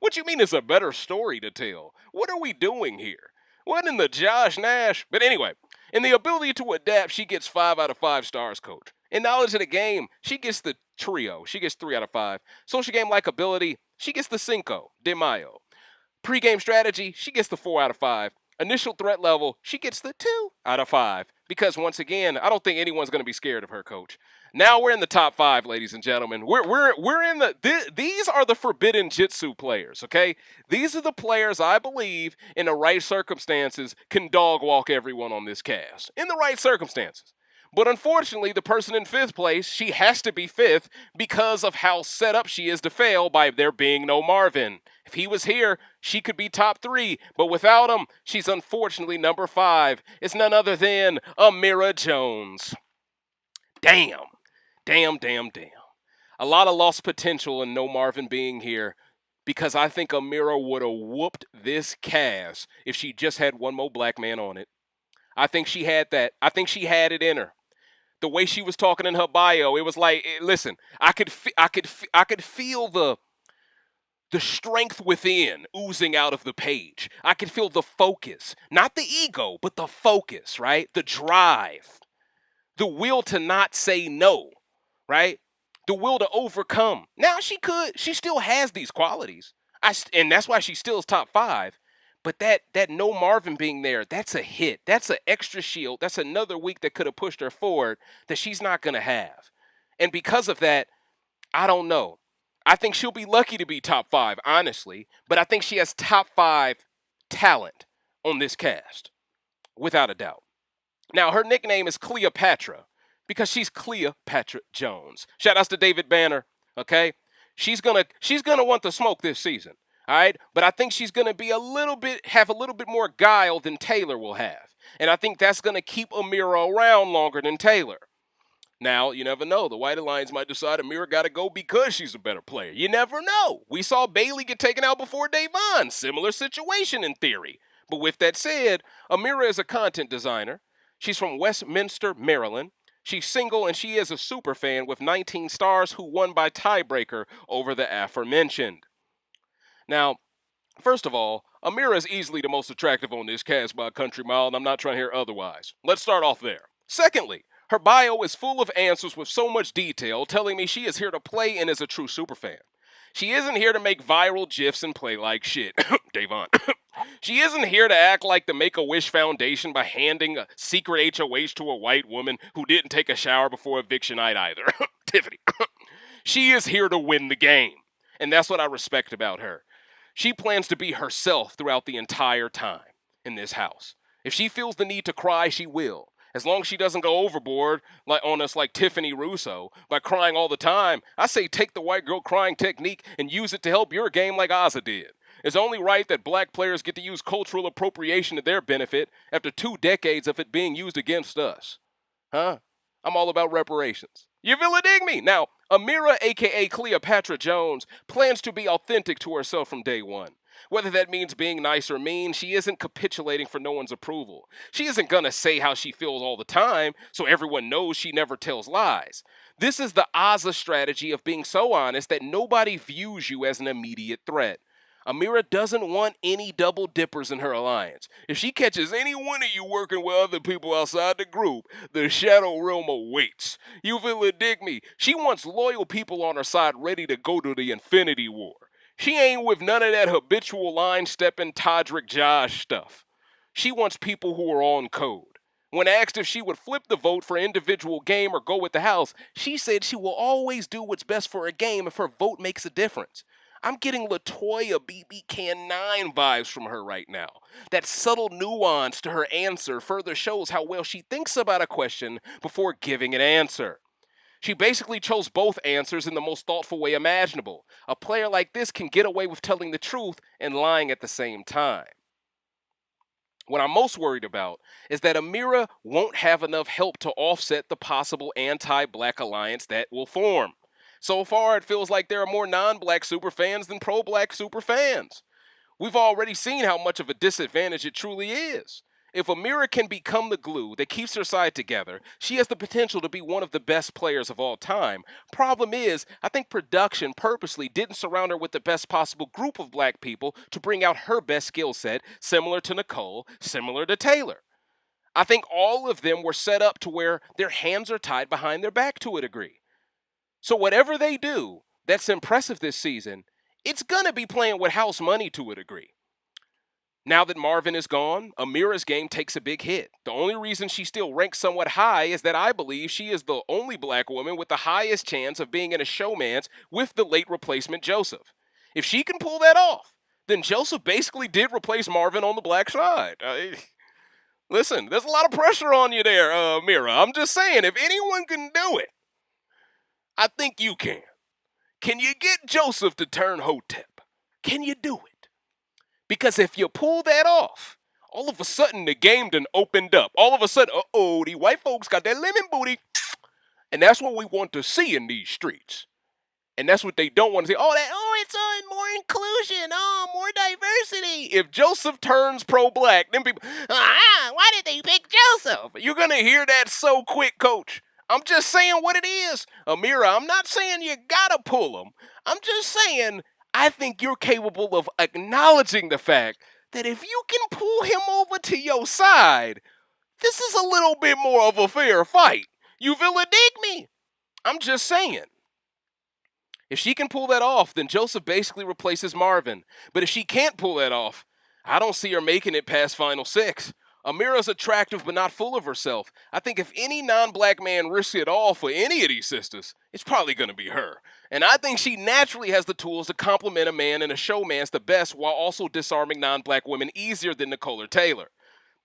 What you mean it's a better story to tell? What are we doing here? What in the Josh Nash? But anyway, in the ability to adapt, she gets 5 out of 5 stars, coach. In knowledge of the game, she gets the trio. She gets 3 out of 5. Social game likability, she gets the Cinco de Mayo. Pre-game strategy, she gets the 4 out of 5. Initial threat level, she gets the 2 out of 5. Because once again, I don't think anyone's going to be scared of her, coach. Now we're in the top 5, ladies and gentlemen. We're in these are the forbidden jitsu players, okay? These are the players I believe in the right circumstances can dog walk everyone on this cast. In the right circumstances. But unfortunately, the person in 5th place, she has to be 5th because of how set up she is to fail by there being no Marvin. If he was here, she could be top 3, but without him, she's unfortunately number 5. It's none other than Ameerah Jones. Damn. A lot of lost potential in no Marvin being here because I think Ameerah would have whooped this cast if she just had one more black man on it. I think she had that. I think she had it in her. The way she was talking in her bio, it was like, listen, I could feel the strength within oozing out of the page. I could feel the focus, not the ego, but the focus, right? The drive, the will to not say no, right? The will to overcome. Now she still has these qualities, and that's why she still is top 5. But that no Marvin being there, that's a hit. That's an extra shield. That's another week that could have pushed her forward that she's not going to have. And because of that, I don't know. I think she'll be lucky to be top 5, honestly. But I think she has top 5 talent on this cast, without a doubt. Now, her nickname is Cleopatra because she's Cleopatra Jones. Shout outs to David Banner, okay? She's gonna want the smoke this season. All right, but I think she's going to be have a little bit more guile than Taylor will have. And I think that's going to keep Ameerah around longer than Taylor. Now, you never know. The White Alliance might decide Ameerah got to go because she's a better player. You never know. We saw Bailey get taken out before Davon. Similar situation in theory. But with that said, Ameerah is a content designer. She's from Westminster, Maryland. She's single and she is a super fan with 19 stars who won by tiebreaker over the aforementioned. Now, first of all, Ameerah is easily the most attractive on this cast by a country mile, and I'm not trying to hear otherwise. Let's start off there. Secondly, her bio is full of answers with so much detail, telling me she is here to play and is a true superfan. She isn't here to make viral gifs and play like shit. Davon. She isn't here to act like the Make-A-Wish Foundation by handing a secret HOH to a white woman who didn't take a shower before eviction night either. Tiffany. She is here to win the game, and that's what I respect about her. She plans to be herself throughout the entire time in this house. If she feels the need to cry, she will. As long as she doesn't go overboard on us like Tiffany Russo by crying all the time, I say take the white girl crying technique and use it to help your game like Ozza did. It's only right that black players get to use cultural appropriation to their benefit after 2 decades of it being used against us. Huh? I'm all about reparations. You feel it, dig me? Now, Ameerah, a.k.a. Cleopatra Jones, plans to be authentic to herself from day one. Whether that means being nice or mean, she isn't capitulating for no one's approval. She isn't going to say how she feels all the time, so everyone knows she never tells lies. This is the Ozza strategy of being so honest that nobody views you as an immediate threat. Ameerah doesn't want any double dippers in her alliance. If she catches any one of you working with other people outside the group, the Shadow Realm awaits. You feel it, dig me? She wants loyal people on her side ready to go to the Infinity War. She ain't with none of that habitual line-stepping Todrick Josh stuff. She wants people who are on code. When asked if she would flip the vote for individual game or go with the house, she said she will always do what's best for a game if her vote makes a difference. I'm getting LaToya BB Can 9 vibes from her right now. That subtle nuance to her answer further shows how well she thinks about a question before giving an answer. She basically chose both answers in the most thoughtful way imaginable. A player like this can get away with telling the truth and lying at the same time. What I'm most worried about is that Ameerah won't have enough help to offset the possible anti-black alliance that will form. So far, it feels like there are more non-black superfans than pro-black superfans. We've already seen how much of a disadvantage it truly is. If Ameerah can become the glue that keeps her side together, she has the potential to be one of the best players of all time. Problem is, I think production purposely didn't surround her with the best possible group of black people to bring out her best skill set, similar to Nicole, similar to Taylor. I think all of them were set up to where their hands are tied behind their back to a degree. So whatever they do that's impressive this season, it's going to be playing with house money to a degree. Now that Marvin is gone, Ameerah's game takes a big hit. The only reason she still ranks somewhat high is that I believe she is the only black woman with the highest chance of being in a showmance with the late replacement Joseph. If she can pull that off, then Joseph basically did replace Marvin on the black side. Listen, there's a lot of pressure on you there, Ameerah. I'm just saying, if anyone can do it, I think you can. Can you get Joseph to turn Hotep? Can you do it? Because if you pull that off, all of a sudden the game done opened up. All of a sudden, the white folks got that lemon booty. And that's what we want to see in these streets. And that's what they don't want to see. It's more inclusion. More diversity. If Joseph turns pro-black, then people, why did they pick Joseph? You're going to hear that so quick, coach. I'm just saying what it is. Ameerah, I'm not saying you got to pull him. I'm just saying I think you're capable of acknowledging the fact that if you can pull him over to your side, this is a little bit more of a fair fight. You feel it, dig me? I'm just saying. If she can pull that off, then Joseph basically replaces Marvin. But if she can't pull that off, I don't see her making it past Final Six. Ameerah's attractive but not full of herself. I think if any non-black man risks it all for any of these sisters, it's probably going to be her. And I think she naturally has the tools to complement a man and a showman's the best while also disarming non-black women easier than Nicole or Taylor.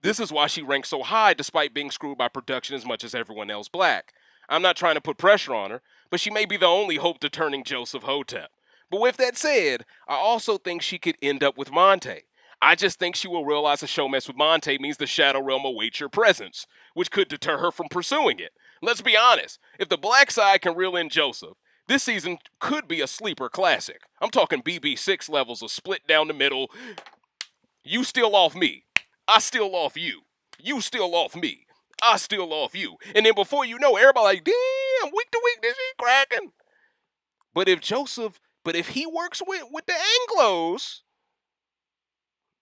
This is why she ranks so high despite being screwed by production as much as everyone else black. I'm not trying to put pressure on her, but she may be the only hope to turning Joseph Hotep. But with that said, I also think she could end up with Monte. I just think she will realize a showmess with Monte means the Shadow Realm awaits your presence, which could deter her from pursuing it. Let's be honest, if the black side can reel in Joseph, this season could be a sleeper classic. I'm talking BB6 levels of split down the middle. You steal off me. I steal off you. You steal off me. I steal off you. And then before you know, everybody like, damn, week to week, this is cracking. But if he works with the Anglos,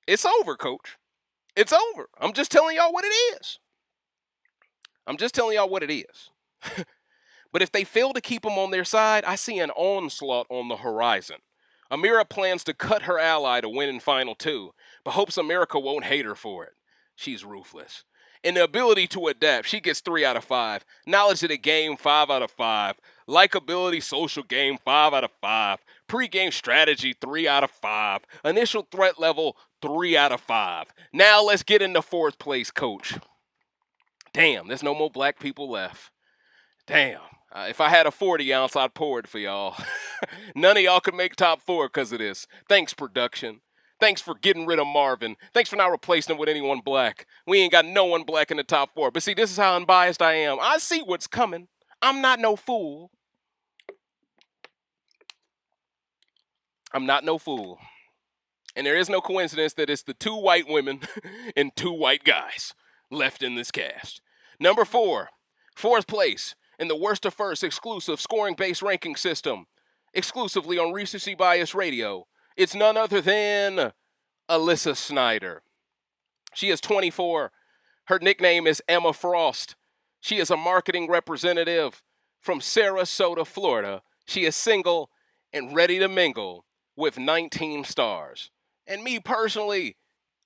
it's over, coach. It's over. I'm just telling y'all what it is. But if they fail to keep him on their side, I see an onslaught on the horizon. Ameerah plans to cut her ally to win in Final 2, but hopes America won't hate her for it. She's ruthless. In the ability to adapt, she gets 3 out of 5. Knowledge of the game, 5 out of 5. Likability, social game, 5 out of 5. Pre-game strategy, 3 out of 5. Initial threat level, 3 out of 5. Now let's get into 4th place, coach. Damn, there's no more black people left. Damn. If I had a 40 ounce, I'd pour it for y'all. None of y'all could make top 4 because of this. Thanks, production. Thanks for getting rid of Marvin. Thanks for not replacing him with anyone black. We ain't got no one black in the top 4. But see, this is how unbiased I am. I see what's coming. I'm not no fool. I'm not no fool. And there is no coincidence that it's the 2 white women and 2 white guys left in this cast. Number 4, 4th place in the worst to first exclusive scoring-based ranking system, exclusively on Recency Bias Radio. It's none other than Alyssa Snider. She is 24. Her nickname is Emma Frost. She is a marketing representative from Sarasota, Florida. She is single and ready to mingle with 19 stars. And me personally,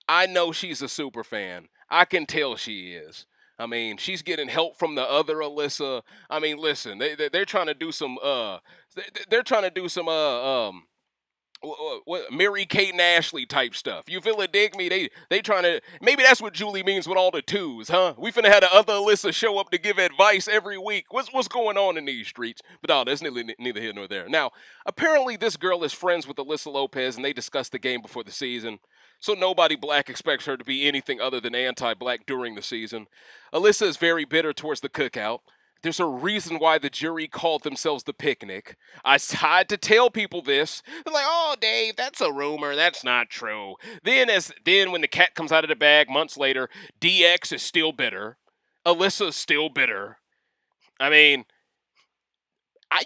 I know she's a super fan. I can tell she is. I mean, she's getting help from the other Alyssa. I mean, listen, they're trying to do some they're trying to do some what Mary Kate and Ashley type stuff. You feel it? Dig me? They trying to, maybe that's what Julie means with all the twos, huh? We finna have the other Alyssa show up to give advice every week. What's going on in these streets? But no, that's neither here nor there. Now, apparently this girl is friends with Alyssa Lopez, and they discussed the game before the season. So nobody black expects her to be anything other than anti-black during the season. Alyssa is very bitter towards the cookout. There's a reason why the jury called themselves the picnic. I tried to tell people this. They're like, "Oh, Dave, that's a rumor. That's not true." Then when the cat comes out of the bag months later, DX is still bitter. Alyssa's still bitter. I mean,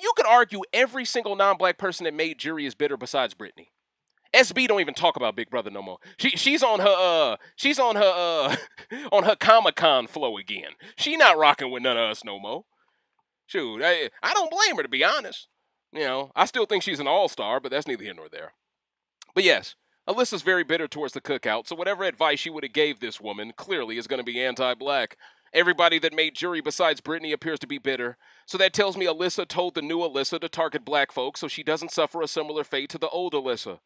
you could argue every single non-black person that made jury is bitter besides Brittany. SB don't even talk about Big Brother no more. She's on her on her Comic-Con flow again. She not rocking with none of us no more. Shoot, I don't blame her, to be honest. You know, I still think she's an all-star, but that's neither here nor there. But yes, Alyssa's very bitter towards the cookout, so whatever advice she would have gave this woman clearly is going to be anti-black. Everybody that made jury besides Brittany appears to be bitter, so that tells me Alyssa told the new Alyssa to target black folks so she doesn't suffer a similar fate to the old Alyssa.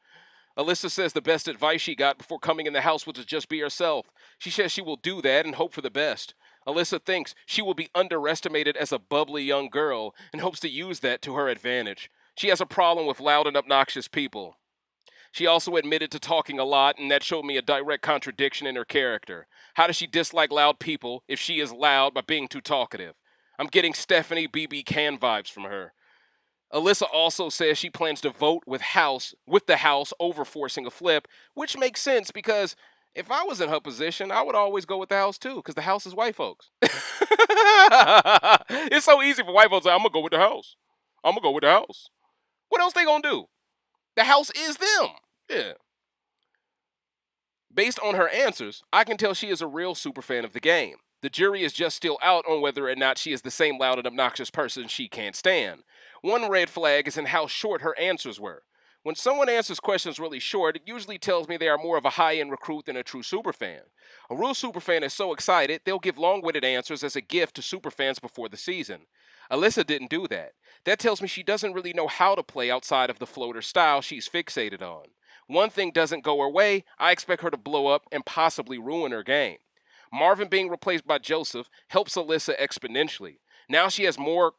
Alyssa says the best advice she got before coming in the house was to just be herself. She says she will do that and hope for the best. Alyssa thinks she will be underestimated as a bubbly young girl and hopes to use that to her advantage. She has a problem with loud and obnoxious people. She also admitted to talking a lot, and that showed me a direct contradiction in her character. How does she dislike loud people if she is loud by being too talkative? I'm getting Stephanie BB Can vibes from her. Alyssa also says she plans to vote with the House over forcing a flip, which makes sense because if I was in her position, I would always go with the House too, because the House is white folks. It's so easy for white folks to say, I'm gonna go with the House. I'm gonna go with the House. What else they gonna do? The House is them. Yeah. Based on her answers, I can tell she is a real super fan of the game. The jury is just still out on whether or not she is the same loud and obnoxious person she can't stand. One red flag is in how short her answers were. When someone answers questions really short, it usually tells me they are more of a high-end recruit than a true superfan. A real superfan is so excited, they'll give long-winded answers as a gift to superfans before the season. Alyssa didn't do that. That tells me she doesn't really know how to play outside of the floater style she's fixated on. One thing doesn't go her way, I expect her to blow up and possibly ruin her game. Marvin being replaced by Joseph helps Alyssa exponentially. Now she has more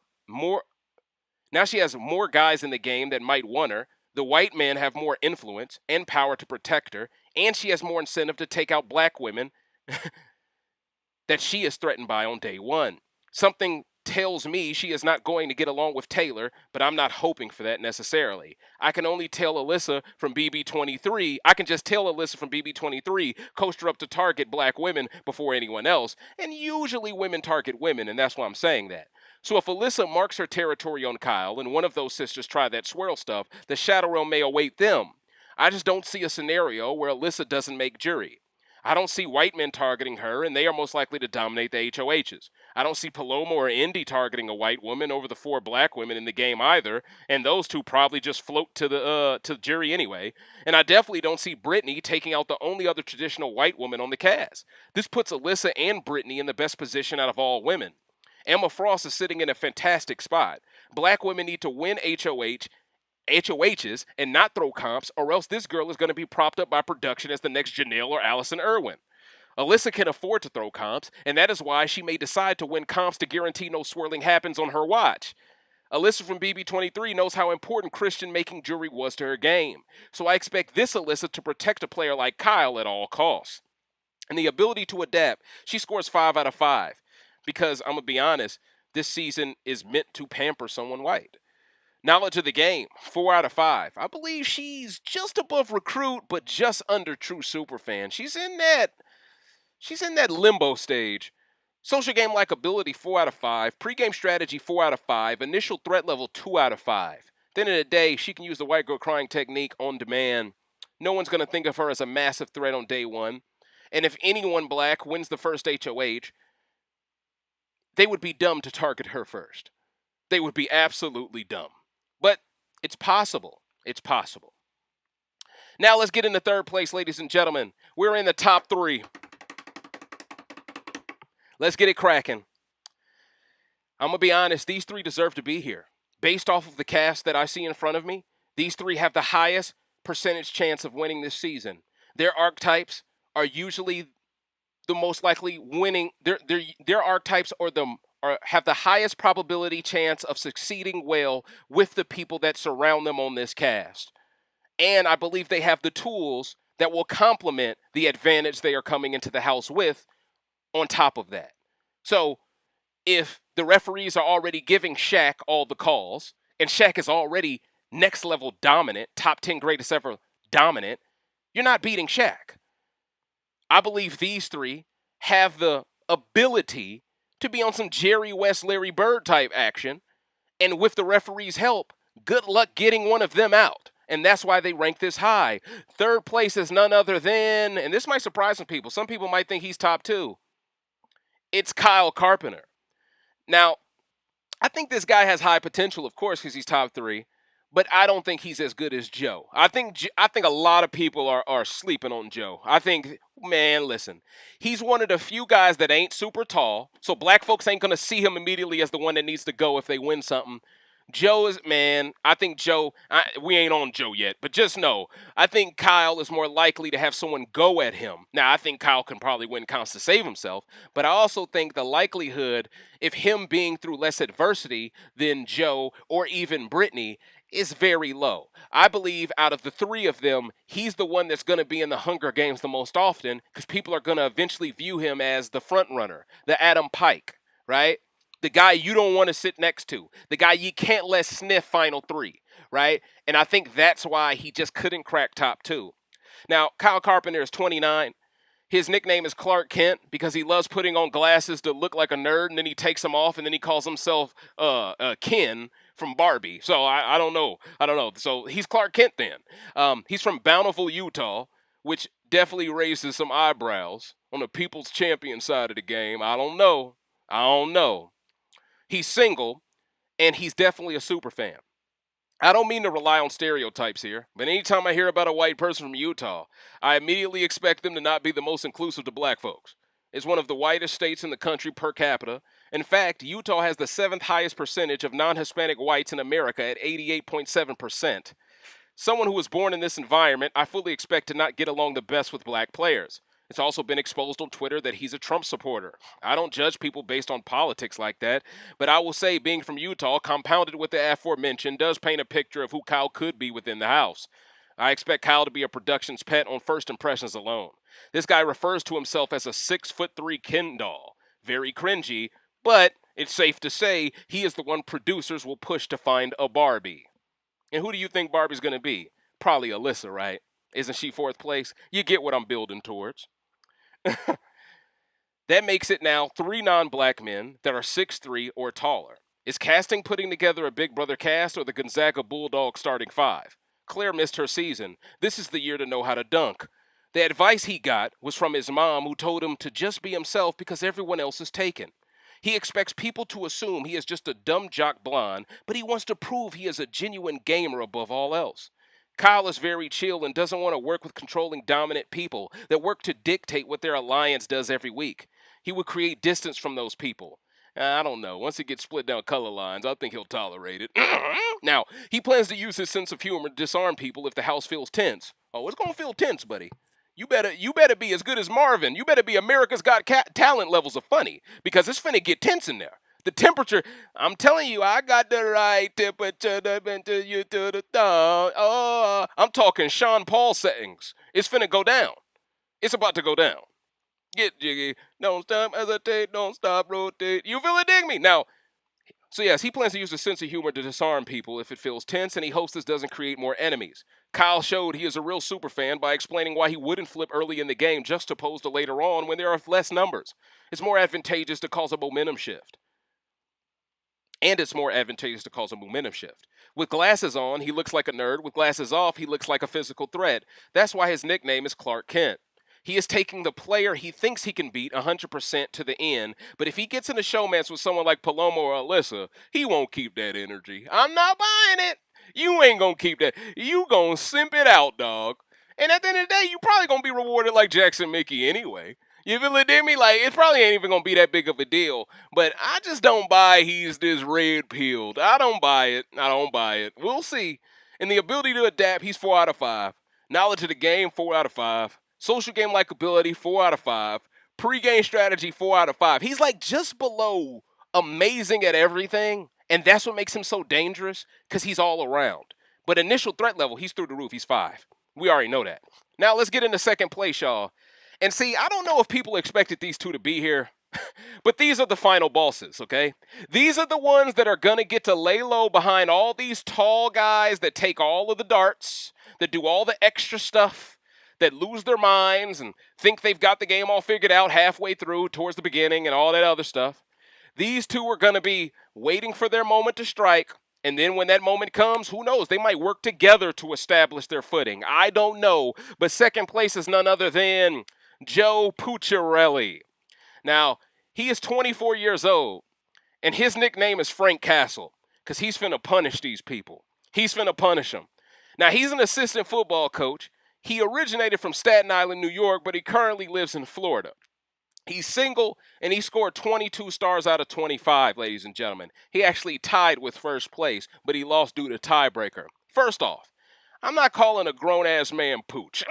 guys in the game that might want her. The white men have more influence and power to protect her, and she has more incentive to take out black women that she is threatened by on day one. Something tells me she is not going to get along with Taylor, but I'm not hoping for that necessarily. I can only tell Alyssa from BB23, coached her up to target black women before anyone else, and usually women target women, and that's why I'm saying that. So if Alyssa marks her territory on Kyle and one of those sisters try that swirl stuff, the Shadow Realm may await them. I just don't see a scenario where Alyssa doesn't make jury. I don't see white men targeting her, and they are most likely to dominate the HOHs. I don't see Paloma or Indy targeting a white woman over the 4 black women in the game either, and those two probably just float to the jury anyway. And I definitely don't see Brittany taking out the only other traditional white woman on the cast. This puts Alyssa and Brittany in the best position out of all women. Emma Frost is sitting in a fantastic spot. Black women need to win HOHs and not throw comps, or else this girl is going to be propped up by production as the next Janelle or Allison Irwin. Alyssa can afford to throw comps, and that is why she may decide to win comps to guarantee no swirling happens on her watch. Alyssa from BB23 knows how important Christian making jury was to her game, so I expect this Alyssa to protect a player like Kyle at all costs. And the ability to adapt, she scores 5 out of 5, because I'm going to be honest, this season is meant to pamper someone white. Knowledge of the game, 4 out of 5. I believe she's just above recruit, but just under true superfan. She's in that limbo stage. Social game like ability, 4 out of 5. Pre-game strategy, 4 out of 5. Initial threat level, 2 out of 5. the end of the day, she can use the white girl crying technique on demand. No one's going to think of her as a massive threat on day one. And if anyone black wins the first HOH, they would be dumb to target her first. They would be absolutely dumb. But it's possible. It's possible. Now let's get into third place, ladies and gentlemen. We're in the top 3. Let's get it cracking. I'm going to be honest, these 3 deserve to be here. Based off of the cast that I see in front of me, these 3 have the highest percentage chance of winning this season. Their archetypes are usually the most likely winning. Their archetypes have the highest probability chance of succeeding well with the people that surround them on this cast. And I believe they have the tools that will complement the advantage they are coming into the house with on top of that. So if the referees are already giving Shaq all the calls, and Shaq is already next level dominant, top 10 greatest ever dominant, you're not beating Shaq. I believe these 3 have the ability to be on some Jerry West, Larry Bird type action, and with the referee's help, good luck getting one of them out. And that's why they rank this high. Third place is none other than, and this might surprise some people. Some people might think he's top 2. It's Kyle Capener. Now, I think this guy has high potential, of course, because he's top 3. But I don't think he's as good as Joe. I think a lot of people are sleeping on Joe. I think, man, listen, he's one of the few guys that ain't super tall, so black folks ain't going to see him immediately as the one that needs to go if they win something. Joe is, man, I think Joe, we ain't on Joe yet, but just know, I think Kyle is more likely to have someone go at him. Now, I think Kyle can probably win counts to save himself, but I also think the likelihood of him being through less adversity than Joe or even Brittany is very low. I believe out of the 3 of them, he's the one that's going to be in the Hunger Games the most often because people are going to eventually view him as the front runner, the Adam Pike, right? The guy you don't want to sit next to, the guy you can't let sniff final 3, right? And I think that's why he just couldn't crack top 2. Now, Kyle Capener is 29. His nickname is Clark Kent because he loves putting on glasses to look like a nerd, and then he takes them off, and then he calls himself Ken from Barbie. So I don't know. So he's Clark Kent then. He's from Bountiful, Utah, which definitely raises some eyebrows on the people's champion side of the game. I don't know. He's single, and he's definitely a super fan. I don't mean to rely on stereotypes here, but anytime I hear about a white person from Utah, I immediately expect them to not be the most inclusive to black folks. It's one of the whitest states in the country per capita. In fact, Utah has the 7th highest percentage of non-Hispanic whites in America at 88.7%. Someone who was born in this environment, I fully expect to not get along the best with black players. It's also been exposed on Twitter that he's a Trump supporter. I don't judge people based on politics like that, but I will say being from Utah, compounded with the aforementioned, does paint a picture of who Kyle could be within the house. I expect Kyle to be a production's pet on first impressions alone. This guy refers to himself as a 6'3" Ken doll. Very cringy, but it's safe to say he is the one producers will push to find a Barbie. And who do you think Barbie's going to be? Probably Alyssa, right? Isn't she 4th place? You get what I'm building towards. That makes it now 3 non-black men that are 6'3" or taller. Is casting putting together a Big Brother cast or the Gonzaga Bulldogs starting 5? Claire missed her season. This is the year to know how to dunk. The advice he got was from his mom, who told him to just be himself because everyone else is taken. He expects people to assume he is just a dumb jock blonde, but he wants to prove he is a genuine gamer above all else. Kyle is very chill and doesn't want to work with controlling dominant people that work to dictate what their alliance does every week. He would create distance from those people. I don't know. Once it gets split down color lines, I think he'll tolerate it. Now, he plans to use his sense of humor to disarm people if the house feels tense. Oh, it's going to feel tense, buddy. You better be as good as Marvin. You better be America's Got Talent levels of funny, because it's finna get tense in there. The temperature, I'm telling you, I got the right temperature to you to the dawn. Oh, I'm talking Sean Paul settings. It's finna go down. It's about to go down. Get jiggy. Don't stop, hesitate, don't stop, rotate. You feel it, dig me? Now, so yes, he plans to use a sense of humor to disarm people if it feels tense, and he hopes this doesn't create more enemies. Kyle showed he is a real superfan by explaining why he wouldn't flip early in the game just opposed to later on when there are less numbers. It's more advantageous to cause a momentum shift. and it's more advantageous to cause a momentum shift. With glasses on, he looks like a nerd. With glasses off, he looks like a physical threat. That's why his nickname is Clark Kent. He is taking the player he thinks he can beat 100% to the end, but if he gets in a showmance with someone like Paloma or Alyssa, he won't keep that energy. I'm not buying it. You ain't gonna keep that. You gonna simp it out, dog. And at the end of the day, you probably gonna be rewarded like Jackson Mickey anyway. You feel it, me? Like, it probably ain't even gonna be that big of a deal. But I just don't buy he's this red pilled. I don't buy it. I don't buy it. We'll see. And the ability to adapt, he's 4 out of 5. Knowledge of the game, 4 out of 5. Social game likability, 4 out of 5. Pre-game strategy, 4 out of 5. He's like just below amazing at everything. And that's what makes him so dangerous, because he's all around. But initial threat level, he's through the roof. He's 5. We already know that. Now let's get into second place, y'all. And see, I don't know if people expected these two to be here, but these are the final bosses, okay? These are the ones that are going to get to lay low behind all these tall guys that take all of the darts, that do all the extra stuff, that lose their minds and think they've got the game all figured out halfway through towards the beginning and all that other stuff. These two are going to be waiting for their moment to strike. And then when that moment comes, who knows? They might work together to establish their footing. I don't know. But second place is none other than Joe Picciarelli. Now, he is 24 years old, and his nickname is Frank Castle, because he's finna punish these people. He's finna punish them. Now, he's an assistant football coach. He originated from Staten Island, New York, but he currently lives in Florida. He's single, and he scored 22 stars out of 25, ladies and gentlemen. He actually tied with first place, but he lost due to tiebreaker. First off, I'm not calling a grown-ass man Pooch.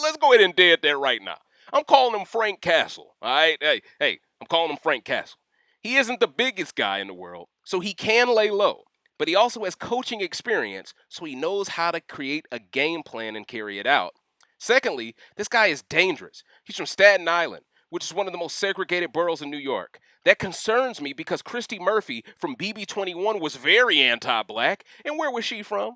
Let's go ahead and dead that right now. I'm calling him Frank Castle, all right? Hey, I'm calling him Frank Castle. He isn't the biggest guy in the world, so he can lay low. But he also has coaching experience, so he knows how to create a game plan and carry it out. Secondly, this guy is dangerous. He's from Staten Island, which is one of the most segregated boroughs in New York. That concerns me because Christy Murphy from BB21 was very anti-black. And where was she from?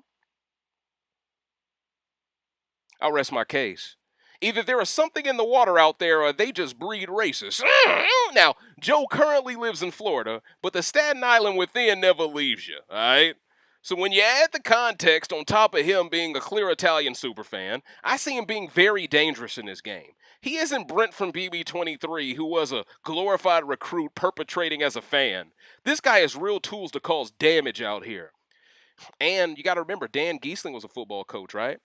I'll rest my case. Either there is something in the water out there or they just breed racists. Now, Joe currently lives in Florida, but the Staten Island within never leaves you, all right? So when you add the context on top of him being a clear Italian superfan, I see him being very dangerous in this game. He isn't Brent from BB23, who was a glorified recruit perpetrating as a fan. This guy has real tools to cause damage out here. And you got to remember, Dan Giesling was a football coach, right?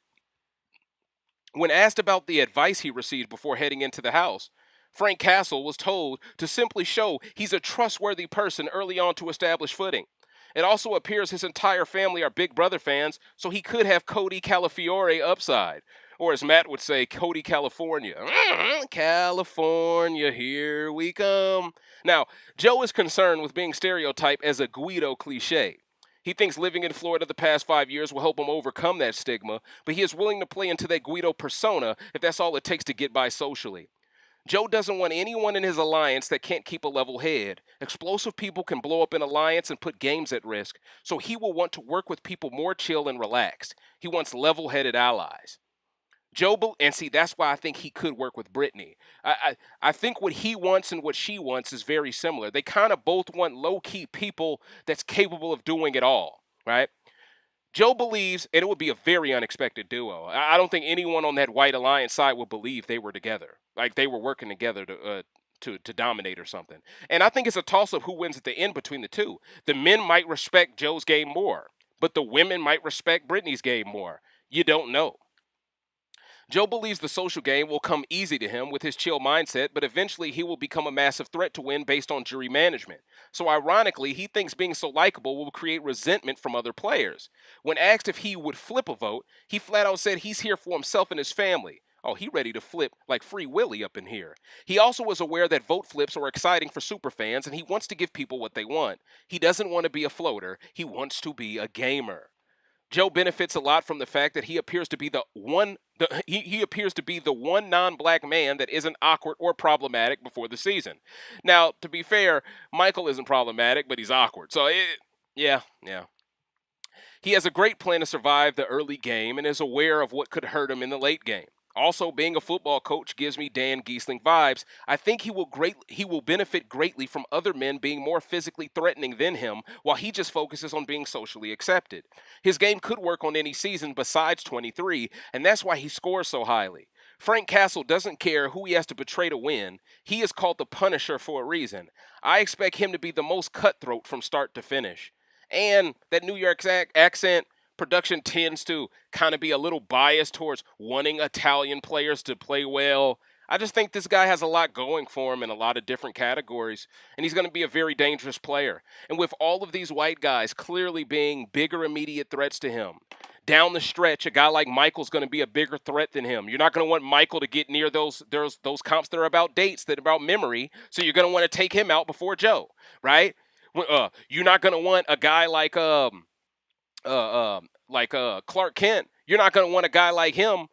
When asked about the advice he received before heading into the house, Frank Castle was told to simply show he's a trustworthy person early on to establish footing. It also appears his entire family are Big Brother fans, so he could have Cody Calafiore upside. Or as Matt would say, Cody California. California, here we come. Now, Joe is concerned with being stereotyped as a Guido cliche. He thinks living in Florida the past 5 years will help him overcome that stigma, but he is willing to play into that Guido persona if that's all it takes to get by socially. Joe doesn't want anyone in his alliance that can't keep a level head. Explosive people can blow up an alliance and put games at risk, so he will want to work with people more chill and relaxed. He wants level-headed allies. And see, that's why I think he could work with Brittany. I think what he wants and what she wants is very similar. They kind of both want low-key people that's capable of doing it all, right? Joe believes, and it would be a very unexpected duo. I don't think anyone on that White Alliance side would believe they were together, like they were working together to dominate or something. And I think it's a toss-up who wins at the end between the two. The men might respect Joe's game more, but the women might respect Brittany's game more. You don't know. Joe believes the social game will come easy to him with his chill mindset, but eventually he will become a massive threat to win based on jury management. So ironically, he thinks being so likable will create resentment from other players. When asked if he would flip a vote, he flat out said he's here for himself and his family. Oh, he ready to flip like Free Willy up in here. He also was aware that vote flips are exciting for superfans, and he wants to give people what they want. He doesn't want to be a floater. He wants to be a gamer. Joe benefits a lot from the fact that he appears to be the one non-black man that isn't awkward or problematic before the season. Now, to be fair, Michael isn't problematic, but he's awkward. So, yeah. He has a great plan to survive the early game and is aware of what could hurt him in the late game. Also, being a football coach gives me Dan Giesling vibes. I think he will benefit greatly from other men being more physically threatening than him, while he just focuses on being socially accepted. His game could work on any season besides 23, and that's why he scores so highly. Frank Castle doesn't care who he has to betray to win. He is called the Punisher for a reason. I expect him to be the most cutthroat from start to finish. And that New York accent, production tends to kind of be a little biased towards wanting Italian players to play well. I just think this guy has a lot going for him in a lot of different categories, and he's going to be a very dangerous player. And with all of these white guys clearly being bigger immediate threats to him, down the stretch, a guy like Michael's going to be a bigger threat than him. You're not going to want Michael to get near those comps that are about dates, that are about memory, so you're going to want to take him out before Joe, right? You're not going to want a guy like Clark Kent. You're not going to want a guy like him.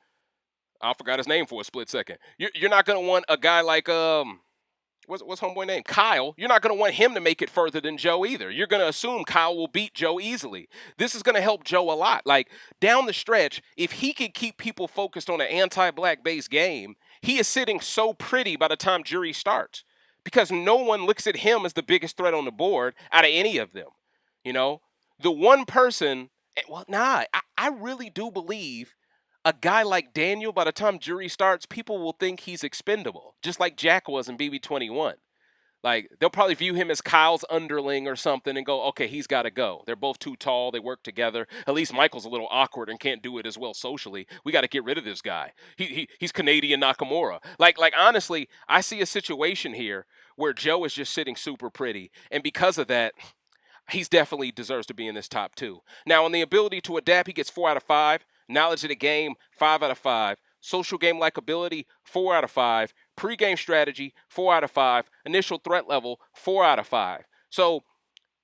I forgot his name for a split second. You're not going to want a guy like what's homeboy name? Kyle. You're not going to want him to make it further than Joe either. You're going to assume Kyle will beat Joe easily. This is going to help Joe a lot. Like, down the stretch, if he can keep people focused on an anti-black based game, he is sitting so pretty by the time jury starts, because no one looks at him as the biggest threat on the board out of any of them. You know, the one person, I really do believe a guy like Daniel, by the time jury starts, people will think he's expendable, just like Jack was in BB21. Like, they'll probably view him as Kyle's underling or something and go, okay, he's got to go. They're both too tall. They work together. At least Michael's a little awkward and can't do it as well socially. We got to get rid of this guy. He's Canadian Nakamura. Like honestly, I see a situation here where Joe is just sitting super pretty. And because of that, he's definitely deserves to be in this top 2. Now, on the ability to adapt, he gets 4 out of 5. Knowledge of the game, 5 out of 5. Social game likability, 4 out of 5. Pre-game strategy, 4 out of 5. Initial threat level, 4 out of 5. So,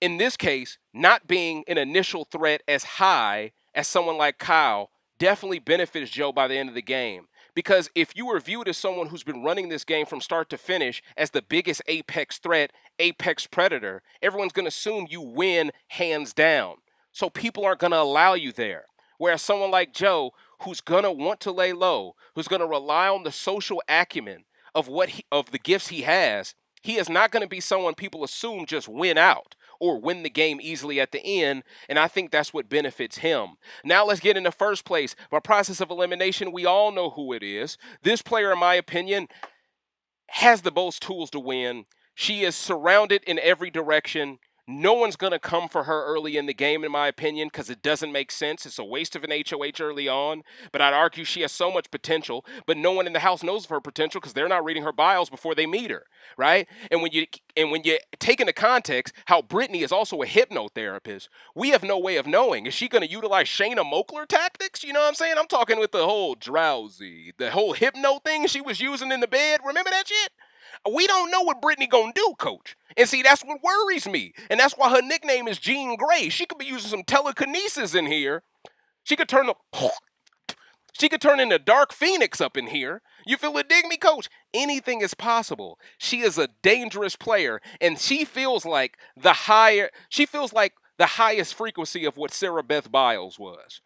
in this case, not being an initial threat as high as someone like Kyle definitely benefits Joe by the end of the game. Because if you were viewed as someone who's been running this game from start to finish as the biggest apex threat, apex predator, everyone's going to assume you win hands down. So people aren't going to allow you there. Whereas someone like Joe, who's going to want to lay low, who's going to rely on the social acumen of the gifts he is not going to be someone people assume just win out or win the game easily at the end, and I think that's what benefits him. Now let's get in the first place. By process of elimination, we all know who it is. This player, in my opinion, has the most tools to win. She is surrounded in every direction. No one's going to come for her early in the game, in my opinion, because it doesn't make sense. It's a waste of an HOH early on. But I'd argue she has so much potential, but no one in the house knows of her potential because they're not reading her bios before they meet her, right? And when you take into context how Brittany is also a hypnotherapist, we have no way of knowing. Is she going to utilize Shayna Moakler tactics? You know what I'm saying? I'm talking with the whole drowsy, the whole hypno thing she was using in the bed. Remember that shit? We don't know what Brittany gonna do, coach. And see, that's what worries me. And that's why her nickname is Jean Grey. She could be using some telekinesis in here. She could turn into Dark Phoenix up in here. You feel it, dig me, coach? Anything is possible. She is a dangerous player, and she feels like the highest frequency of what Sarah Beth Biles was.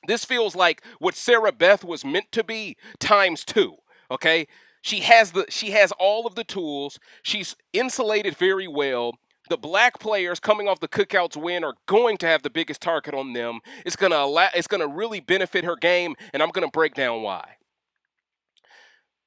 This feels like what Sarah Beth was meant to be times 2. Okay? She has all of the tools. She's insulated very well. The black players coming off the Cookouts win are going to have the biggest target on them. It's gonna really benefit her game, and I'm gonna break down why.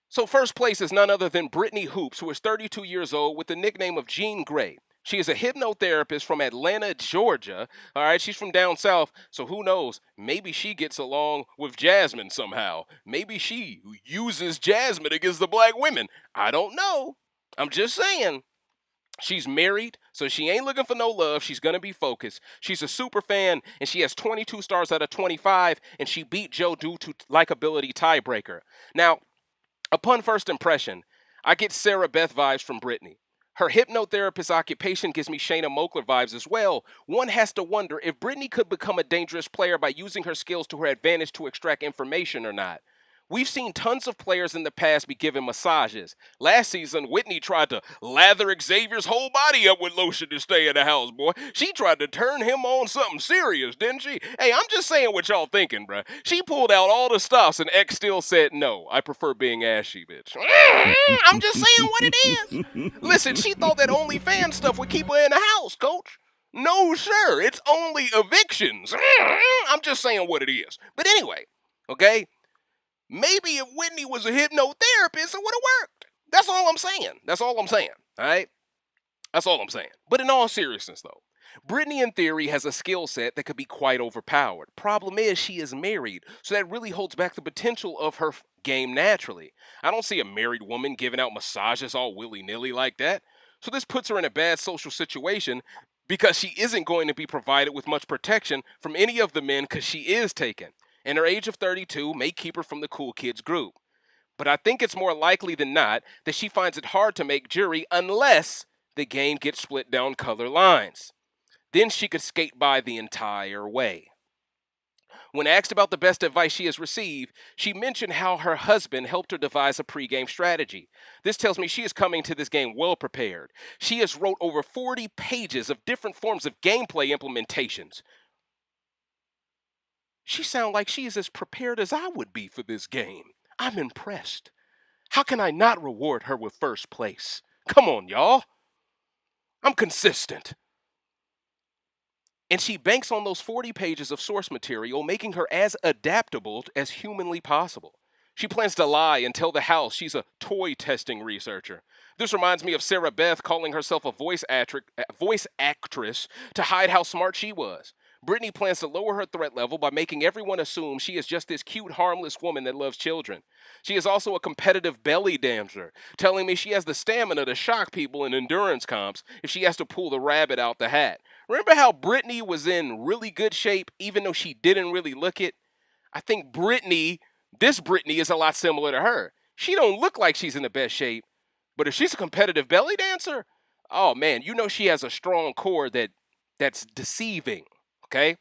So first place is none other than Brittany Hoopes, who is 32 years old with the nickname of Jean Grey. She is a hypnotherapist from Atlanta, Georgia. All right, she's from down south, so who knows? Maybe she gets along with Jasmine somehow. Maybe she uses Jasmine against the black women. I don't know. I'm just saying. She's married, so she ain't looking for no love. She's going to be focused. She's a super fan, and she has 22 stars out of 25, and she beat Joe due to likability tiebreaker. Now, upon first impression, I get Sarah Beth vibes from Brittany. Her hypnotherapist occupation gives me Shayna Moakler vibes as well. One has to wonder if Brittany could become a dangerous player by using her skills to her advantage to extract information or not. We've seen tons of players in the past be given massages. Last season, Whitney tried to lather Xavier's whole body up with lotion to stay in the house, boy. She tried to turn him on something serious, didn't she? Hey, I'm just saying what y'all thinking, bruh. She pulled out all the stops and X still said no. I prefer being ashy, bitch. I'm just saying what it is. Listen, she thought that OnlyFans stuff would keep her in the house, coach. No, sir. It's only evictions. I'm just saying what it is. But anyway, okay? Maybe if Whitney was a hypnotherapist, it would have worked. That's all I'm saying. All right? That's all I'm saying. But in all seriousness, though, Brittany, in theory, has a skill set that could be quite overpowered. Problem is, she is married, so that really holds back the potential of her game naturally. I don't see a married woman giving out massages all willy-nilly like that. So this puts her in a bad social situation because she isn't going to be provided with much protection from any of the men because she is taken. And her age of 32 may keep her from the cool kids group. But I think it's more likely than not that she finds it hard to make jury unless the game gets split down color lines. Then she could skate by the entire way. When asked about the best advice she has received, she mentioned how her husband helped her devise a pregame strategy. This tells me she is coming to this game well prepared. She has wrote over 40 pages of different forms of gameplay implementations. She sounds like she is as prepared as I would be for this game. I'm impressed. How can I not reward her with first place? Come on, y'all. I'm consistent. And she banks on those 40 pages of source material, making her as adaptable as humanly possible. She plans to lie and tell the house she's a toy testing researcher. This reminds me of Sarah Beth calling herself a voice actress to hide how smart she was. Brittany plans to lower her threat level by making everyone assume she is just this cute, harmless woman that loves children. She is also a competitive belly dancer, telling me she has the stamina to shock people in endurance comps if she has to pull the rabbit out the hat. Remember how Brittany was in really good shape even though she didn't really look it? I think this Brittany is a lot similar to her. She don't look like she's in the best shape, but if she's a competitive belly dancer, oh man, you know she has a strong core that's deceiving. Okay?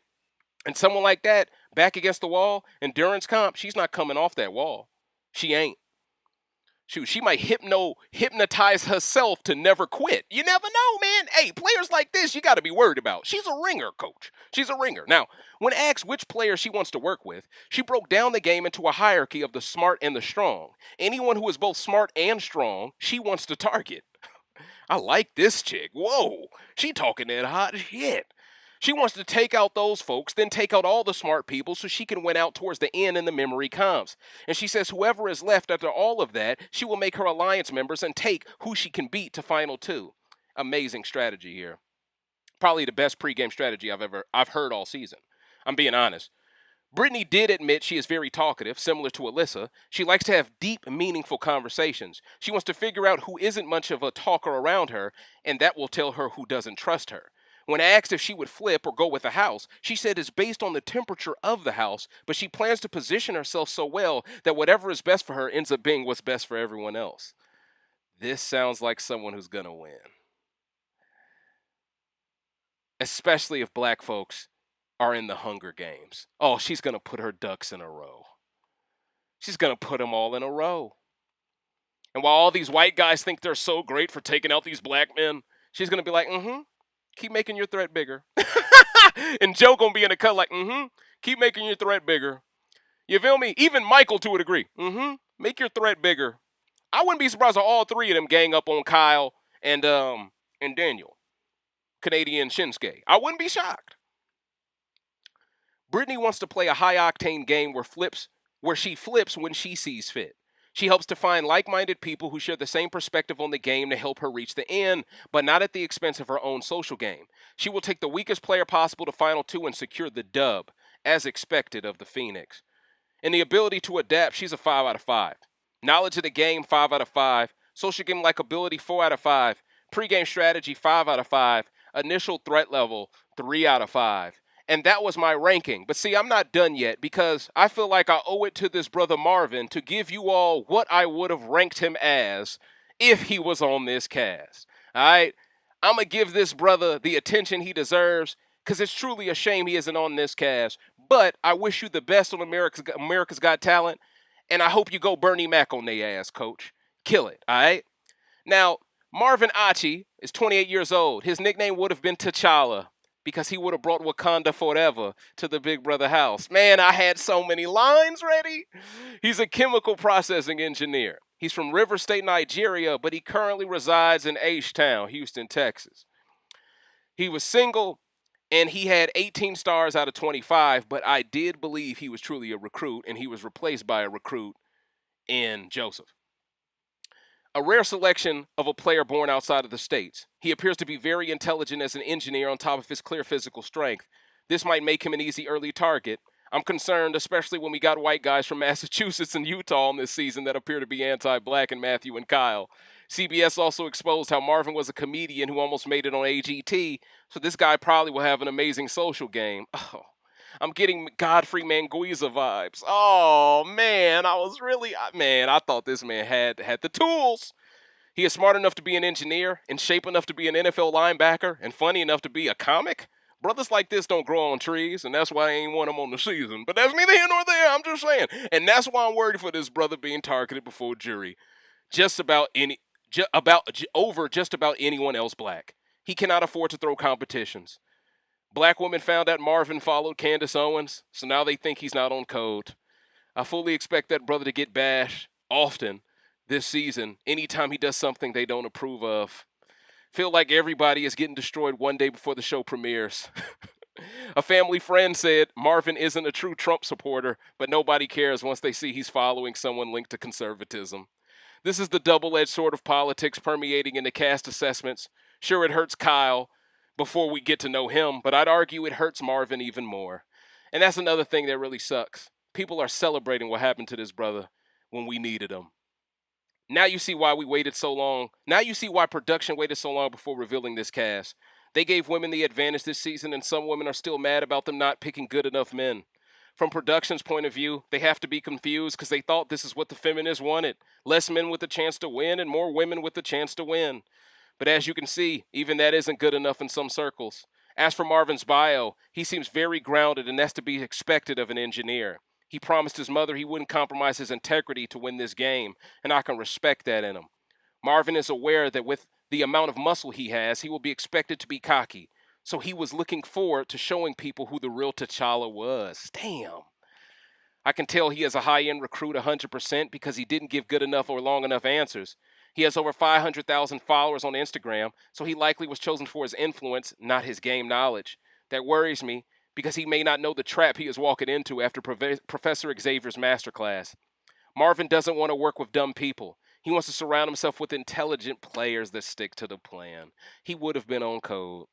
And someone like that, back against the wall, endurance comp, she's not coming off that wall. She ain't. Shoot, she might hypnotize herself to never quit. You never know, man. Hey, players like this, you got to be worried about. She's a ringer, coach. She's a ringer. Now, when asked which player she wants to work with, she broke down the game into a hierarchy of the smart and the strong. Anyone who is both smart and strong, she wants to target. I like this chick. Whoa, she talking that hot shit. She wants to take out those folks, then take out all the smart people so she can win out towards the end in the memory comps. And she says whoever is left after all of that, she will make her alliance members and take who she can beat to final two. Amazing strategy here. Probably the best pregame strategy I've heard all season. I'm being honest. Brittany did admit she is very talkative, similar to Alyssa. She likes to have deep, meaningful conversations. She wants to figure out who isn't much of a talker around her, and that will tell her who doesn't trust her. When asked if she would flip or go with a house, she said it's based on the temperature of the house, but she plans to position herself so well that whatever is best for her ends up being what's best for everyone else. This sounds like someone who's gonna win. Especially if black folks are in the Hunger Games. Oh, she's gonna put her ducks in a row. She's gonna put them all in a row. And while all these white guys think they're so great for taking out these black men, she's gonna be like, keep making your threat bigger. And Joe gonna be in the cut like, keep making your threat bigger. You feel me? Even Michael to a degree. Make your threat bigger. I wouldn't be surprised if all three of them gang up on Kyle and Daniel. Canadian Shinsuke. I wouldn't be shocked. Brittany wants to play a high-octane game where she flips when she sees fit. She hopes to find like-minded people who share the same perspective on the game to help her reach the end, but not at the expense of her own social game. She will take the weakest player possible to Final Two and secure the dub, as expected of the Phoenix. In the ability to adapt, she's a 5 out of 5. Knowledge of the game, 5 out of 5. Social game likability, 4 out of 5. Pre-game strategy, 5 out of 5. Initial threat level, 3 out of 5. And that was my ranking. But see, I'm not done yet because I feel like I owe it to this brother Marvin to give you all what I would have ranked him as if he was on this cast. All right? I'm going to give this brother the attention he deserves because it's truly a shame he isn't on this cast. But I wish you the best on America's Got Talent. And I hope you go Bernie Mac on their ass, coach. Kill it, all right? Now, Marvin Achi is 28 years old. His nickname would have been T'Challa because he would have brought Wakanda forever to the Big Brother house. Man, I had so many lines ready. He's a chemical processing engineer. He's from River State, Nigeria, but he currently resides in H-Town, Houston, Texas. He was single, and he had 18 stars out of 25, but I did believe he was truly a recruit, and he was replaced by a recruit in Joseph. A rare selection of a player born outside of the States. He appears to be very intelligent as an engineer on top of his clear physical strength. This might make him an easy early target. I'm concerned, especially when we got white guys from Massachusetts and Utah on this season that appear to be anti-black in Matthew and Kyle. CBS also exposed how Marvin was a comedian who almost made it on AGT, so this guy probably will have an amazing social game. Oh, I'm getting Godfrey Manguiza vibes. Oh, man, I thought this man had the tools. He is smart enough to be an engineer, in shape enough to be an NFL linebacker, and funny enough to be a comic. Brothers like this don't grow on trees, and that's why I ain't want him on the season. But that's neither here nor there, I'm just saying. And that's why I'm worried for this brother being targeted before jury. Over just about anyone else black. He cannot afford to throw competitions. Black women found out Marvin followed Candace Owens, so now they think he's not on code. I fully expect that brother to get bashed often this season anytime he does something they don't approve of. Feel like everybody is getting destroyed one day before the show premieres. A family friend said Marvin isn't a true Trump supporter, but nobody cares once they see he's following someone linked to conservatism. This is the double-edged sword of politics permeating into cast assessments. Sure, it hurts Kyle before we get to know him, but I'd argue it hurts Marvin even more. And that's another thing that really sucks. People are celebrating what happened to this brother when we needed him. Now you see why we waited so long. Now you see why production waited so long before revealing this cast. They gave women the advantage this season, and some women are still mad about them not picking good enough men. From production's point of view, they have to be confused because they thought this is what the feminists wanted. Less men with a chance to win and more women with a chance to win. But as you can see, even that isn't good enough in some circles. As for Marvin's bio, he seems very grounded, and that's to be expected of an engineer. He promised his mother he wouldn't compromise his integrity to win this game, and I can respect that in him. Marvin is aware that with the amount of muscle he has, he will be expected to be cocky. So he was looking forward to showing people who the real T'Challa was. Damn. I can tell he is a high-end recruit 100% because he didn't give good enough or long enough answers. He has over 500,000 followers on Instagram, so he likely was chosen for his influence, not his game knowledge. That worries me because he may not know the trap he is walking into after Professor Xavier's masterclass. Marvin doesn't want to work with dumb people. He wants to surround himself with intelligent players that stick to the plan. He would have been on code.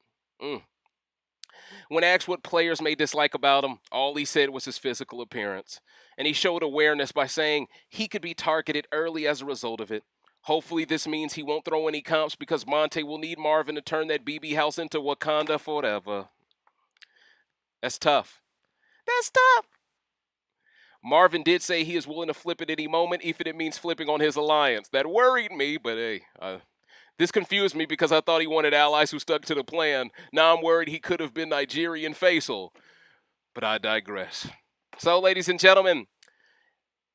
When asked what players may dislike about him, all he said was his physical appearance. And he showed awareness by saying he could be targeted early as a result of it. Hopefully this means he won't throw any comps because Monte will need Marvin to turn that BB house into Wakanda forever. That's tough. That's tough. Marvin did say he is willing to flip at any moment, even if it means flipping on his alliance. That worried me, but hey, this confused me because I thought he wanted allies who stuck to the plan. Now I'm worried he could have been Nigerian Faisal. But I digress. So, ladies and gentlemen,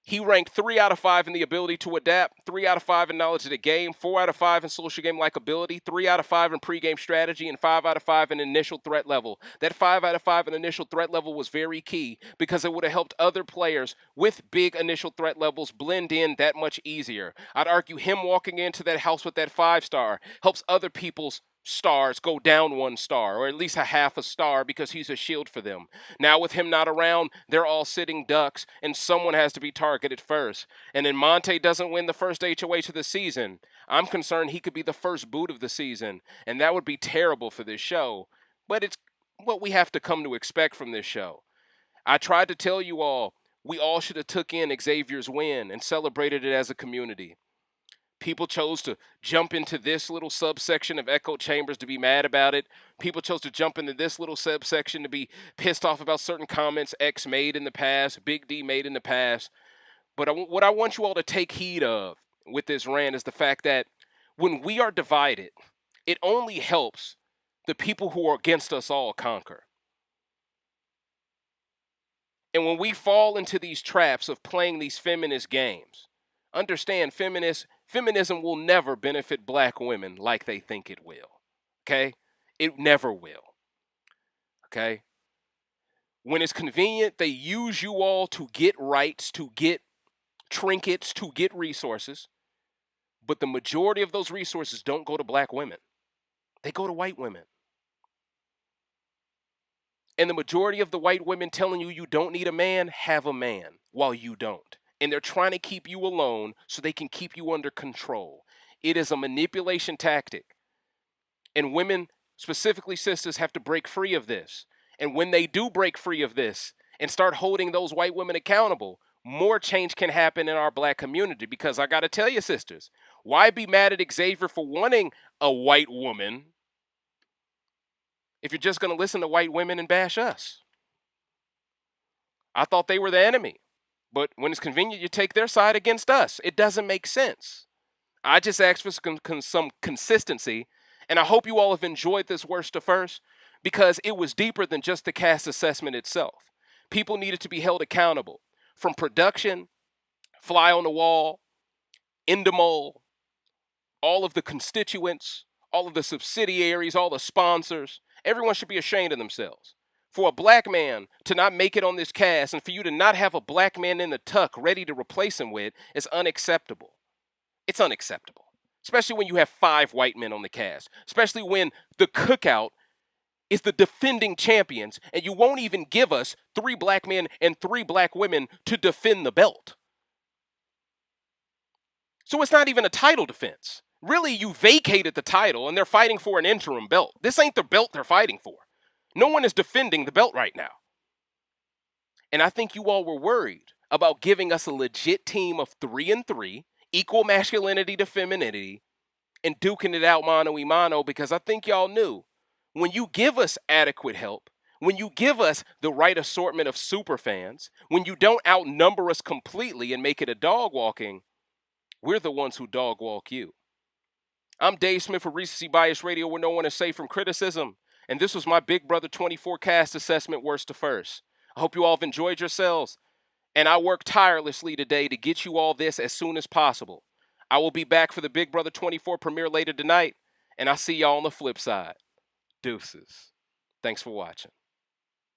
he ranked 3 out of 5 in the ability to adapt, 3 out of 5 in knowledge of the game, 4 out of 5 in social game likability, 3 out of 5 in pregame strategy, and 5 out of 5 in initial threat level. That 5 out of 5 in initial threat level was very key because it would have helped other players with big initial threat levels blend in that much easier. I'd argue him walking into that house with that 5-star helps other people's stars go down 1 star, or at least a half a star, because he's a shield for them. Now with him not around, they're all sitting ducks, and someone has to be targeted first. And then Monte doesn't win the first HOH of the season. I'm concerned he could be the first boot of the season, and that would be terrible for this show. But it's what we have to come to expect from this show. I tried to tell you all, we all should have took in Xavier's win and celebrated it as a community. People chose to jump into this little subsection of echo chambers to be mad about it. People chose to jump into this little subsection to be pissed off about certain comments X made in the past, Big D made in the past. But what I want you all to take heed of with this rant is the fact that when we are divided, it only helps the people who are against us all conquer. And when we fall into these traps of playing these feminist games, understand feminism will never benefit black women like they think it will. Okay? It never will. Okay? When it's convenient, they use you all to get rights, to get trinkets, to get resources. But the majority of those resources don't go to black women. They go to white women. And the majority of the white women telling you you don't need a man have a man while you don't. And they're trying to keep you alone so they can keep you under control. It is a manipulation tactic. And women, specifically sisters, have to break free of this. And when they do break free of this and start holding those white women accountable, more change can happen in our black community. Because I got to tell you, sisters, why be mad at Xavier for wanting a white woman if you're just going to listen to white women and bash us? I thought they were the enemy. But when it's convenient, you take their side against us. It doesn't make sense. I just asked for some consistency, and I hope you all have enjoyed this worst to first, because it was deeper than just the cast assessment itself. People needed to be held accountable. From production, Fly on the Wall, Endemol, all of the constituents, all of the subsidiaries, all the sponsors, everyone should be ashamed of themselves. For a black man to not make it on this cast and for you to not have a black man in the tuck ready to replace him with is unacceptable. It's unacceptable. Especially when you have 5 white men on the cast. Especially when the cookout is the defending champions and you won't even give us 3 black men and 3 black women to defend the belt. So it's not even a title defense. Really, you vacated the title and they're fighting for an interim belt. This ain't the belt they're fighting for. No one is defending the belt right now. And I think you all were worried about giving us a legit team of 3-3, equal masculinity to femininity, and duking it out mano a mano, because I think y'all knew when you give us adequate help, when you give us the right assortment of super fans, when you don't outnumber us completely and make it a dog walking, we're the ones who dog walk you. I'm Dave Smith for Recency Bias Radio, where no one is safe from criticism. And this was my Big Brother 24 cast assessment worst to first. I hope you all have enjoyed yourselves. And I worked tirelessly today to get you all this as soon as possible. I will be back for the Big Brother 24 premiere later tonight. And I'll see y'all on the flip side. Deuces. Thanks for watching.